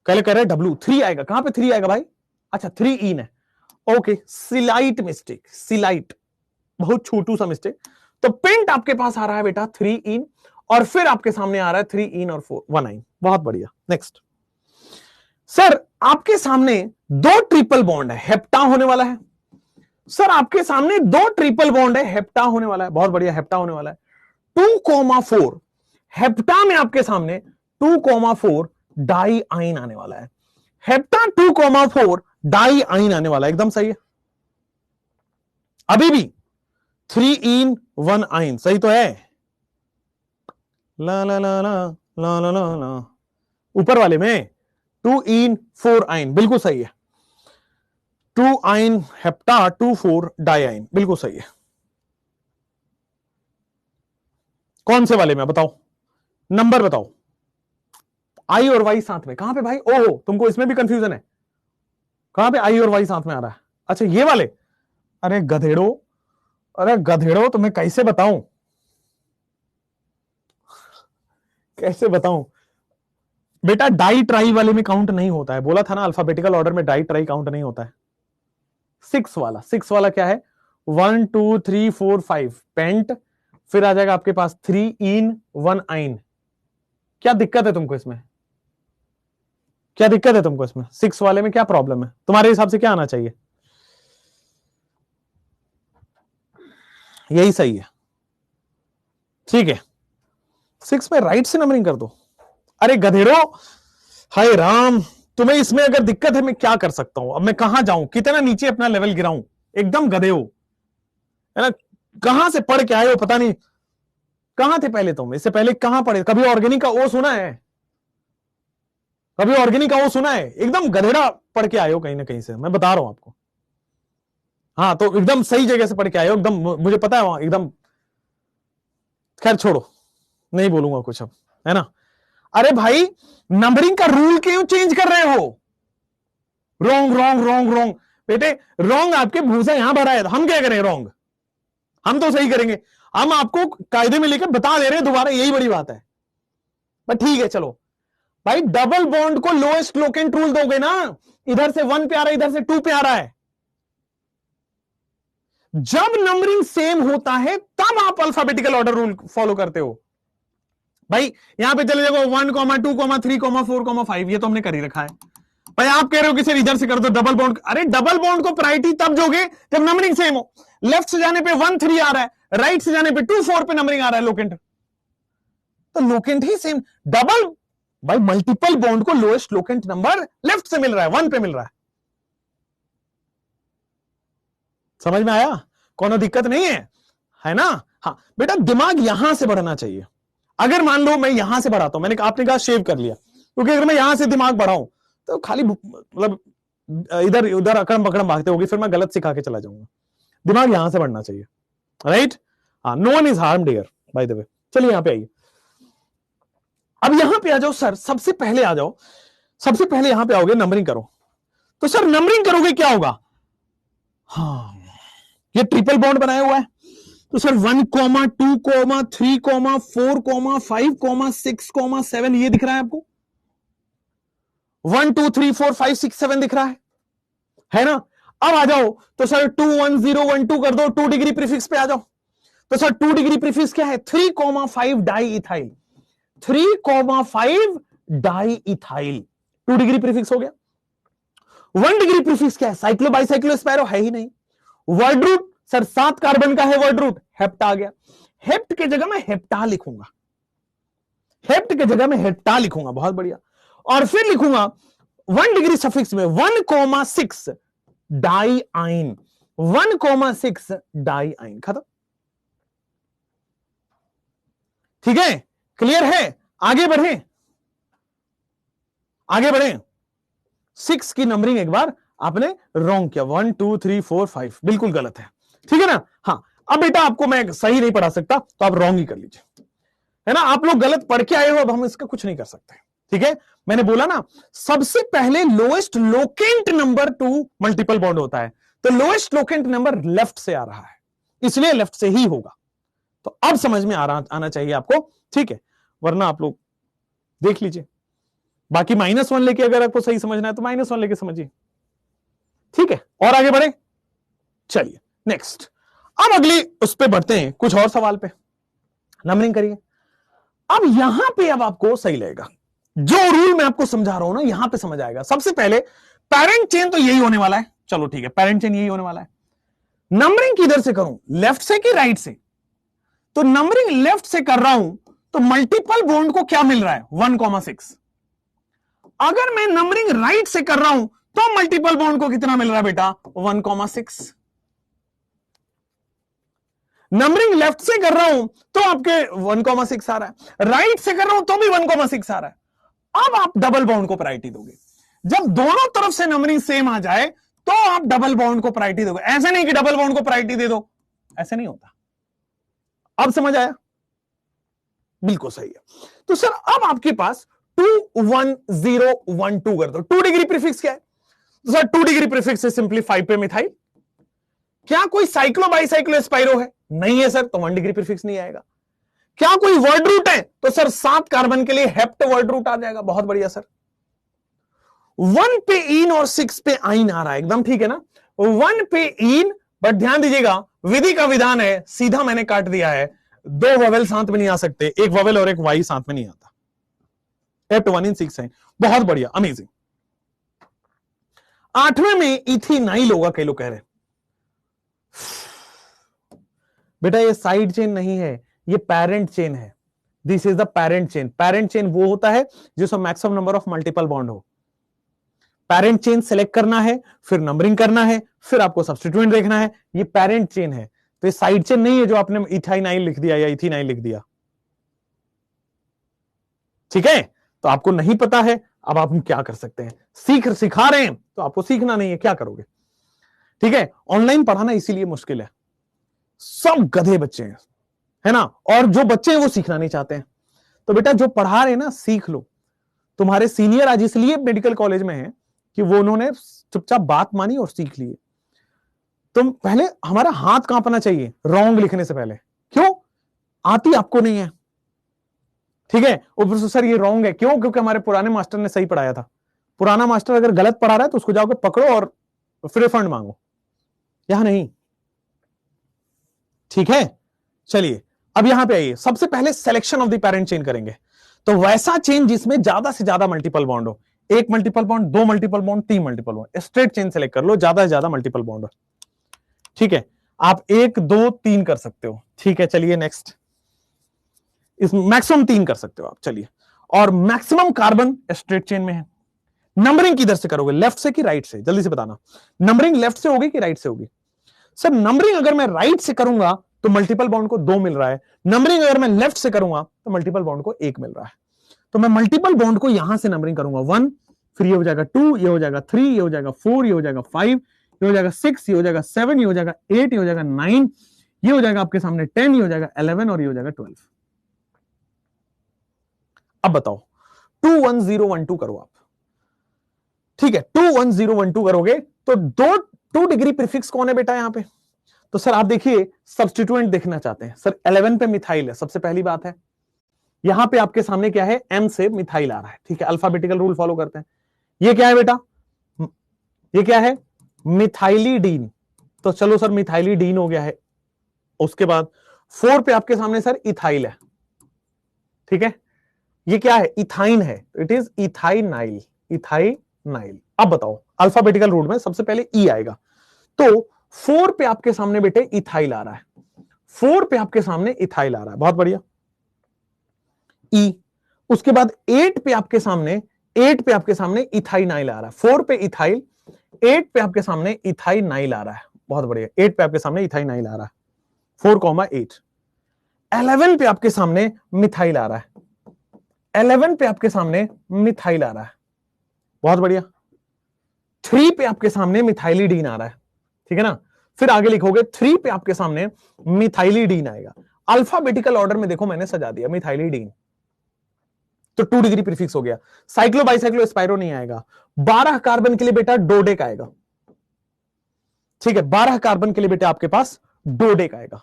[SPEAKER 1] कल कह रहे W 3 आएगा, कहां पे 3 आएगा भाई, अच्छा 3 इन है, ओके, सिलाइट मिस्टेक, सिलाइट, बहुत छोटू सा मिस्टेक। तो पेंट आपके पास आ रहा है बेटा 3 इन और फिर आपके सामने आ रहा है 3 इन और 1 आइन, बहुत बढ़िया। नेक्स्ट सर, आपके सामने 2 ट्रिपल बॉन्ड है, हेप्टा होने वाला है। सर आपके सामने 2 ट्रिपल बॉन्ड है, हेप्टा होने वाला है, बहुत बढ़िया, हेप्टा होने वाला है। 2,4 हेप्टा में आपके सामने 2,4 डाई आइन आने वाला है, हेप्टा 2,4 डाई आइन आने वाला है, एकदम सही है। अभी भी 3 इन 1 आइन, सही तो है। ला ला ला ला ला ला ला ला, ऊपर वाले में 2 इन 4 आइन, बिल्कुल सही है। 2 आइन हेप्टा 2 4 डाई आइन, बिल्कुल सही है। कौन से वाले में बताओ, नंबर बताओ। आई और वाई साथ में, कहां पे भाई, ओहो तुमको इसमें भी कंफ्यूजन है, कहां पे आई और वाई साथ में आ रहा है, अच्छा ये वाले। अरे गधेड़ो, अरे गधेड़ो, तुम्हें कैसे बताऊं, कैसे बताऊं बेटा, डाई ट्राई वाले में काउंट नहीं होता है, बोला था ना अल्फाबेटिकल ऑर्डर में डाई ट्राई काउंट नहीं होता है। 6 वाला क्या है, 1 2 3 4 5 पेंट, फिर आ जाएगा आपके पास 3 इन 1 आइन। क्या दिक्कत है तुमको इसमें, क्या दिक्कत है तुमको इसमें? 6 वाले में क्या प्रॉब्लम है तुम्हारे हिसाब से, क्या आना चाहिए? यही सही है, ठीक है। 6 में राइट से नंबरिंग कर दो। अरे गधेरो, हाय राम, तुम्हें इसमें अगर दिक्कत है मैं क्या कर सकता हूं? अब मैं कहां जाऊं, कितना नीचे अपना लेवल गिराऊं? एकदम गधे हो, है ना? कहां से पढ़ के आए हो पता नहीं, कहां थे पहले तुम, इससे पहले कहां पढ़े? कभी ऑर्गेनिक का ओ सुना है? कभी ऑर्गेनिक का ओ सुना है? एकदम गधेड़ा पढ़ के आए हो कहीं ना कहीं से, मैं बता रहा हूं आपको। हाँ तो एकदम सही जगह से पढ़ के आए हो, एकदम मुझे पता है वहां एकदम। खैर छोड़ो, नहीं बोलूंगा कुछ अब, है ना? अरे भाई, नंबरिंग का रूल क्यों चेंज कर रहे हो? रॉन्ग रॉन्ग रॉन्ग रॉन्ग बेटे, रॉन्ग आपके मुंह से यहां भरा है, हम क्या करें रॉन्ग? हम तो सही करेंगे, हम आपको कायदे में लेकर बता दे रहे हैं दोबारा, यही बड़ी बात है। बट ठीक है चलो भाई, डबल बॉन्ड को लोएस्ट लोकेंट रूल दोगे ना, इधर से 1 पे आ रहा है, इधर से 2 पे आ रहा है। जब नंबरिंग सेम होता है तब आप अल्फाबेटिकल ऑर्डर रूल फॉलो करते हो। भाई यहां पे चले जाओ 1 2 3 4 5, ये तो हमने कर ही रखा है। भाई आप कह रहे हो कि सर इधर से कर दो डबल बॉन्ड, अरे डबल बॉन्ड को प्रायोरिटी तब दोगे जब नंबरिंग सेम हो। लेफ्ट से जाने पे 1 3 आ रहा है, राइट से जाने पे 2 4 पे नंबरिंग आ रहा है लोकेंट, तो लोकेंट ही सेम। डबल भाई मल्टीपल बॉन्ड को लोएस्ट लोकेंट नंबर लेफ्ट से मिल रहा है, 1 पे मिल रहा है। समझ में आया? कोनो दिक्कत नहीं है ना? हाँ बेटा, दिमाग यहां से बढ़ना चाहिए। अगर मान लो मैं यहां से बढ़ाता हूं, आपने कहा शेव कर लिया, क्योंकि अगर मैं यहां से दिमाग बढ़ाऊं तो खाली मतलब इधर उधर अकड़म पकड़म भागते होगी, फिर मैं गलत सिखा के चला जाऊंगा। दिमाग यहां से बढ़ना चाहिए, राइट? हाँ, no one is harmed here by the way. चलिए यहां पे आइए, अब यहां पे आ जाओ सर, सबसे पहले आ जाओ, सबसे पहले यहां पे आओगे, नंबरिंग करो। तो सर नंबरिंग करोगे क्या होगा? हाँ, ये ट्रिपल बॉन्ड बनाया हुआ है, तो सर 1 2 3 4 5 6 7 ये दिख रहा है आपको? 1 2 3 4 5 6 7 दिख रहा है ना? अब आ जाओ तो सर 2 1 0 1 2 कर दो, 2 डिग्री प्रीफिक्स पे आ जाओ। तो सर 2 डिग्री प्रीफिक्स क्या है? 3 5 di ethyl, 3 5 di ethyl, 2 degree prefix हो गया। 1 डिग्री प्रीफिक्स क्या है? साइक्लो बाइसाइक्लो स्पायरो है ही नहीं। वर्ड रूट सर 7 कार्बन का है, वर्ड रूट हेप्टा आ गया। हेप्ट के जगह में हेप्टा लिखूंगा, हेप्ट के जगह में हेप्टा लिखूंगा, बहुत बढ़िया। और फिर लिखूंगा 1 डिग्री सफिक्स में 1,6 डाई आइन, 1,6 डाई आइन, खत्म। ठीक है, क्लियर है? आगे बढ़े, आगे बढ़े। 6 की नंबरिंग एक बार आपने रॉन्ग किया, 1 2 3 4 5 बिल्कुल गलत है, ठीक है ना? हाँ, अब बेटा आपको मैं सही नहीं पढ़ा सकता, तो आप रॉन्ग ही कर लीजिए, है ना? आप लोग गलत पढ़ के आए हो, अब हम इसका कुछ नहीं कर सकते, ठीक है? मैंने बोला ना, सबसे पहले lowest locant number two multiple bond होता है, तो लोएस्ट लोकेंट नंबर लेफ्ट से आ रहा है, इसलिए लेफ्ट से ही होगा। तो अब समझ में आना चाहिए आपको, ठीक है? वरना आप लोग देख लीजिए, बाकी -1 लेके अगर आपको सही समझना है तो -1 लेके समझिए, ठीक है? और आगे बढ़े, चलिए नेक्स्ट। अब अगली उस पे बढ़ते हैं, कुछ और सवाल पे, नंबरिंग करिए। अब यहां पे अब आपको सही लगेगा, जो रूल मैं आपको समझा रहा हूं ना, यहां पे समझ आएगा। सबसे पहले पेरेंट चेन तो यही होने वाला है, चलो ठीक है, पेरेंट चेन यही होने वाला है। नंबरिंग किधर से करूं, लेफ्ट से कि राइट से? तो नंबरिंग लेफ्ट से कर रहा हूं तो मल्टीपल बॉन्ड को क्या मिल रहा है? 1,6। अगर मैं नंबरिंग राइट से कर रहा हूं तो मल्टीपल बॉन्ड को कितना मिल रहा है बेटा? 1,6। नंबरिंग लेफ्ट से कर रहा हूं तो आपके 1,6 आ रहा है, राइट से कर रहा हूं तो भी 1,6 आ रहा है। अब आप डबल बॉन्ड को प्रायोरिटी दोगे, जब दोनों तरफ से नंबरिंग सेम आ जाए तो आप डबल बॉन्ड को प्रायोरिटी दोगे, ऐसे नहीं कि डबल बॉन्ड को प्रायोरिटी दे दो, ऐसे नहीं होता। अब समझ आया? बिल्कुल सही है। तो सर अब आपके पास 2 1 0 1 2 कर दो, 2 डिग्री प्रीफिक्स क्या है? तो सर 2 डिग्री प्रीफिक्स से सिंपली 5 पे मिथाइल। क्या कोई साइक्लो बाइसाइक्लो स्पाइरो है? नहीं है सर, तो 1 डिग्री प्रीफिक्स नहीं आएगा। क्या कोई वर्ड रूट है? तो सर 7 कार्बन के लिए हेप्ट वर्ड रूट आ जाएगा। बहुत बढ़िया सर। 1 पे इन और 6 पे आइन आ रहा है, एकदम ठीक है ना। 1 पे इन, बट ध्यान दीजिएगा विधि का विधान है, सीधा मैंने काट दिया है, 2 ववेल साथ में नहीं आ सकते, एक ववेल और एक वाई साथ में नहीं आता। हेप्ट 1 इन 6 है। बहुत बढ़िया, अमेजिंग। 8वें में इथिनाइल होगा, कई लोग कह रहे हैं। बेटा ये साइड चेन नहीं है, ये पेरेंट चेन है। This is the parent chain. Parent chain वो होता है जिसमें maximum number of multiple bond हो। पेरेंट चेन सेलेक्ट करना है, फिर नंबरिंग करना है, फिर आपको सब्स्टिट्यूएंट देखना है। ये पेरेंट चेन है, तो ये साइड चेन नहीं है जो आपने इथाइनाइल लिख दिया या इथिनाइल लिख दिया। ठीक है, तो आपको नहीं पता है, अब आप क्या कर सकते हैं, सिखा रहे हैं तो आपको सीखना नहीं है, क्या करोगे। ठीक है, ऑनलाइन पढ़ाना इसीलिए मुश्किल है, सब गधे बच्चे हैं, है ना, और जो बच्चे हैं वो सीखना नहीं चाहते हैं। तो बेटा जो पढ़ा रहे हैं ना, सीख लो। तुम्हारे सीनियर आज इसलिए मेडिकल कॉलेज में है कि वो उन्होंने चुपचाप बात मानी और सीख लिए। तुम पहले, हमारा हाथ कांपना चाहिए रॉन्ग लिखने से पहले। क्यों? आती आपको नहीं है, ठीक है। ऊपर सर ये रॉन्ग है, क्यों? क्योंकि हमारे पुराने मास्टर ने सही पढ़ाया था। पुराना मास्टर अगर गलत पढ़ा रहा है तो उसको जाओगे पकड़ो और फिर रिफंड मांगो, यहां नहीं। ठीक है, चलिए अब यहां पे आइए। सबसे पहले selection of the parent chain करेंगे, तो वैसा चेन जिसमें ज्यादा से ज्यादा मल्टीपल बॉन्ड हो। 1 multiple bond, 2 multiple bond, 3 multiple bond, straight chain select कर लो, ज्यादा से ज्यादा मल्टीपल बॉन्ड हो। ठीक है, आप 1 2 3 कर सकते हो। ठीक है, चलिए नेक्स्ट। इस मैक्सिमम 3 कर सकते हो आप, चलिए। और मैक्सिमम कार्बन स्ट्रेट चेन में है। नंबरिंग किधर से करोगे, लेफ्ट से कि राइट से? जल्दी से बताना, नंबरिंग लेफ्ट से होगी कि राइट से होगी? सर नंबरिंग अगर मैं राइट से करूंगा तो मल्टीपल बॉन्ड को 2 मिल रहा है, नंबरिंग अगर मैं लेफ्ट से करूंगा तो मल्टीपल बॉन्ड को 1 मिल रहा है। तो मैं मल्टीपल बॉन्ड को यहां से नंबरिंग करूंगा 1, फिर ये हो जाएगा 2, ये हो जाएगा 3, ये हो जाएगा 4, ये हो जाएगा 5, ये हो जाएगा 6, ये हो जाएगा 7, ये हो जाएगा 8, ये हो जाएगा 9, ये हो जाएगा आपके सामने 10, ये हो जाएगा 11 और ये हो जाएगा 12। अब बताओ 2 1 0 1 2 करो आप। ठीक है, 2 1 0 1 2 करोगे तो 2 डिग्री प्रीफिक्स कौन है बेटा यहां पे? तो सर आप देखिए, सब्स्टिट्यूएंट देखना चाहते हैं सर, 11 पे मिथाइल है, सबसे पहली बात है। यहां पे आपके सामने क्या है, M से मिथाइल आ रहा है। ठीक है, अल्फाबेटिकल रूल फॉलो करते हैं। ये क्या है बेटा, ये क्या है, मिथाइलिडीन। तो चलो सर मिथाइलिडीन हो गया है। उसके बाद 4 पे आपके सामने सर इथाइल है। ठीक है, ये क्या है, इथाइन है, इट इज इथाइनाइल, इथाइनाइल। अब बताओ अल्फाबेटिकल रूल में सबसे पहले ई आएगा, तो 4 पे आपके सामने बेटे इथाइल आ रहा है, 4 पे आपके सामने इथाइल आ रहा है, बहुत बढ़िया, ई। उसके बाद 8 पे आपके सामने इथाइनाइल आ रहा है, 4 पे इथाइल, 8 पे आपके सामने इथाइनाइल आ रहा है, बहुत बढ़िया, 8 पे आपके सामने इथाइनाइल आ रहा है, 4,8। 11 पे आपके सामने मिथाइल आ रहा है, 11 पे आपके सामने मिथाइल आ रहा है, बहुत बढ़िया। 3 पे आपके सामने मिथाइलिडीन आ रहा है, ठीक है ना। फिर आगे लिखोगे 3 पे आपके सामने मिथाइलिडीन आएगा। अल्फाबेटिकल ऑर्डर में देखो मैंने सजा दिया मिथाइलिडीन, तो 2 डिग्री प्रीफिक्स हो गया। साइक्लो बाइसाइक्लो स्पाइरो नहीं आएगा। 12 कार्बन के लिए बेटा डोडेक आएगा। ठीक है, 12 कार्बन के लिए बेटा आपके पास डोडेक आएगा।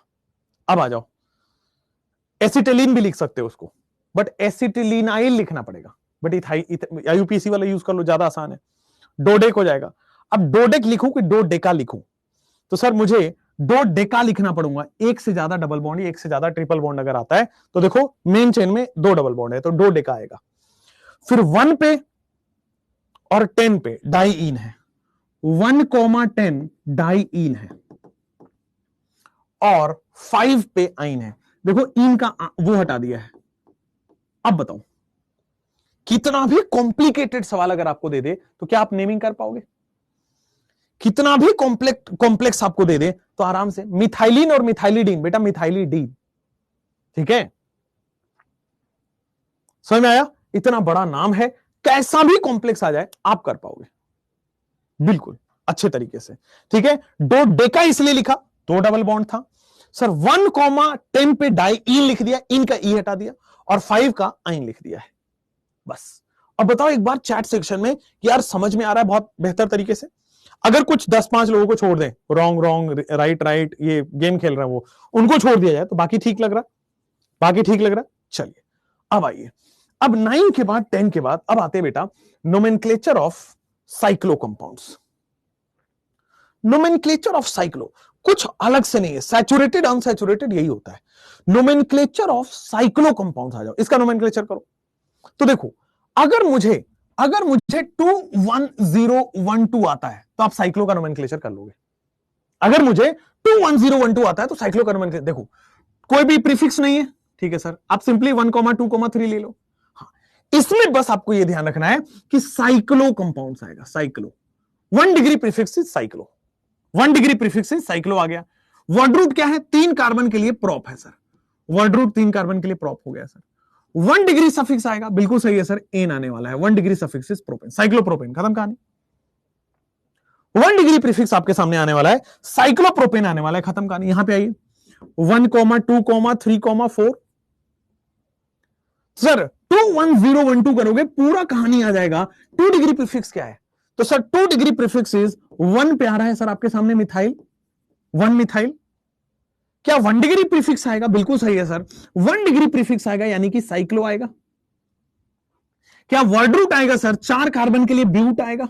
[SPEAKER 1] अब आ जाओ, एसिटिलीन भी लिख सकते हो उसको, बट एसिटिलिनाइल लिखना पड़ेगा। बट आईयूपीएसी वाला यूज कर लो, ज्यादा आसान है, डोडेक हो जाएगा। अब डोडेक लिखूं कि डोडेका लिखूं? तो सर मुझे डोडेका लिखना पड़ूंगा, एक से ज्यादा डबल बॉन्ड, एक से ज्यादा ट्रिपल बॉन्ड अगर आता है तो देखो मेन चेन में 2 डबल बॉन्ड है तो डोडेका आएगा। फिर 1 पे और 10 पे डाईइन है, 1,10 डाईइन है, और 5 पे आइन है। देखो इन का वो हटा दिया है। अब बताओ, कितना भी कॉम्प्लिकेटेड सवाल अगर आपको दे दे तो क्या आप नेमिंग कर पाओगे? कितना भी कॉम्प्लेक्स आपको दे दे तो आराम से। मिथाइलिन और मिथाइलिडीन, बेटा मिथाइलिडीन, ठीक है, समझ में आया? इतना बड़ा नाम है, कैसा भी कॉम्प्लेक्स आ जाए आप कर पाओगे बिल्कुल अच्छे तरीके से। ठीक है, डोडेका इसलिए लिखा, 2 डबल बॉन्ड था सर। 1,10 पे डाईइन लिख दिया, इन का ई हटा दिया, और 5 का आइन लिख दिया है, बस। अब बताओ एक बार चैट सेक्शन में यार समझ में आ रहा है बहुत बेहतर तरीके से? अगर कुछ 10-5 लोगों को छोड़ दें, रॉन्ग रॉन्ग राइट राइट, ये गेम खेल रहे हैं वो, उनको छोड़ दिया जाए तो बाकी ठीक लग रहा? बाकी ठीक लग रहा है? चलिए अब आइए, अब 9 के बाद 10 के बाद अब आते हैं बेटा nomenclature of cyclo compounds. Nomenclature of cyclo कुछ अलग से नहीं है, सैचुरेटेड अनसैचुरेटेड यही होता है। नोमेनक्लेचर ऑफ साइक्लो कंपाउंड्स आ जाओ, इसका नोमेनक्लेचर करो। तो देखो, अगर मुझे 21012 आता है तो आप साइक्लो का नोमेनक्लेचर कर लोगे। अगर मुझे 21012 आता है तो साइक्लो का नोमेनक्लेचर, देखो कोई भी प्रीफिक्स नहीं है, ठीक है सर, आप सिंपली 1,2,3 ले लो। हाँ, इसमें बस आपको यह ध्यान रखना है कि साइक्लो कंपाउंड्स आएगा, cyclo. 1 degree prefix is cyclo, 1 degree prefix is cyclo आ गया। वर्ड रूट क्या है? 3 कार्बन के लिए प्रॉप है सर, वर्ड रूट 3 कार्बन के लिए प्रॉप हो गया सर। 1 डिग्री सफिक्स आएगा, बिल्कुल सही है सर, एन आने वाला है। 1 degree suffix is propane, cyclopropane, खत्म कहानी। 1 डिग्री प्रीफिक्स आपके सामने आने वाला है, साइक्लोप्रोपेन आने वाला है, खत्म कहानी। यहां पे आइए 1,2,3,4 सर 21012 करोगे पूरा कहानी आ जाएगा। 2 डिग्री प्रीफिक्स क्या है? तो सर 2 डिग्री प्रीफिक्स इज 1 पे आ रहा है सर आपके सामने मिथाइल, 1 मिथाइल। क्या 1 डिग्री प्रीफिक्स आएगा? बिल्कुल सही है सर, 1 डिग्री प्रीफिक्स आएगा यानी कि साइक्लो आएगा। क्या वर्ड रूट आएगा सर? 4 कार्बन के लिए ब्यूट आएगा।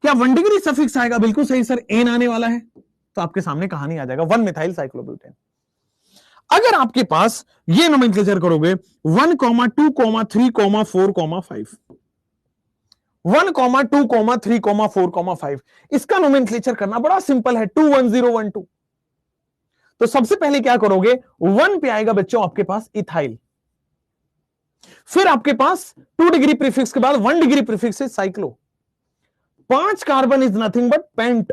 [SPEAKER 1] क्या 1 डिग्री सफिक्स आएगा? बिल्कुल सही सर, एन आने वाला है। तो आपके सामने कहानी आ जाएगा 1 मिथाइल साइक्लोब्यूटेन। अगर आपके पास ये नोमेनक्लेचर करोगे 1,2,3,4,5 1,2,3,4,5 इसका नोमेनक्लेचर करना बड़ा सिंपल है, 21012। तो सबसे पहले क्या करोगे, 1 पे आएगा बच्चों आपके पास इथाइल, फिर आपके पास 2 डिग्री प्रीफिक्स के बाद 1 degree prefix is cyclo, 5 carbon is nothing but pent,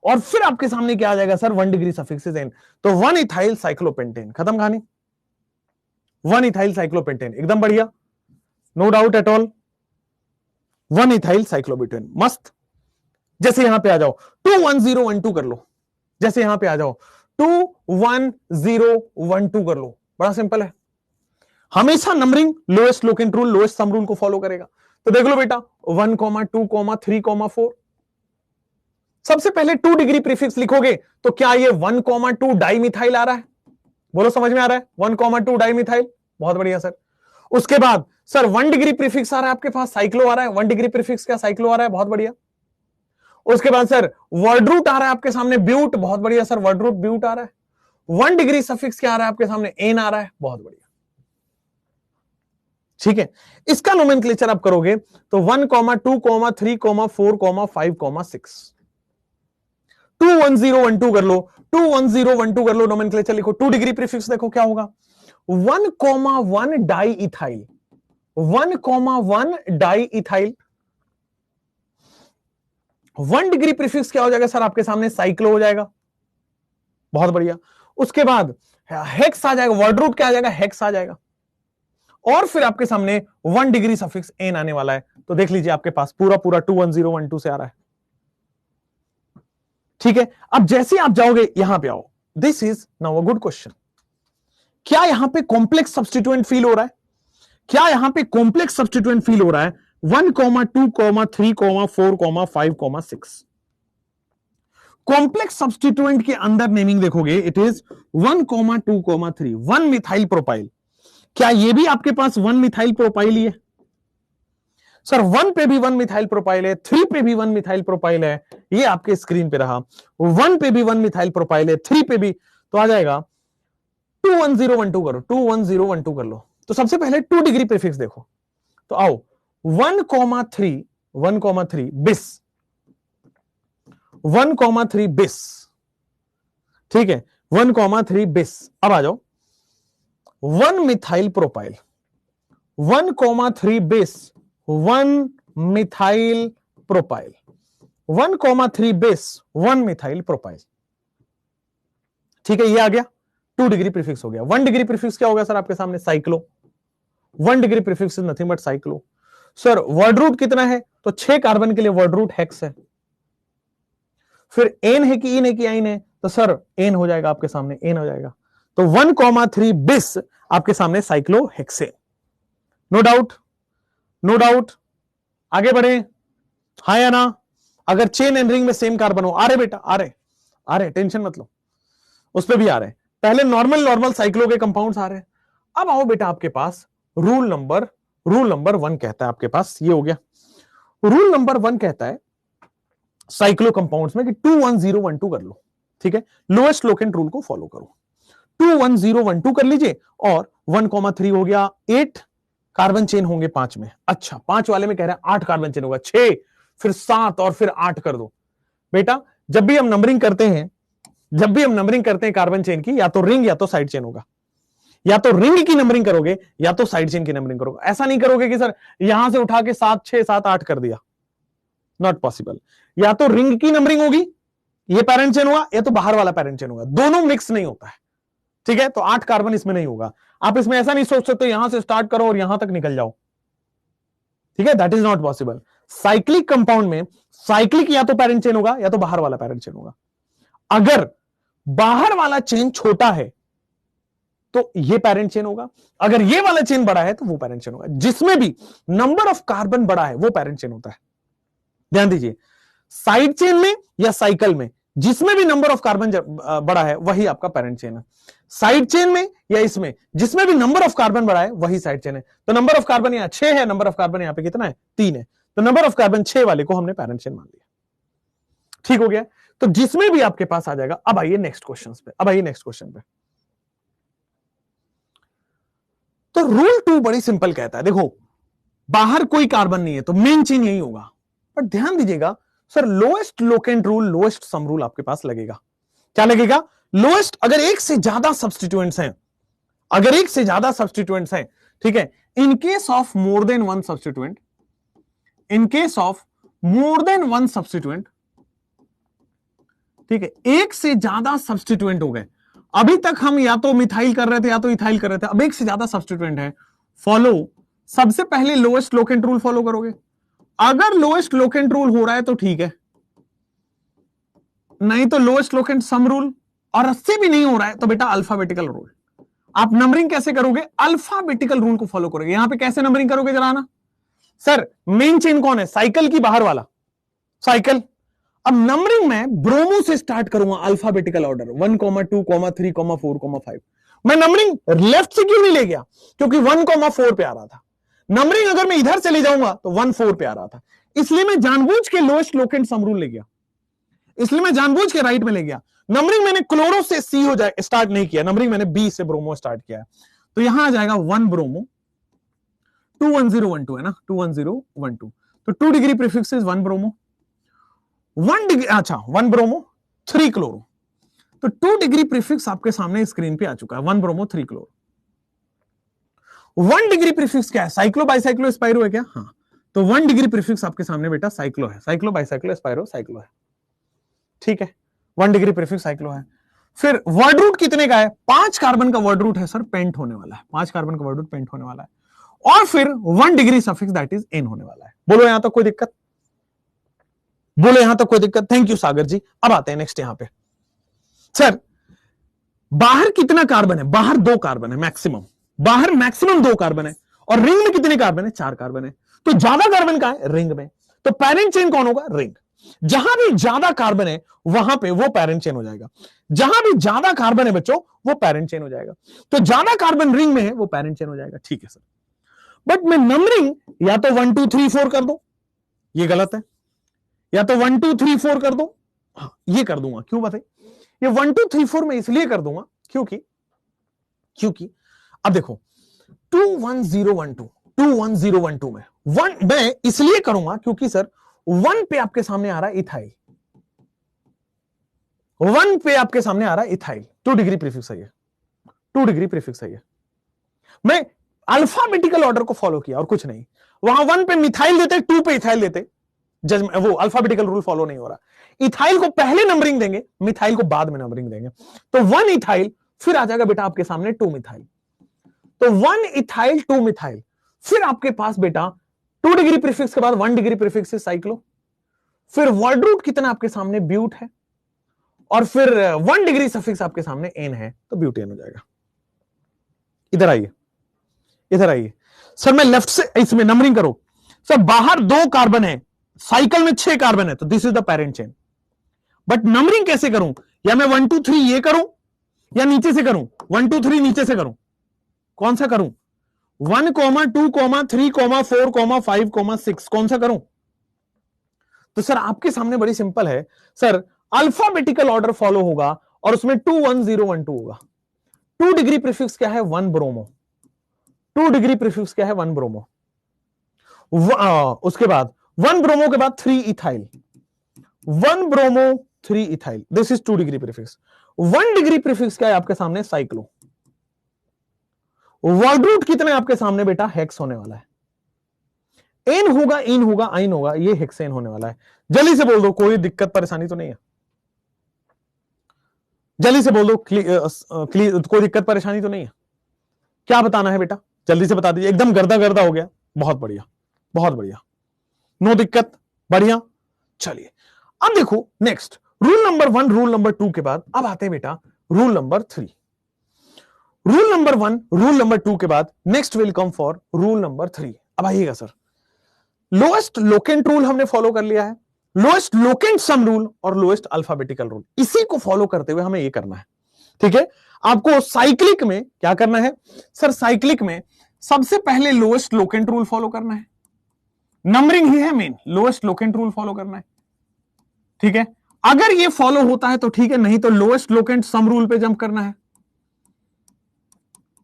[SPEAKER 1] और फिर आपके सामने क्या आ जाएगा sir? 1 degree suffix is ane. तो 1 इथाइल साइक्लोपेंटेन, खत्म कहानी। 1 इथाइल साइक्लोपेंटेन, एकदम बढ़िया, no doubt at all. 1 ethyl cyclobutane, मस्त। जैसे यहां पे आ जाओ 21012 कर लो, जैसे यहां पे आ जाओ 21012 कर लो, बड़ा सिंपल है। हमेशा numbering lowest locant rule, lowest sum rule को फॉलो करेगा। तो देख लो बेटा 1,2,3,4 सबसे पहले 2 डिग्री प्रीफिक्स लिखोगे तो क्या ये 1,2 डाइमिथाइल आ रहा है? बोलो समझ में आ रहा है? 1,2 डाइमिथाइल, बहुत बढ़िया सर। उसके बाद सर 1 डिग्री प्रीफिक्स आ रहा है आपके पास, साइक्लो आ रहा है। 1 डिग्री प्रीफिक्स क्या? साइक्लो आ रहा है, बहुत बढ़िया। उसके बाद सर वर्ड रूट आ रहा है आपके सामने, ब्यूट, बहुत बढ़िया सर, वर्ड रूट ब्यूट आ रहा है। 1 डिग्री सफिक्स क्या आ रहा है आपके सामने? एन आ रहा है, बहुत बढ़िया, ठीक है। इसका नोमेनक्लेचर आप करोगे तो 1,2,3,4,5,6 21012 कर लो, 21012 कर लो, नोमेनक्लेचर लिखो। 2 डिग्री प्रीफिक्स देखो क्या होगा, 1,1 di ethyl, 1,1 di ethyl. 1 degree prefix क्या हो जाएगा सर आपके सामने? साइक्लो हो जाएगा, बहुत बढ़िया। उसके बाद हेक्स आ जाएगा, वर्ड रूट क्या आ जाएगा? हेक्स आ जाएगा, और फिर आपके सामने 1 डिग्री सफिक्स एन आने वाला है। तो देख लीजिए आपके पास पूरा 21012 से आ रहा है, ठीक है। अब जैसे आप जाओगे यहां पे आओ, this is now a good question. क्या यहां पे कॉम्प्लेक्स सब्स्टिट्यूएंट फील हो रहा है? क्या यहां पे कॉम्प्लेक्स सब्स्टिट्यूएंट फील हो रहा है? 1,2,3,4,5,6 कॉम्प्लेक्स सब्स्टिट्यूएंट के अंदर नेमिंग देखोगे, इट इज 1,2,3 1 मिथाइल प्रोपाइल। क्या ये भी आपके पास 1 मिथाइल प्रोपाइल ही है? सर 1 पे भी 1 मिथाइल प्रोपाइल है, 3 पे भी 1 मिथाइल प्रोपाइल है, ये आपके स्क्रीन पे रहा। 1 पे भी 1 मिथाइल प्रोपाइल है, 3 पे भी, तो आ जाएगा 21012 करो, 21012 कर लो। तो सबसे पहले 2 डिग्री प्रीफिक्स देखो, तो आओ 1,3 बिस, 1,3 बिस, ठीक है, 1,3 बिस। अब आ जाओ 1 मिथाइल प्रोपाइल, 1,3 बिस, 1 मिथाइल प्रोपाइल, 1,3 बिस, 1 मिथाइल प्रोपाइल, ठीक है, ये आ गया। 2 डिग्री प्रीफिक्स हो गया। 1 डिग्री प्रीफिक्स क्या हो गया सर आपके सामने? Cyclo. 1 degree prefix is nothing but cyclo. Sir word root कितना है? तो 6 कार्बन के लिए वर्ड रूट हेक्स है। फिर एन है कि इन है कि आइन है? तो सर एन हो जाएगा आपके सामने, एन हो जाएगा। तो 1,3 बिस आपके सामने cyclohexane. No doubt, no doubt. आगे बढ़े, हाँ या ना? अगर चेन एंड रिंग में सेम कार्बन हो, आ रहे बेटा, आ रहे, टेंशन मत लो, उस पर भी आ रहे। पहले नॉर्मल साइक्लो के कंपाउंड्स आ रहे हैं। अब आओ बेटा आपके पास रूल नंबर 1 कहता है आपके पास, ये हो गया रूल नंबर 1 कहता है साइक्लो कंपाउंड्स में कि 21012 कर लो, ठीक है, लोएस्ट लोकेंट रूल को फॉलो करो। 21012 कर लीजिए और 1,3 हो गया 8 कार्बन चेन होंगे 5 में। अच्छा 5 वाले में कह रहा है 8 कार्बन चेन होगा, 6 फिर 7 और फिर 8 कर दो। बेटा जब भी हम नंबरिंग करते हैं कार्बन चेन की, या तो रिंग या तो साइड चेन होगा, या तो रिंग की नंबरिंग करोगे या तो साइड चेन की नंबरिंग करोगे। ऐसा नहीं करोगे कि सर यहां से उठा के 7 6 7 8 कर दिया, नॉट पॉसिबल। या तो रिंग की नंबरिंग होगी, ये पैरेंट चेन हुआ, या तो बाहर वाला पैरेंट चेन होगा, दोनों मिक्स नहीं होता है, ठीक है। तो 8 कार्बन इसमें नहीं होगा। आप इसमें ऐसा नहीं सोच सकते यहां से स्टार्ट करो और यहां तक निकल जाओ, ठीक है, that is not possible. Cyclic compound में साइक्लिक या तो पैरेंट चेन होगा या तो बाहर वाला पैरेंट चेन होगा। अगर बाहर वाला चेन छोटा है तो ये पैरेंट चेन होगा, अगर ये वाला चेन बड़ा है तो वो पैरेंट चेन होगा। जिसमें भी नंबर ऑफ कार्बन बड़ा है वो पैरेंट चेन होता है। ध्यान दीजिए, साइड चेन में या साइकिल में जिसमें भी नंबर ऑफ कार्बन बड़ा है वही आपका पैरेंट चेन है। साइड चेन में या इसमें जिसमें भी नंबर ऑफ कार्बन बड़ा है वही साइड चेन है। तो नंबर ऑफ कार्बन यहां 6 है, नंबर ऑफ कार्बन यहां पे कितना है 3 है, तो नंबर ऑफ कार्बन 6 वाले को हमने पैरेंट चेन मान लिया। ठीक हो गया। तो जिसमें भी आपके पास आ जाएगा। अब आइए नेक्स्ट क्वेश्चन पे। तो रूल 2 बड़ी सिंपल कहता है, देखो बाहर कोई कार्बन नहीं है तो मेन चेन यही होगा। पर ध्यान दीजिएगा sir, lowest locant rule, lowest sum rule आपके पास लगेगा। क्या लगेगा? लोएस्ट। अगर एक से ज्यादा सब्स्टिट्यूएंट्स हैं, ठीक है, in case of more than one substituent, ठीक है, एक से ज्यादा सब्स्टिट्यूएंट हो गए। अभी तक हम या तो मिथाइल कर रहे थे या तो इथाइल कर रहे थे, अब एक से ज्यादा सब्स्टिट्यूएंट है, फॉलो सबसे पहले लोएस्ट लोकेंट रूल फॉलो करोगे। अगर लोएस्ट लोकेंट रूल हो रहा है तो ठीक है, नहीं तो लोएस्ट लोकेंट सम रूल, और उससे भी नहीं हो रहा है तो बेटा अल्फाबेटिकल रूल। आप नंबरिंग कैसे करोगे? अल्फाबेटिकल रूल को फॉलो करोगे। यहां पे कैसे नंबरिंग करोगे जरा ना सर? मेन चेन कौन है? साइकिल की बाहर वाला? साइकिल। अब नंबरिंग में ब्रोमो से स्टार्ट करूंगा, अल्फाबेटिकल ऑर्डर 1, 2, 3, 4, 5। मैं नंबरिंग लेफ्ट से क्यों नहीं ले गया? क्योंकि 1,4 पे आ रहा था। नंबरिंग अगर मैं इधर से ले जाऊंगा तो 1,4 पे आ रहा था, इसलिए मैं जानबूझ के लोएस्ट लोकेंट सम रूल ले गया, इसलिए मैं जानबूझ के राइट में ले गया। नंबरिंग मैंने क्लोरो से सी हो जाए स्टार्ट नहीं किया, नंबरिंग मैंने बी से ब्रोमो स्टार्ट किया है। तो यहां आ जाएगा 1 ब्रोमो, 21012 है ना, 21012। तो 2 degree prefix is 1 bromo, 1 degree, अच्छा 1 ब्रोमो 3 क्लोरो। तो 2 डिग्री प्रीफिक्स आपके सामने स्क्रीन पे आ चुका है, 1 ब्रोमो 3 क्लोरो। 1 डिग्री प्रीफिक्स क्या है? साइक्लो बाइसाइक्लो स्पाइरो है क्या? हाँ, तो 1 डिग्री प्रीफिक्स आपके सामने बेटा साइक्लो है, साइक्लो बाइसाइक्लो स्पाइरो साइक्लो है, ठीक है, 1 डिग्री प्रीफिक्स साइक्लो है। फिर वर्ड रूट कितने का है? 5 कार्बन का वर्ड रूट है सर, पेंट होने वाला है, 5 कार्बन का वर्ड रूट पेंट होने वाला है। और फिर 1 degree suffix that is an होने वाला है। बोलो यहां तक कोई दिक्कत? बोलो यहां तक कोई दिक्कत? थैंक यू सागर जी। अब आते हैं नेक्स्ट यहां पे। सर बाहर कितना कार्बन है? बाहर 2 कार्बन है मैक्सिमम, बाहर मैक्सिमम 2 कार्बन है, और रिंग में कितने कार्बन है? 4 कार्बन है। तो ज्यादा कार्बन कहां है? रिंग में। तो पैरेंट चेन कौन होगा? रिंग। जहां भी ज्यादा कार्बन है वहां पे वो पैरेंट चेन हो जाएगा, जहां भी ज्यादा कार्बन है बच्चों वो पैरेंट चेन हो जाएगा। तो ज्यादा कार्बन रिंग में है वो पैरेंट चेन हो जाएगा, ठीक है सर। बट मैं नंबरिंग या तो 1 2 3 4 कर दो, ये गलत है, या तो 1 2 3 4 कर दो, हाँ ये कर दूंगा। क्यों बताइए? ये 1 2 3 4 मैं इसलिए कर दूंगा क्योंकि अब देखो 21012 में 1 मैं इसलिए करूंगा क्योंकि सर 1 पे आपके सामने आ रहा है इथाइल, 1 पे आपके सामने आ रहा है इथाइल, 2 डिग्री प्रीफिक्स है ये, 2 डिग्री प्रीफिक्स है ये। मैं अल्फाबेटिकल ऑर्डर को फॉलो किया और कुछ नहीं। वहां 1 पे मिथाइल देते, 2 पे इथाइल देते, वो अल्फाबेटिकल रूल फॉलो नहीं हो रहा। इथाइल को पहले नंबरिंग देंगे, मिथाइल को बाद में नंबरिंग देंगे। तो 1 इथाइल, फिर आ जाएगा बेटा आपके सामने 2 मिथाइल। तो 1 इथाइल 2 मिथाइल, फिर आपके पास बेटा 2 डिग्री प्रीफिक्स के बाद 1 डिग्री प्रीफिक्स से साइक्लो, फिर वर्ड रूट कितना आपके सामने? ब्यूट है, और फिर 1 डिग्री सफिक्स आपके सामने एन है, तो ब्यूटेन हो जाएगा। इधर आइए, इधर आइए सर, मैं लेफ्ट से इसमें नंबरिंग करो सर। बाहर 2 कार्बन है, साइकिल में 6 कार्बन है, तो this is the parent chain. But numbering कैसे करूं? या मैं 1 2 3 ये करूं, या नीचे से करूं? 1 2 3 नीचे से करूं? कौन सा करूं? 1 2 3 4 5 6 कौन सा करूं? तो सर आपके सामने बड़ी सिंपल है सर, अल्फाबेटिकल ऑर्डर फॉलो होगा और उसमें 2 1 0 1 2 होगा। 2 डिग्री प्रीफिक्स क्या है? 1 ब्रोमो। 2 डिग्री प्रीफिक्स क्या है? 1 ब्रोमो। उसके बाद 1 ब्रोमो के बाद 3 ethyl, 1 bromo 3 ethyl, this is 2 degree prefix. 1 degree prefix क्या है आपके सामने? साइक्लो। वर्ड रूट कितने आपके सामने बेटा? हेक्स होने वाला है। एन होगा, इन होगा, आइन होगा, ये हेक्सेन होने वाला है। जल्दी से बोल दो, कोई दिक्कत परेशानी तो नहीं है? जल्दी से बोल दो, कोई दिक्कत परेशानी तो नहीं है? क्या बताना है बेटा? जल्दी से बता दीजिए। एकदम गर्दा गर्दा हो गया, बहुत बढ़िया, बहुत बढ़िया, नो दिक्कत, बढ़िया। चलिए अब देखो next, rule number 1 rule number 2 के बाद अब आते हैं बेटा rule number 3। Rule number 1 rule number 2 के बाद next will come for rule number 3। अब आइएगा सर, लोएस्ट लोकेंट रूल हमने फॉलो कर लिया है, लोएस्ट लोकेंट सम रूल और लोएस्ट अल्फाबेटिकल रूल, इसी को फॉलो करते हुए हमें ये करना है। ठीक है, आपको साइक्लिक में क्या करना है सर? साइक्लिक में सबसे पहले लोएस्ट लोकेंट रूल फॉलो करना है, नंबरिंग ही है main, lowest locant rule follow करना है। ठीक है, अगर ये फॉलो होता है तो ठीक है, नहीं तो लोएस्ट लोकेंट सम रूल पे जंप करना है।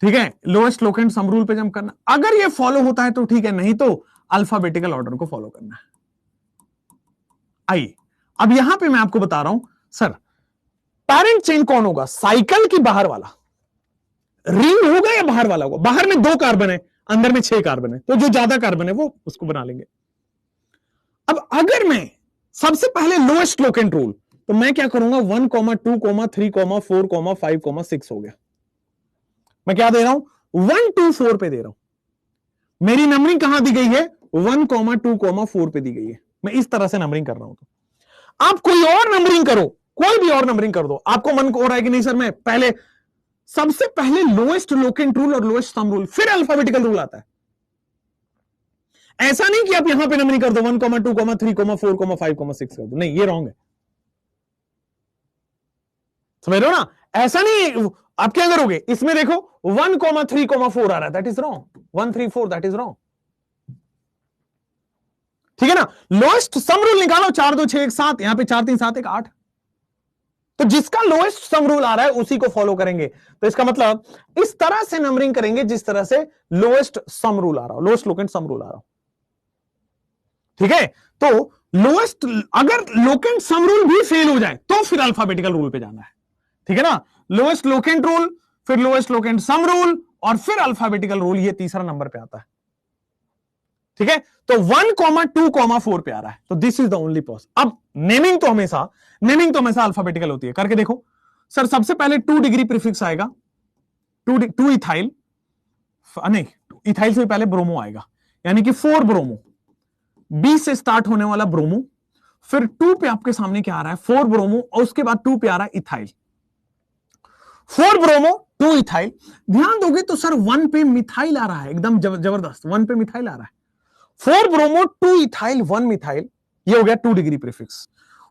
[SPEAKER 1] ठीक है, लोएस्ट लोकेंट सम रूल पे जंप करना, अगर ये फॉलो होता है तो ठीक है, नहीं तो अल्फाबेटिकल ऑर्डर को फॉलो करना है। आइए अब यहां पे मैं आपको बता रहा हूं सर, पैरेंट चेन कौन होगा? साइकिल की बाहर वाला रिंग होगा या बाहर वाला होगा? बाहर में 2 कार्बन है, अंदर में 6 कार्बन है, तो जो ज्यादा कार्बन है वो उसको बना लेंगे। अब अगर मैं सबसे पहले लोएस्ट लोकेंट रूल, तो मैं क्या करूंगा? 1 2 3 4 5 6 हो गया। मैं क्या दे रहा हूं? 1 2 4 पे दे रहा हूं। मेरी नंबरिंग कहां दी गई है? 1 2 4 पे दी गई है। मैं इस तरह से नंबरिंग कर रहा हूं। तो आप कोई और नंबरिंग करो, कोई भी और नंबरिंग कर दो, आपको मन हो रहा है कि नहीं सर मैं पहले सबसे पहले लोएस्ट लोकेंट रूल और लोएस्ट सम रूल, फिर अल्फाबेटिकल रूल आता है। ऐसा नहीं कि आप यहां पे नंबरिंग कर दो 1 2 3 4 5 6 कर दो, नहीं, ये रॉन्ग है। समझ रहे हो ना? ऐसा नहीं, आप क्या करोगे? इसमें देखो 1 3 4 आ रहा है, that is wrong. 1 3 4 that is wrong. ठीक है ना? लोएस्ट सम रूल निकालो, 4 2 6 1 7, यहां पे 4 3 7 1 8, तो जिसका लोएस्ट सम रूल आ रहा है उसी को फॉलो करेंगे। तो इसका मतलब इस तरह से नंबरिंग करेंगे जिस तरह से लोएस्ट सम रूल आ रहा हो, लोएस्ट लोकेंट सम रूल आ रहा हो। ठीक है, तो लोएस्ट, अगर लोकेंट सम रूल भी फेल हो जाए तो फिर अल्फाबेटिकल रूल पे जाना है। ठीक है ना? लोएस्ट लोकेंट रूल, फिर लोएस्ट लोकेंट सम रूल और फिर अल्फाबेटिकल रूल, ये तीसरा नंबर पे आता है। ठीक है, तो 1 2 4 पे आ रहा है, तो this is the only pause. अब नेमिंग तो हमेशा अल्फाबेटिकल होती है। करके देखो सर, सबसे पहले 2 डिग्री प्रीफिक्स आएगा, 2 इथाइल, नहीं, इथाइल से पहले ब्रोमो आएगा, यानी कि 4 ब्रोमो, बी से स्टार्ट होने वाला ब्रोमो, फिर 2 पे आपके सामने क्या आ रहा है? 4 ब्रोमो, और उसके बाद 2 पे आ रहा है इथाइल। 4 ब्रोमो 2 इथाइल, ध्यान दोगे तो सर 1 पे मिथाइल आ रहा है, एकदम जबरदस्त, 1 पे मिथाइल आ रहा है। 4 ब्रोमो 2 इथाइल 1 मिथाइल, ये हो गया 2 डिग्री प्रीफिक्स।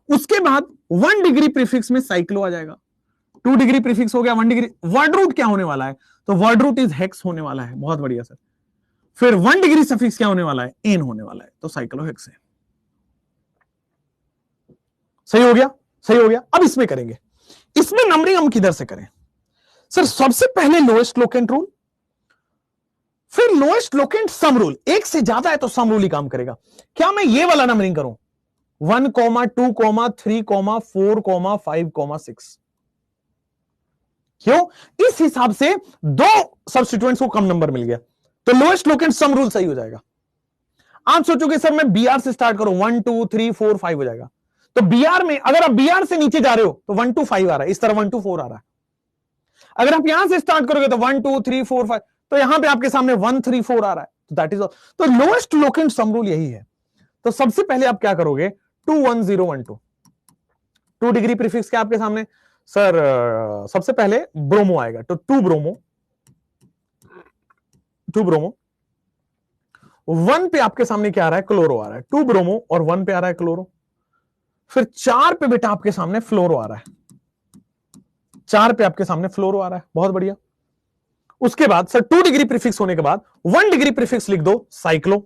[SPEAKER 1] उसके बाद 1 डिग्री प्रीफिक्स में साइक्लो आ जाएगा। 2 डिग्री प्रीफिक्स हो गया, 1 डिग्री, वर्ड रूट क्या होने वाला है? तो वर्ड रूट इज हेक्स होने वाला है। बहुत बढ़िया सर। फिर 1 डिग्री सफिक्स क्या होने वाला है? एन होने वाला है, तो साइक्लोहेक्सेन। सही हो गया, सही हो गया। अब इसमें करेंगे, इसमें नंबरिंग हम किधर से करें सर? सबसे पहले लोएस्ट लोकेंट रूल, फिर लोएस्ट लोकेंट सम रूल, एक से ज्यादा है तो सम रूल ही काम करेगा। क्या मैं ये वाला नंबरिंग करूं 1 2 3 4 5 6? क्यों? इस हिसाब से 2 सब्स्टिट्यूएंट्स को कम नंबर मिल गया, तो लोएस्ट लोकेंट सम रूल सही हो जाएगा। आप सोचोगे सर मैं बीआर से स्टार्ट करूं, 1 2 3 4 5 हो जाएगा, तो बीआर में अगर आप बीआर से नीचे जा रहे हो तो 1 2 5 आ रहा है, इस तरह 1 2 4 आ रहा है। अगर आप यहां से स्टार्ट करोगे तो 1 2 3 4 5, तो यहां पे आपके सामने 1 3 4 आ रहा है, तो दैट इज, तो लोएस्ट लोकेंट सम रूल यही है। तो सबसे पहले आप क्या करोगे? 2 1 0 1 2, 2 डिग्री प्रीफिक्स क्या आपके सामने सर? सबसे पहले ब्रोमो आएगा, तो 2 ब्रोमो, 2 ब्रोमो, 1 पे आपके सामने क्या आ रहा है? क्लोरो आ रहा है। 2 ब्रोमो और 1 पे आ रहा है क्लोरो। फिर 4 पे बेटा आपके सामने फ्लोरो आ रहा है, 4 पे आपके सामने फ्लोरो आ रहा है, बहुत बढ़िया। उसके बाद सर 2 डिग्री प्रीफिक्स होने के बाद 1 डिग्री प्रीफिक्स लिख दो साइक्लो,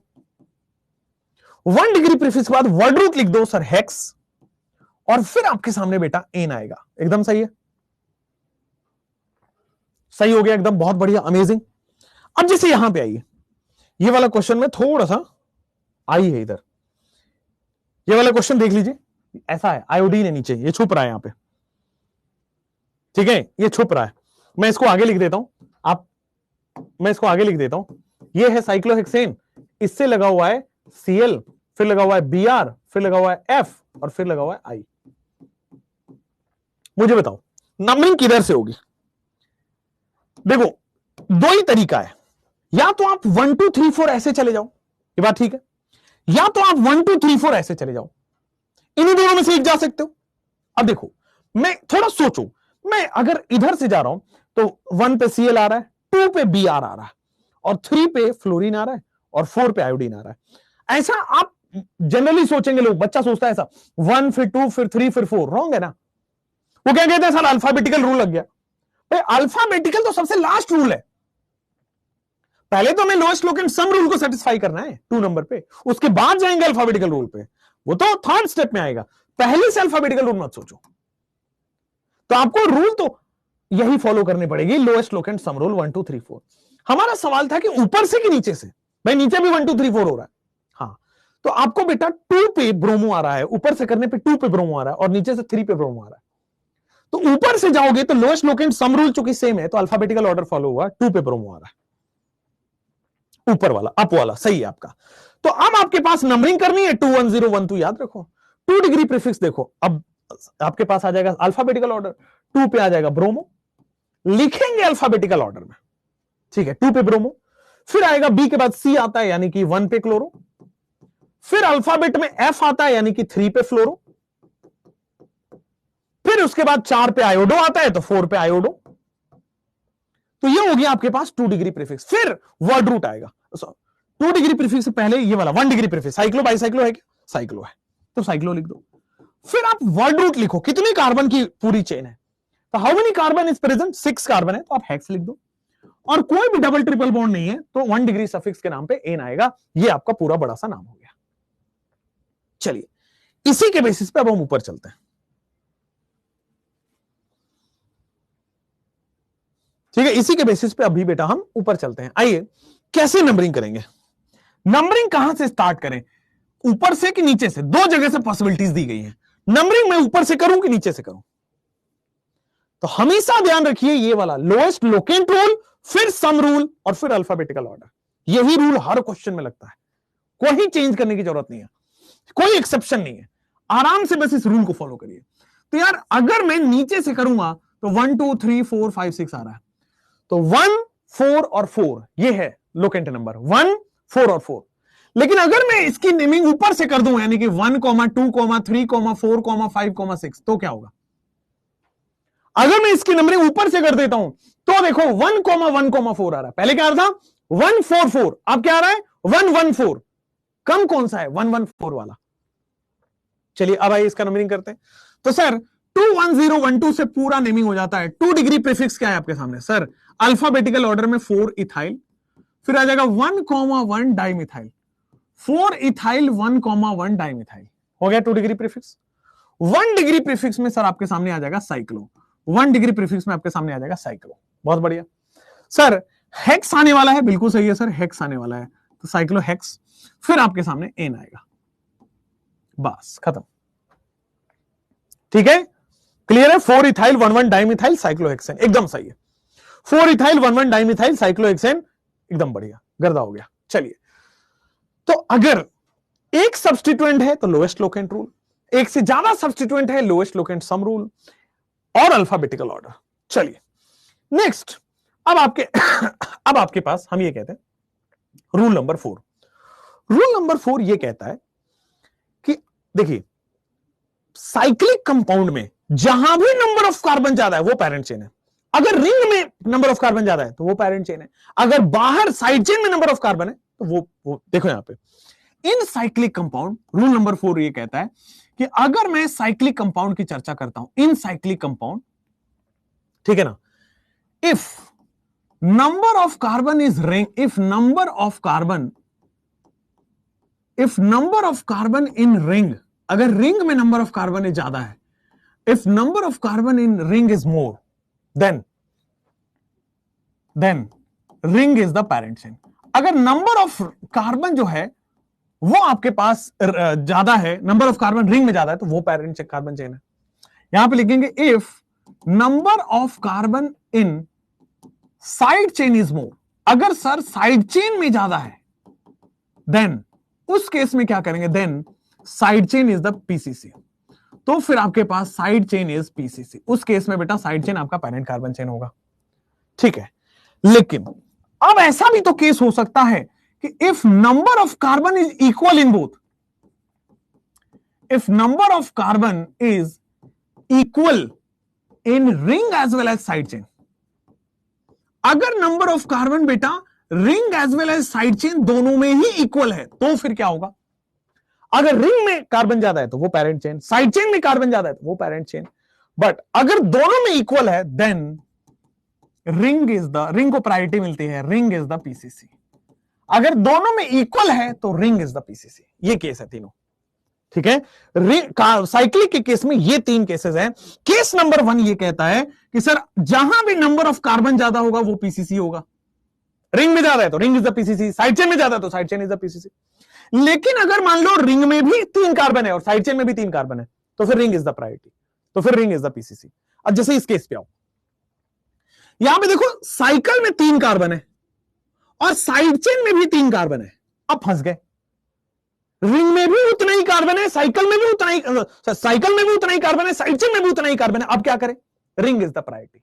[SPEAKER 1] 1 डिग्री प्रीफिक्स के बाद वर्ड रूट लिख दो सर हेक्स, और फिर आपके सामने बेटा एन आएगा। एकदम सही है, सही हो गया एकदम, बहुत बढ़िया, अमेजिंग। अब जैसे यहां पे आइए, ये वाला क्वेश्चन में थोड़ा सा आई है इधर, ये वाला क्वेश्चन देख लीजिए, ऐसा है आयोडीन है नीचे, ये छुप रहा है यहां पे, ठीक है, ये छुप रहा है। मैं इसको आगे लिख देता हूं, मैं इसको आगे लिख देता हूं, ये है साइक्लोहेक्सेन, इससे लगा हुआ है Cl, फिर लगा हुआ है Br, फिर लगा हुआ है F, और फिर लगा हुआ है I। मुझे बताओ नंबरिंग किधर से होगी? देखो दो ही तरीका है, या तो आप 1 2 3 4 ऐसे चले जाओ, ये बात ठीक है, या तो आप 1 2 3 4 ऐसे चले जाओ, इन्हीं दोनों में से एक जा सकते हो। अब देखो, मैं थोड़ा सोचो, मैं अगर इधर से जा रहा हूं तो 1 पे Cl आ रहा है, 2 पे Br आ रहा है, और 3 पे फ्लोरीन आ रहा है, और 4 पे आयोडीन आ रहा है। ऐसा आप जनरली सोचेंगे लोग, बच्चा सोचता है ऐसा 1 फिर 2 फिर 3 फिर 4, रॉन्ग है ना। वो क्या कहते हैं सर अल्फाबेटिकल रूल लग गया। भाई अल्फाबेटिकल तो सबसे लास्ट रूल है, पहले तो हमें लोएस्ट लोकेंट सम रूल को सेटिस्फाई करना है 2 नंबर पे, उसके बाद जाएंगे अल्फाबेटिकल रूल पे, वो तो थर्ड स्टेप में आएगा, पहले से अल्फाबेटिकल रूल मत सोचो। तो आपको रूल तो यही फॉलो करनी पड़ेगी, लोएस्ट लोकेंट सम रूल 1 2 3 4। हमारा सवाल था कि ऊपर से कि नीचे से, भाई नीचे भी 1 2 3 4 हो रहा है, हाँ, तो आपको बेटा 2 पे ब्रोमो आ रहा है, ऊपर से करने पे 2 पे ब्रोमो आ रहा है, और नीचे से 3 पे ब्रोमो आ रहा है। तो ऊपर से जाओगे तो लोएस्ट लोकेंट सम रूल चूंकि सेम है, तो अल्फाबेटिकल ऑर्डर फॉलो हुआ, 2 पे ब्रोमो आ रहा है, ऊपर वाला अप वाला सही है आपका। तो अब आपके पास नंबरिंग करनी है 2 1 0 1 2, याद रखो 2 डिग्री प्रीफिक्स, देखो अब आपके पास आ जाएगा अल्फाबेटिकल ऑर्डर, 2 पे आ जाएगा ब्रोमो, लिखेंगे अल्फाबेटिकल ऑर्डर में, ठीक है, 2 पे ब्रोमो, फिर आएगा बी के बाद सी आता है यानी कि 1 पे क्लोरो, फिर अल्फाबेट में एफ आता है यानी कि 3 पे फ्लोरो, फिर उसके बाद 4 पे आयोडो आता है तो 4 पे आयोडो। तो ये हो गया आपके पास 2 डिग्री प्रीफिक्स। फिर वर्ड रूट आएगा, 2 डिग्री प्रीफिक्स से पहले ये वाला 1 डिग्री प्रीफिक्स, साइक्लो बाइसाइक्लो है क्या? साइक्लो है, तो साइक्लो लिख दो। फिर आप वर्ड रूट लिखो, कितनी कार्बन की पूरी चेन है, तो how many carbon is present, 6 carbon है, तो आप हेक्स लिख दो, और कोई भी डबल ट्रिपल बॉन्ड नहीं है तो 1 डिग्री सफिक्स के नाम पे एन आएगा। ये आपका पूरा बड़ा सा नाम हो गया। चलिए इसी के बेसिस पे अब हम ऊपर चलते हैं, ठीक है, इसी के बेसिस पे अभी बेटा हम ऊपर चलते हैं। आइए कैसे नंबरिंग करेंगे, नंबरिंग कहां से स्टार्ट करें, ऊपर से कि नीचे से? दो जगह से पॉसिबिलिटीज दी गई है, नंबरिंग मैं ऊपर से करूं कि नीचे से करूं? तो हमेशा ध्यान रखिए ये वाला लोएस्ट लोकेंट रूल, फिर सम रूल, और फिर अल्फाबेटिकल ऑर्डर। यही रूल हर क्वेश्चन में लगता है, कोई चेंज करने की जरूरत नहीं है, कोई एक्सेप्शन नहीं है, आराम से बस इस रूल को फॉलो करिए। तो यार अगर मैं नीचे से करूंगा तो 1 2 3 4 5 6 आ रहा है, तो 1 4 और 4 ये है लोकेंट नंबर, 1 4 और 4। लेकिन अगर मैं इसकी नेमिंग ऊपर से कर दूं यानी कि 1 2 3 4 5 6, तो क्या होगा? अगर मैं इसकी नंबरिंग ऊपर से कर देता हूं तो देखो 1 1 4 आ रहा है, पहले क्या आ रहा था 1 4 4, अब क्या आ रहा है 1 1 4, कम कौन सा है 1 1 4 वाला। चलिए अब आइए इसका नंबरिंग करते हैं। तो सर 2 1 0 1 2 से पूरा नेमिंग हो जाता है। 2 डिग्री प्रीफिक्स क्या है आपके सामने सर, अल्फाबेटिकल ऑर्डर में 4 इथाइल, फिर आ जाएगा 1 1 डाइमिथाइल, 4 इथाइल 1 1 डाइमिथाइल, हो गया 2 डिग्री प्रीफिक्स। 1 डिग्री प्रीफिक्स में सर आपके सामने आ जाएगा साइक्लो, 1 डिग्री प्रीफिक्स में आपके सामने आ जाएगा साइक्लो, बहुत बढ़िया। सर हेक्स आने वाला है, बिल्कुल सही है सर, हेक्स आने वाला है, तो साइक्लो हेक्स, फिर आपके सामने एन आएगा, बस खत्म, ठीक है, क्लियर है। 4 इथाइल 1 1 डाइमिथाइल साइक्लोहेक्सेन, एकदम सही है, 4 इथाइल 1 1 डाइमिथाइल साइक्लोहेक्सेन, एकदम बढ़िया, गर्दा हो गया। चलिए तो अगर एक सब्स्टिट्यूएंट है तो लोएस्ट लोकेंट रूल, एक से ज्यादा सब्स्टिट्यूएंट है लोएस्ट लोकेंट सम रूल, और अल्फाबेटिकल ऑर्डर। चलिए नेक्स्ट, अब आपके पास हम ये कहते हैं रूल नंबर 4। रूल नंबर 4 ये कहता है कि देखिए साइक्लिक कंपाउंड में जहां भी नंबर ऑफ कार्बन ज्यादा है वो पैरेंट चेन है, अगर रिंग में नंबर ऑफ कार्बन ज्यादा है तो वो पैरेंट चेन है, अगर बाहर साइड चेन में नंबर ऑफ कार्बन है तो वो देखो यहां पे इन साइक्लिक कंपाउंड। रूल नंबर 4 ये कहता है कि अगर मैं साइक्लिक कंपाउंड की चर्चा करता हूं, इन साइक्लिक कंपाउंड ठीक है ना। If number of carbon is ring, if number of carbon in ring, अगर रिंग में नंबर ऑफ कार्बन ज्यादा है, if number of carbon in ring is more, then ring is the parent chain. अगर number of carbon जो है वो आपके पास ज्यादा है, नंबर ऑफ कार्बन रिंग में ज्यादा है, तो वो पैरेंट कार्बन चेन है। यहां पे लिखेंगे if number of carbon in side chain is more, अगर सर साइड चेन में ज्यादा है, देन उस केस में क्या करेंगे, then side chain is the PCC. तो फिर आपके पास साइड चेन इज पीसीसी, उस केस में बेटा साइड चेन आपका पैरेंट कार्बन चेन होगा। ठीक है, लेकिन अब ऐसा भी तो केस हो सकता है कि if number of carbon is equal in both, if number of carbon is equal in ring as well as side chain, अगर नंबर ऑफ कार्बन बेटा ring as well as side chain दोनों में ही equal है, तो फिर क्या होगा, अगर रिंग में कार्बन ज्यादा है तो वो पैरेंट चेन, साइड चेन में कार्बन ज्यादा है तो वो पैरेंट चेन, बट अगर दोनों में इक्वल है देन रिंग को प्रायोरिटी मिलती है, रिंग इज द पीसीसी। अगर दोनों में इक्वल है तो रिंग इज द पीसीसी। ये केस है तीनों। ठीक है, साइक्लिक के केस में ये तीन केसेस हैं। केस नंबर 1 ये कहता है कि सर जहां भी नंबर ऑफ कार्बन ज्यादा होगा वो पीसीसी होगा, रिंग में ज्यादा है तो ring is the PCC, side chain में ज्यादा है तो side chain is the PCC. लेकिन अगर मान लो रिंग में भी 3 कार्बन है और साइड चेन में भी 3 कार्बन है, तो फिर रिंग इज द प्रायोरिटी, तो फिर रिंग इज द पीसीसी। अब जैसे इस केस पे आओ, यहां पे देखो साइकिल में 3 कार्बन है और साइड चेन में भी 3 कार्बन है, अब फंस गए। रिंग में भी उतना ही कार्बन है, साइकिल में भी उतना ही कार्बन है, साइड चेन में भी उतना ही कार्बन है, अब क्या करें, रिंग इज द प्रायोरिटी।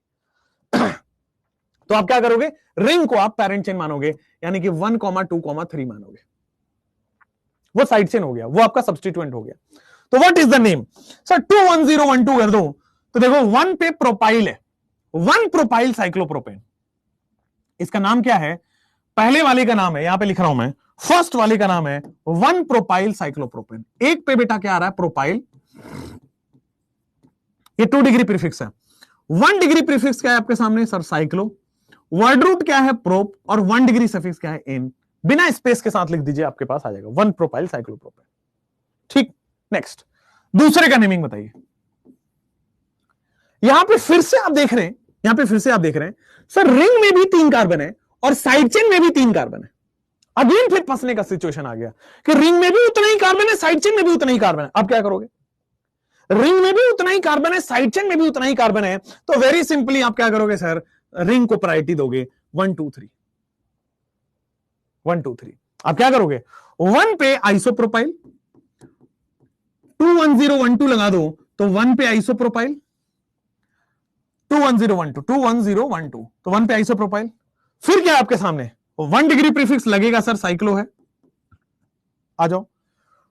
[SPEAKER 1] तो आप क्या करोगे, रिंग को आप पैरेंट चेन मानोगे, यानी कि 1, 2, 3 मानोगे, वो साइड चेन हो गया, वो आपका सब्स्टिट्यूएंट हो गया। तो what is the name, sir 21012 कर दो, तो देखो 1 पे प्रोपाइल है, 1 प्रोपाइल साइक्लोप्रोपेन, इसका नाम क्या है, पहले वाले का नाम है, यहां पे लिख रहा हूं मैं, फर्स्ट वाले का नाम है 1 प्रोपाइल साइक्लोप्रोपेन। एक पे बेटा क्या आ रहा है, प्रोपाइल, ये 2 डिग्री प्रीफिक्स है, 1 डिग्री प्रीफिक्स क्या है आपके सामने सर, साइक्लो, वर्ड रूट क्या है, प्रोप, और 1 डिग्री सफिक्स क्या है, इन, बिना स्पेस के साथ लिख दीजिए, आपके पास आ जाएगा 1 प्रोपाइल साइक्लोप्रोपेन। ठीक, नेक्स्ट दूसरे का नेमिंग बताइए। यहां पे फिर से आप देख रहे हैं, सर रिंग में भी 3 कार्बन है और साइड चेन में भी 3 कार्बन है। अगेन फिर फंसने का सिचुएशन आ गया कि रिंग में भी उतना ही कार्बन है, साइड चेन में भी उतना ही कार्बन है, अब क्या करोगे, रिंग में भी उतना ही कार्बन है, साइड चेन में भी उतना ही कार्बन है, तो वेरी सिंपली आप क्या करोगे सर, रिंग को प्रायोरिटी दोगे, 1, 2, 3, 1, 2, 3। आप क्या करोगे, 1 पे आइसोप्रोपाइल, 21012 लगा दो, तो 1 पे आइसोप्रोपाइल, 21012 तो 1 पे आइसोप्रोपाइल, फिर क्या है आपके सामने, 1 डिग्री प्रीफिक्स लगेगा सर, साइक्लो है, आ जाओ।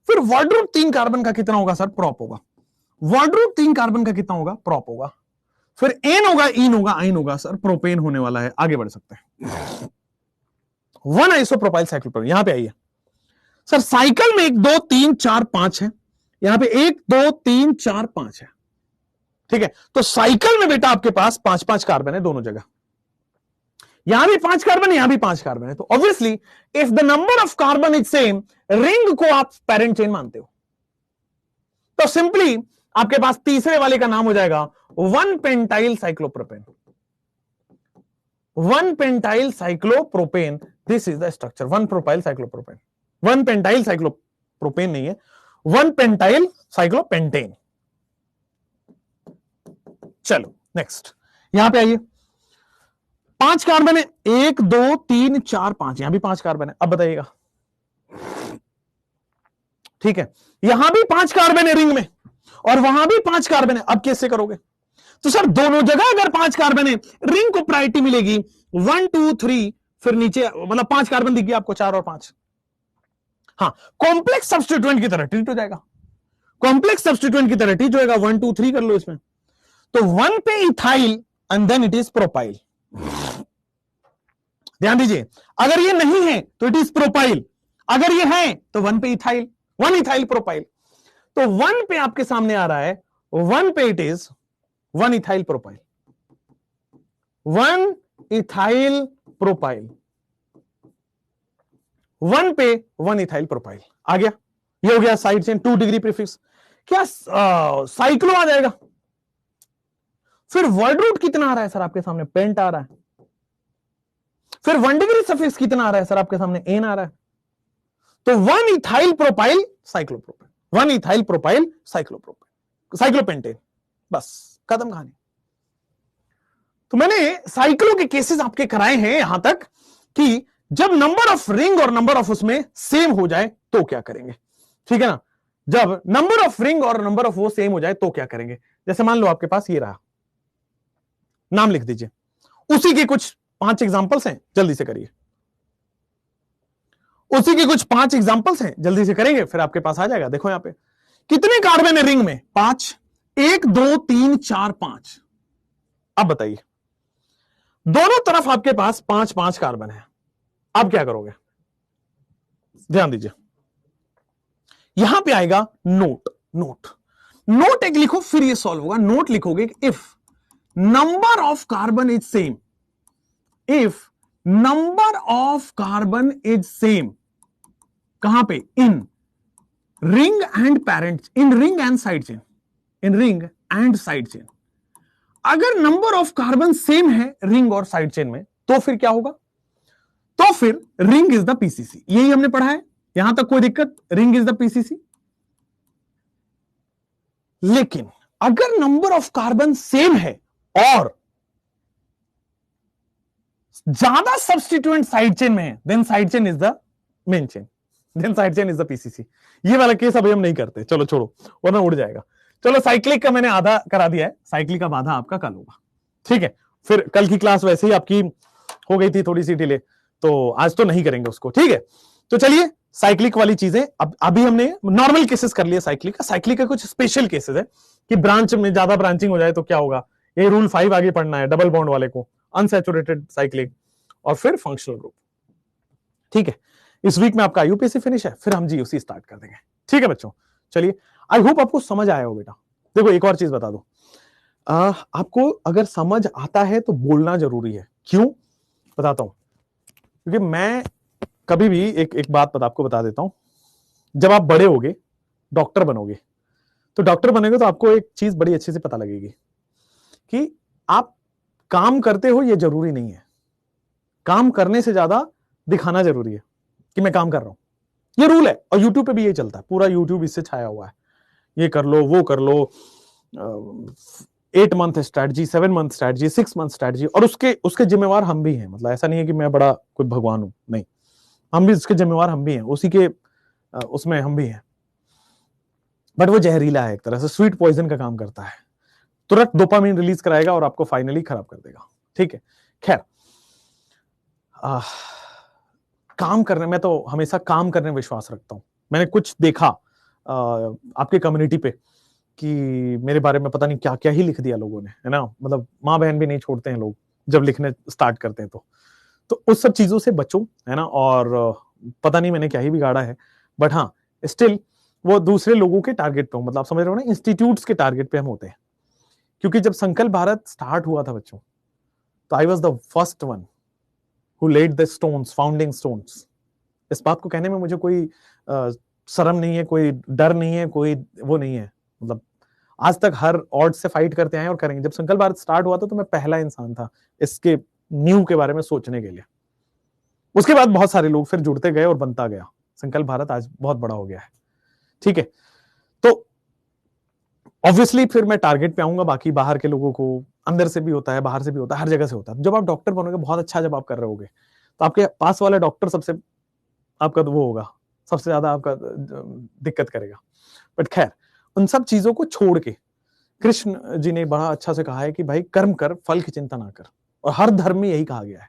[SPEAKER 1] फिर वर्ड रूट 3 कार्बन का कितना होगा सर, प्रोप होगा, वर्ड रूट 3 कार्बन का कितना होगा, प्रोप होगा, फिर एन होगा, इन होगा, आइन होगा, सर प्रोपेन होने वाला है, आगे बढ़ सकते हैं। 1 आइसोप्रोपाइल साइक्लोप्रोपेन, यहां पे आइए सर, साइकिल में 1, 2, 3, 4, 5 है, यहां पे 1, 2, 3, 4, 5 है। ठीक है, तो साइकिल में बेटा आपके पास 5-5 कार्बन है दोनों जगह, यहां भी 5 कार्बन है, यहां भी 5 कार्बन है, तो obviously if the number of carbon is same, ring को आप पैरेंट चेन मानते हो, तो सिंपली आपके पास तीसरे वाले का नाम हो जाएगा 1 pentyl cyclopropane, 1 pentyl cyclopropane, this is the structure, 1 propyl cyclopropane, 1 pentyl cyclopropane नहीं है, 1 पेंटाइल साइक्लोपेंटेन। चलो नेक्स्ट, यहां पे आइए, 5 कार्बन है, 1, 2, 3, 4, 5, यहां भी 5 कार्बन है, अब बताइएगा। ठीक है, यहां भी 5 कार्बन है रिंग में और वहां भी 5 कार्बन है, अब कैसे करोगे, तो सर दोनों जगह अगर 5 कार्बन है, रिंग को प्रायोरिटी मिलेगी 1, 2, 3, फिर नीचे मतलब 5 कार्बन दिख गया आपको, 4 और 5, हाँ कॉम्प्लेक्स सब्स्टिट्यूएंट की तरह ट्रीट हो जाएगा, कॉम्प्लेक्स सब्स्टिट्यूएंट की तरह ट्रीट हो जाएगा, 1, 2, 3 कर लो इसमें, तो 1 पे ethyl and then it is propyl, ध्यान दीजिए, अगर ये नहीं है तो इट इज प्रोपाइल, अगर ये है तो 1 पे इथाइल, 1 इथाइल प्रोपाइल, तो 1 पे आपके सामने आ रहा है, 1 पे it is 1 ethyl propyl, 1 ethyl propyl, 1 पे 1 इथाइल प्रोपाइल आ गया। ये हो गया साइड चेन 2 डिग्री प्रीफिक्स। क्या साइक्लो आ जाएगा? फिर वर्ड रूट कितना आ रहा है सर आपके सामने? पेंट आ रहा है। फिर 1 डिग्री सफिक्स कितना आ रहा है सर आपके सामने? एन आ रहा है। तो 1 ethyl propyl cyclopropyl, 1 ethyl propyl cyclopropyl, cyclopentane, बस खत्म कहानी। तो मैंने साइक्लो के केसेस आपके कराए हैं यहां तक कि जब नंबर ऑफ रिंग और नंबर ऑफ उसमें सेम हो जाए तो क्या करेंगे, ठीक है ना। जब नंबर ऑफ रिंग और नंबर ऑफ वो सेम हो जाए तो क्या करेंगे। जैसे मान लो आपके पास ये रहा, नाम लिख दीजिए, उसी के कुछ 5 एग्जांपल्स हैं, जल्दी से करिए। उसी के कुछ 5 एग्जांपल्स हैं, जल्दी से करेंगे, फिर आपके पास आ जाएगा। देखो यहां पे कितने कार्बन है रिंग में? 5, 1 2 3 4 5। अब बताइए, दोनों तरफ आपके पास 5 5 कार्बन है। अब क्या करोगे? ध्यान दीजिए, यहां पे आएगा नोट। नोट एक लिखो, फिर ये सॉल्व होगा। नोट लिखोगे if number of carbon is same, if number of carbon is same, कहां पे? In ring and parent, in ring and side chain, in ring and side chain. अगर नंबर ऑफ कार्बन सेम है ring और side chain में, तो फिर क्या होगा? तो फिर रिंग इज द पीसीसी। यही हमने पढ़ा है, यहां तक कोई दिक्कत? Ring is the PCC. लेकिन अगर नंबर ऑफ कार्बन सेम है और ज्यादा सब्स्टिट्यूएंट साइड चेन में है, then side chain is the main chain, then side chain is the PCC. ये वाला केस अभी हम नहीं करते, चलो छोड़ो, वरना उड़ जाएगा। चलो साइक्लिक का मैंने आधा करा दिया है, साइक्लिक का आधा आपका कल होगा, ठीक है। फिर कल की क्लास वैसे ही आपकी हो गई थी थोड़ी सी डिले, तो आज तो नहीं करेंगे उसको, ठीक है। तो चलिए साइक्लिक वाली चीजें अब अभी हमने नॉर्मल केसेस कर लिया साइक्लिक का। साइक्लिक का कुछ स्पेशल केसेस है कि ब्रांच में ज्यादा ब्रांचिंग हो जाए तो क्या होगा। ये रूल 5 आगे पढ़ना है, डबल बॉन्ड वाले को, अनसैचुरेटेड साइक्लिक, और फिर फंक्शनल ग्रुप, ठीक है। इस वीक में आपका यूपीएससी फिनिश है, फिर हम जीओसी स्टार्ट कर देंगे, ठीक है बच्चों। चलिए, आई होप आपको समझ आया हो बेटा। देखो एक और चीज बता दो, आपको अगर समझ आता है तो बोलना जरूरी है। क्यों बताता हूं, क्योंकि मैं कभी भी एक बात आपको बता देता हूं, जब आप बड़े होगे, डॉक्टर बनोगे, तो डॉक्टर बनेंगे तो आपको एक चीज बड़ी अच्छे से पता लगेगी कि आप काम करते हो, ये जरूरी नहीं है। काम करने से ज्यादा दिखाना जरूरी है कि मैं काम कर रहा हूं। ये रूल है, और यूट्यूब पे भी ये चलता है, पूरा यूट्यूब इससे छाया हुआ है। ये कर लो, वो कर लो, 8 month strategy, 7 month strategy, 6 month strategy, और उसके जिम्मेवार हम भी हैं। मतलब ऐसा नहीं है कि मैं बड़ा कोई भगवान हूं, नहीं, हम भी उसके जिम्मेवार, हम भी हैं, उसी के उसमें हम भी हैं। बट वो जहरीला है, एक तरह से स्वीट पॉइजन का काम करता है, तुरंत डोपामिन रिलीज कराएगा और आपको फाइनली खराब कर देगा, ठीक है। खैर, काम करने में तो हमेशा काम करने में विश्वास रखता हूं। मैंने कुछ देखा आपके कम्युनिटी पे कि मेरे बारे में पता नहीं क्या क्या ही लिख दिया लोगों ने, है ना। मतलब माँ बहन भी नहीं छोड़ते हैं लोग जब लिखने स्टार्ट करते हैं तो उस सब चीजों से बचो, है ना। और पता नहीं मैंने क्या ही बिगाड़ा है, बट हाँ स्टिल वो दूसरे लोगों के टारगेट पे हो, मतलब आप समझ रहे हो ना, इंस्टीट्यूट्स के टारगेट पे हम होते हैं। क्योंकि जब संकल्प भारत स्टार्ट हुआ था बच्चों, तो I was the first one who laid the stones, founding stones। इस बात को कहने में मुझे कोई शर्म नहीं है, कोई डर नहीं है, कोई वो नहीं है। मतलब आज तक हर ऑड से फाइट करते आए और करेंगे। जब संकल्प भारत स्टार्ट हुआ था तो मैं पहला इंसान था इसके न्यू के बारे में सोचने के लिए। उसके बाद बहुत सारे लोग फिर जुड़ते गए और बनता गया। संकल्प भारत आज बहुत बड़ा हो गया है, ठीक है। तो ऑब्वियसली फिर मैं टारगेट पे आऊंगा, बाकी बाहर के लोगों को, अंदर से भी होता है, बाहर से भी होता है, हर जगह से होता है। जब आप डॉक्टर बनोगे, बहुत अच्छा जब आप कर रहे होगे, तो आपके पास वाला डॉक्टर सबसे आपका वो होगा, सबसे ज्यादा आपका दिक्कत करेगा। बट खैर, उन सब चीजों को छोड़ के कृष्ण जी ने बड़ा अच्छा से कहा है कि भाई कर्म कर, फल की चिंता ना कर। और हर धर्म में यही कहा गया है,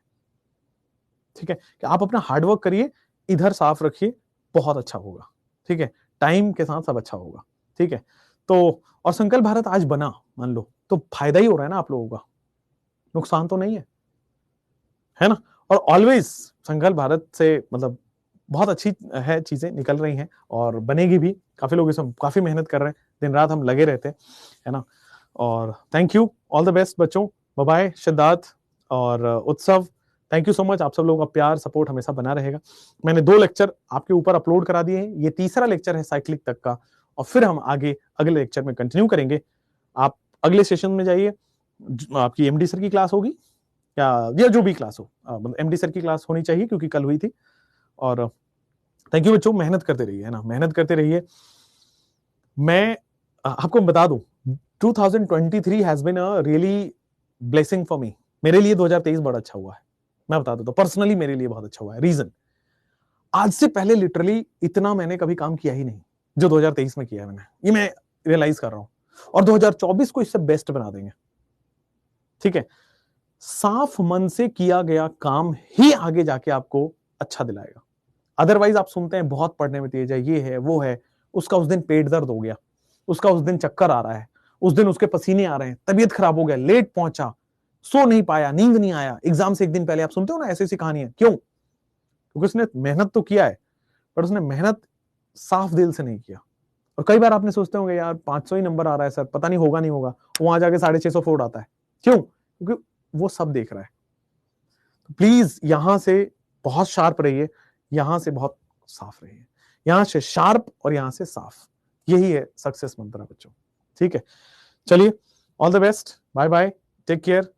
[SPEAKER 1] ठीक है, कि आप अपना हार्डवर्क करिए, इधर साफ रखिए, बहुत अच्छा होगा, ठीक है। टाइम के साथ सब अच्छा होगा, ठीक है। तो और संकल्प भारत आज बना, मान लो, तो फायदा ही हो रहा है ना आप लोगों का, नुकसान तो नहीं है ना। और ऑलवेज संकल्प भारत से मतलब बहुत अच्छी है, चीजें निकल रही हैं और बनेगी भी। काफी लोग इसमें काफी मेहनत कर रहे हैं, दिन रात हम लगे रहते हैं, है ना। और thank you, all the best बच्चों, बाय बाय। सिद्धार्थ, और उत्सव, थैंक यू सो मच। आप सब लोगों का प्यार सपोर्ट हमेशा बना रहेगा। मैंने 2 लेक्चर आपके ऊपर अपलोड करा दिए हैं, ये तीसरा लेक्चर है साइक्लिक तक का, और फिर हम आगे अगले लेक्चर में कंटिन्यू करेंगे। आप अगले सेशन में जाइए, आपकी एमडी सर की क्लास होगी या जो भी क्लास हो, मतलब एमडी सर की क्लास होनी चाहिए क्योंकि कल हुई थी। और थैंक यू बच्चों, मेहनत करते रहिए, है ना, मेहनत करते रहिए। मैं आपको बता दूं 2023 has been a really blessing for me. मेरे लिए 2023 बड़ा अच्छा हुआ है, मैं बता दूं तो पर्सनली मेरे लिए बहुत अच्छा हुआ है। रीजन, आज से पहले लिटरली इतना मैंने कभी काम किया ही नहीं जो 2023 में किया है मैंने, ये मैं रियलाइज कर रहा हूं। और 2024 को इससे बेस्ट बना देंगे, ठीक है। साफ मन से किया गया काम ही आगे जाके आपको अच्छा दिलाएगा। अदरवाइज आप सुनते हैं बहुत पढ़ने में तेज है, ये है वो है, उसका उस दिन पेट दर्द हो गया, उसका उस दिन चक्कर आ रहा है, उस दिन उसके पसीने आ रहे हैं, तबीयत खराब हो गया, लेट पहुंचा, सो नहीं पाया, नींद नहीं आया, एग्जाम से एक दिन पहले। आप सुनते हो ना ऐसी ऐसी कहानियां, क्यों? क्योंकि उसने मेहनत तो किया है, पर उसने मेहनत साफ दिल से नहीं किया। और कई बार आपने सोचते होंगे यार 500 ही नंबर आ रहा है सर, पता नहीं होगा नहीं होगा, वहां जाके 650 फोड़ आता है, क्यों? क्योंकि वो सब देख रहा है। तो प्लीज यहां से बहुत शार्प रहिए, यहां से बहुत साफ रहिए, यहां से शार्प और यहां से साफ, यही है सक्सेस मंत्र बच्चों, ठीक है। चलिए, all the best, bye bye, take care,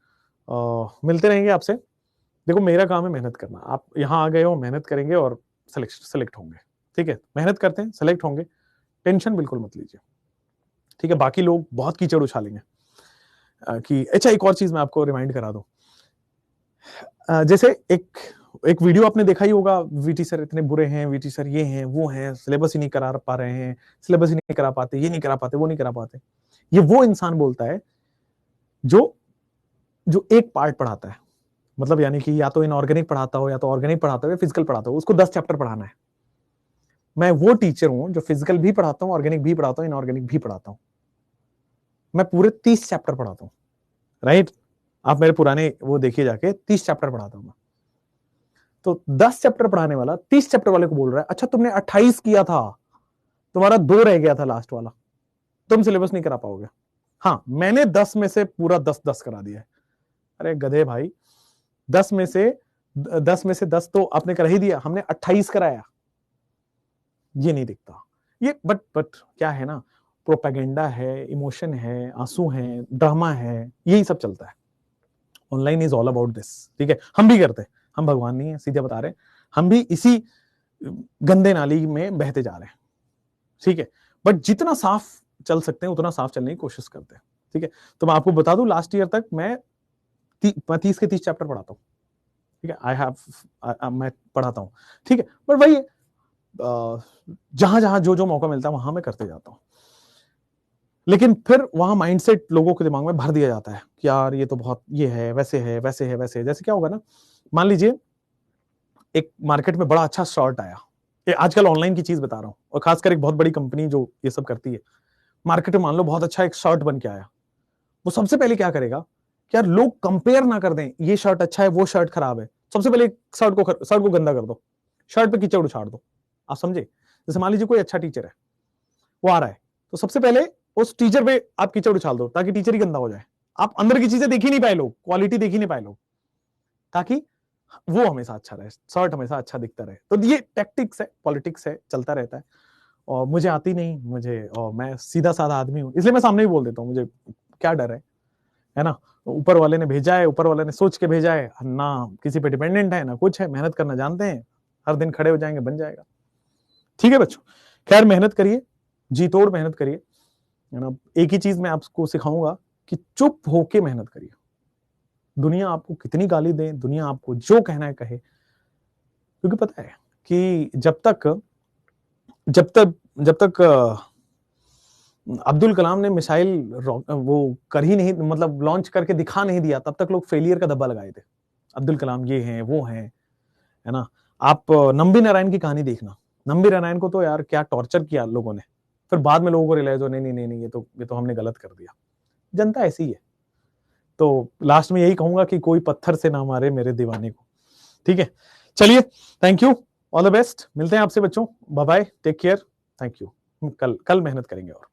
[SPEAKER 1] मिलते रहेंगे आपसे। देखो मेरा काम है मेहनत करना, आप यहां आ गए हो, मेहनत करेंगे और सेलेक्ट होंगे, ठीक है। मेहनत करते हैं, सेलेक्ट होंगे, टेंशन बिल्कुल मत लीजिए, ठीक है। बाकी लोग बहुत कीचड़ उछालेंगे कि अच्छा, एक और चीज मैं आपको रिमाइंड करा दूं, जैसे एक वीडियो आपने देखा ही होगा, वीटी सर इतने बुरे हैं, वीटी सर ये हैं वो हैं, सिलेबस ही नहीं करा पा रहे हैं, सिलेबस ही नहीं करा पाते, ये नहीं करा पाते, वो नहीं करा पाते। ये वो इंसान बोलता है जो जो एक पार्ट पढ़ाता है, मतलब यानी कि या तो इनऑर्गेनिक पढ़ाता हो, या तो ऑर्गेनिक पढ़ाता हो, या फिजिकल पढ़ाता हो, उसको 10 चैप्टर पढ़ाना है। मैं वो टीचर हूं जो फिजिकल भी पढ़ाता हूं, ऑर्गेनिक भी पढ़ाता हूं, इनऑर्गेनिक भी पढ़ाता हूं। मैं पूरे 30 चैप्टर पढ़ाता हूं, राइट? आप मेरे पुराने वो देखिए जाके, 30 चैप्टर पढ़ाता हूं मैं। तो 10 चैप्टर पढ़ाने वाला 30 चैप्टर वाले को बोल रहा है अच्छा तुमने 28 किया था, तुम्हारा 2 रह गया था लास्ट वाला, तुम सिलेबस नहीं करा पाओगे। हाँ, मैंने 10 में से पूरा 10 करा दिया है। अरे गधे भाई, 10 में से 10 तो आपने कर ही दिया, हमने 28 कराया। ये नहीं दिखता, ये बट क्या है ना, प्रोपेगेंडा है, इमोशन है, आंसू है, ड्रामा है, यही सब चलता है। Online is all about this, ठीक है। हम भी करते हैं, हम भगवान नहीं है, सीधे बता रहे हैं, हम भी इसी गंदे नाली में बहते जा रहे हैं, ठीक है। बट जितना साफ चल सकते हैं उतना साफ चलने की कोशिश करते हैं, ठीक है। तो मैं आपको बता दूं, लास्ट ईयर तक मैं 30 के 30 चैप्टर पढ़ाता हूँ, ठीक है। मैं पढ़ाता हूँ, ठीक है। पर वही जहां जहां जो मौका मिलता है वहां मैं करते जाता हूँ। लेकिन फिर वहां माइंडसेट लोगों के दिमाग में भर दिया जाता है कि यार ये तो बहुत ये है, वैसे है, वैसे है, वैसे है। जैसे क्या होगा ना, मान लीजिए एक मार्केट में बड़ा अच्छा शर्ट आया, ये आजकल ऑनलाइन की चीज बता रहा हूँ, और खासकर एक बहुत बड़ी कंपनी जो ये सब करती है, मार्केट में मान लो बहुत अच्छा एक शर्ट बन के आया, वो सबसे पहले क्या करेगा कि यार लोग कंपेयर ना कर दें, ये शर्ट अच्छा है वो शर्ट खराब है, सबसे पहले शर्ट को गंदा कर दो, शर्ट पे कीचड़ उछाड़ दो। आप समझे? जैसे मान लीजिए कोई अच्छा टीचर है, वो आ रहा है, तो सबसे पहले उस टीचर पे आप कीचड़ उछाल दो ताकि टीचर ही गंदा हो जाए। आप अंदर की चीजें देख ही नहीं पाए लोग, क्वालिटी देख ही नहीं पाए लोग, ताकि वो हमेशा अच्छा रहे, शर्ट हमेशा अच्छा दिखता रहे। तो ये टैक्टिक्स है, पॉलिटिक्स है, चलता रहता है। और मुझे आती नहीं, और मैं सीधा साधा आदमी हूं, इसलिए मैं सामने ही बोल देता हूँ, मुझे क्या डर है ना। ऊपर वाले ने भेजा है, ऊपर वाले ने सोच के भेजा है ना, किसी पे डिपेंडेंट है ना कुछ है, मेहनत करना जानते हैं, हर दिन खड़े हो जाएंगे, बन जाएगा, ठीक है बच्चों। खैर, मेहनत करिए, जी तोड़ मेहनत करिए, है ना। एक ही चीज मैं आपको सिखाऊंगा कि चुप होके मेहनत करिए। दुनिया आपको कितनी गाली दे, दुनिया आपको जो कहना है कहे, क्योंकि पता है कि जब तक अब्दुल कलाम ने मिसाइल वो कर ही नहीं, मतलब लॉन्च करके दिखा नहीं दिया, तब तक लोग फेलियर का धब्बा लगाए थे। अब्दुल कलाम ये हैं वो हैं, है ना। आप नंबी नारायण की कहानी देखना, नंबी नारायण को तो यार क्या टॉर्चर किया लोगों ने, फिर बाद में लोगों को रियलाइज हो नहीं, ये तो हमने गलत कर दिया। जनता ऐसी है। तो लास्ट में यही कहूंगा कि कोई पत्थर से ना मारे मेरे दीवाने को, ठीक है। चलिए, thank you, all the best, मिलते हैं आपसे बच्चों, bye bye, take care, thank you. कल मेहनत करेंगे और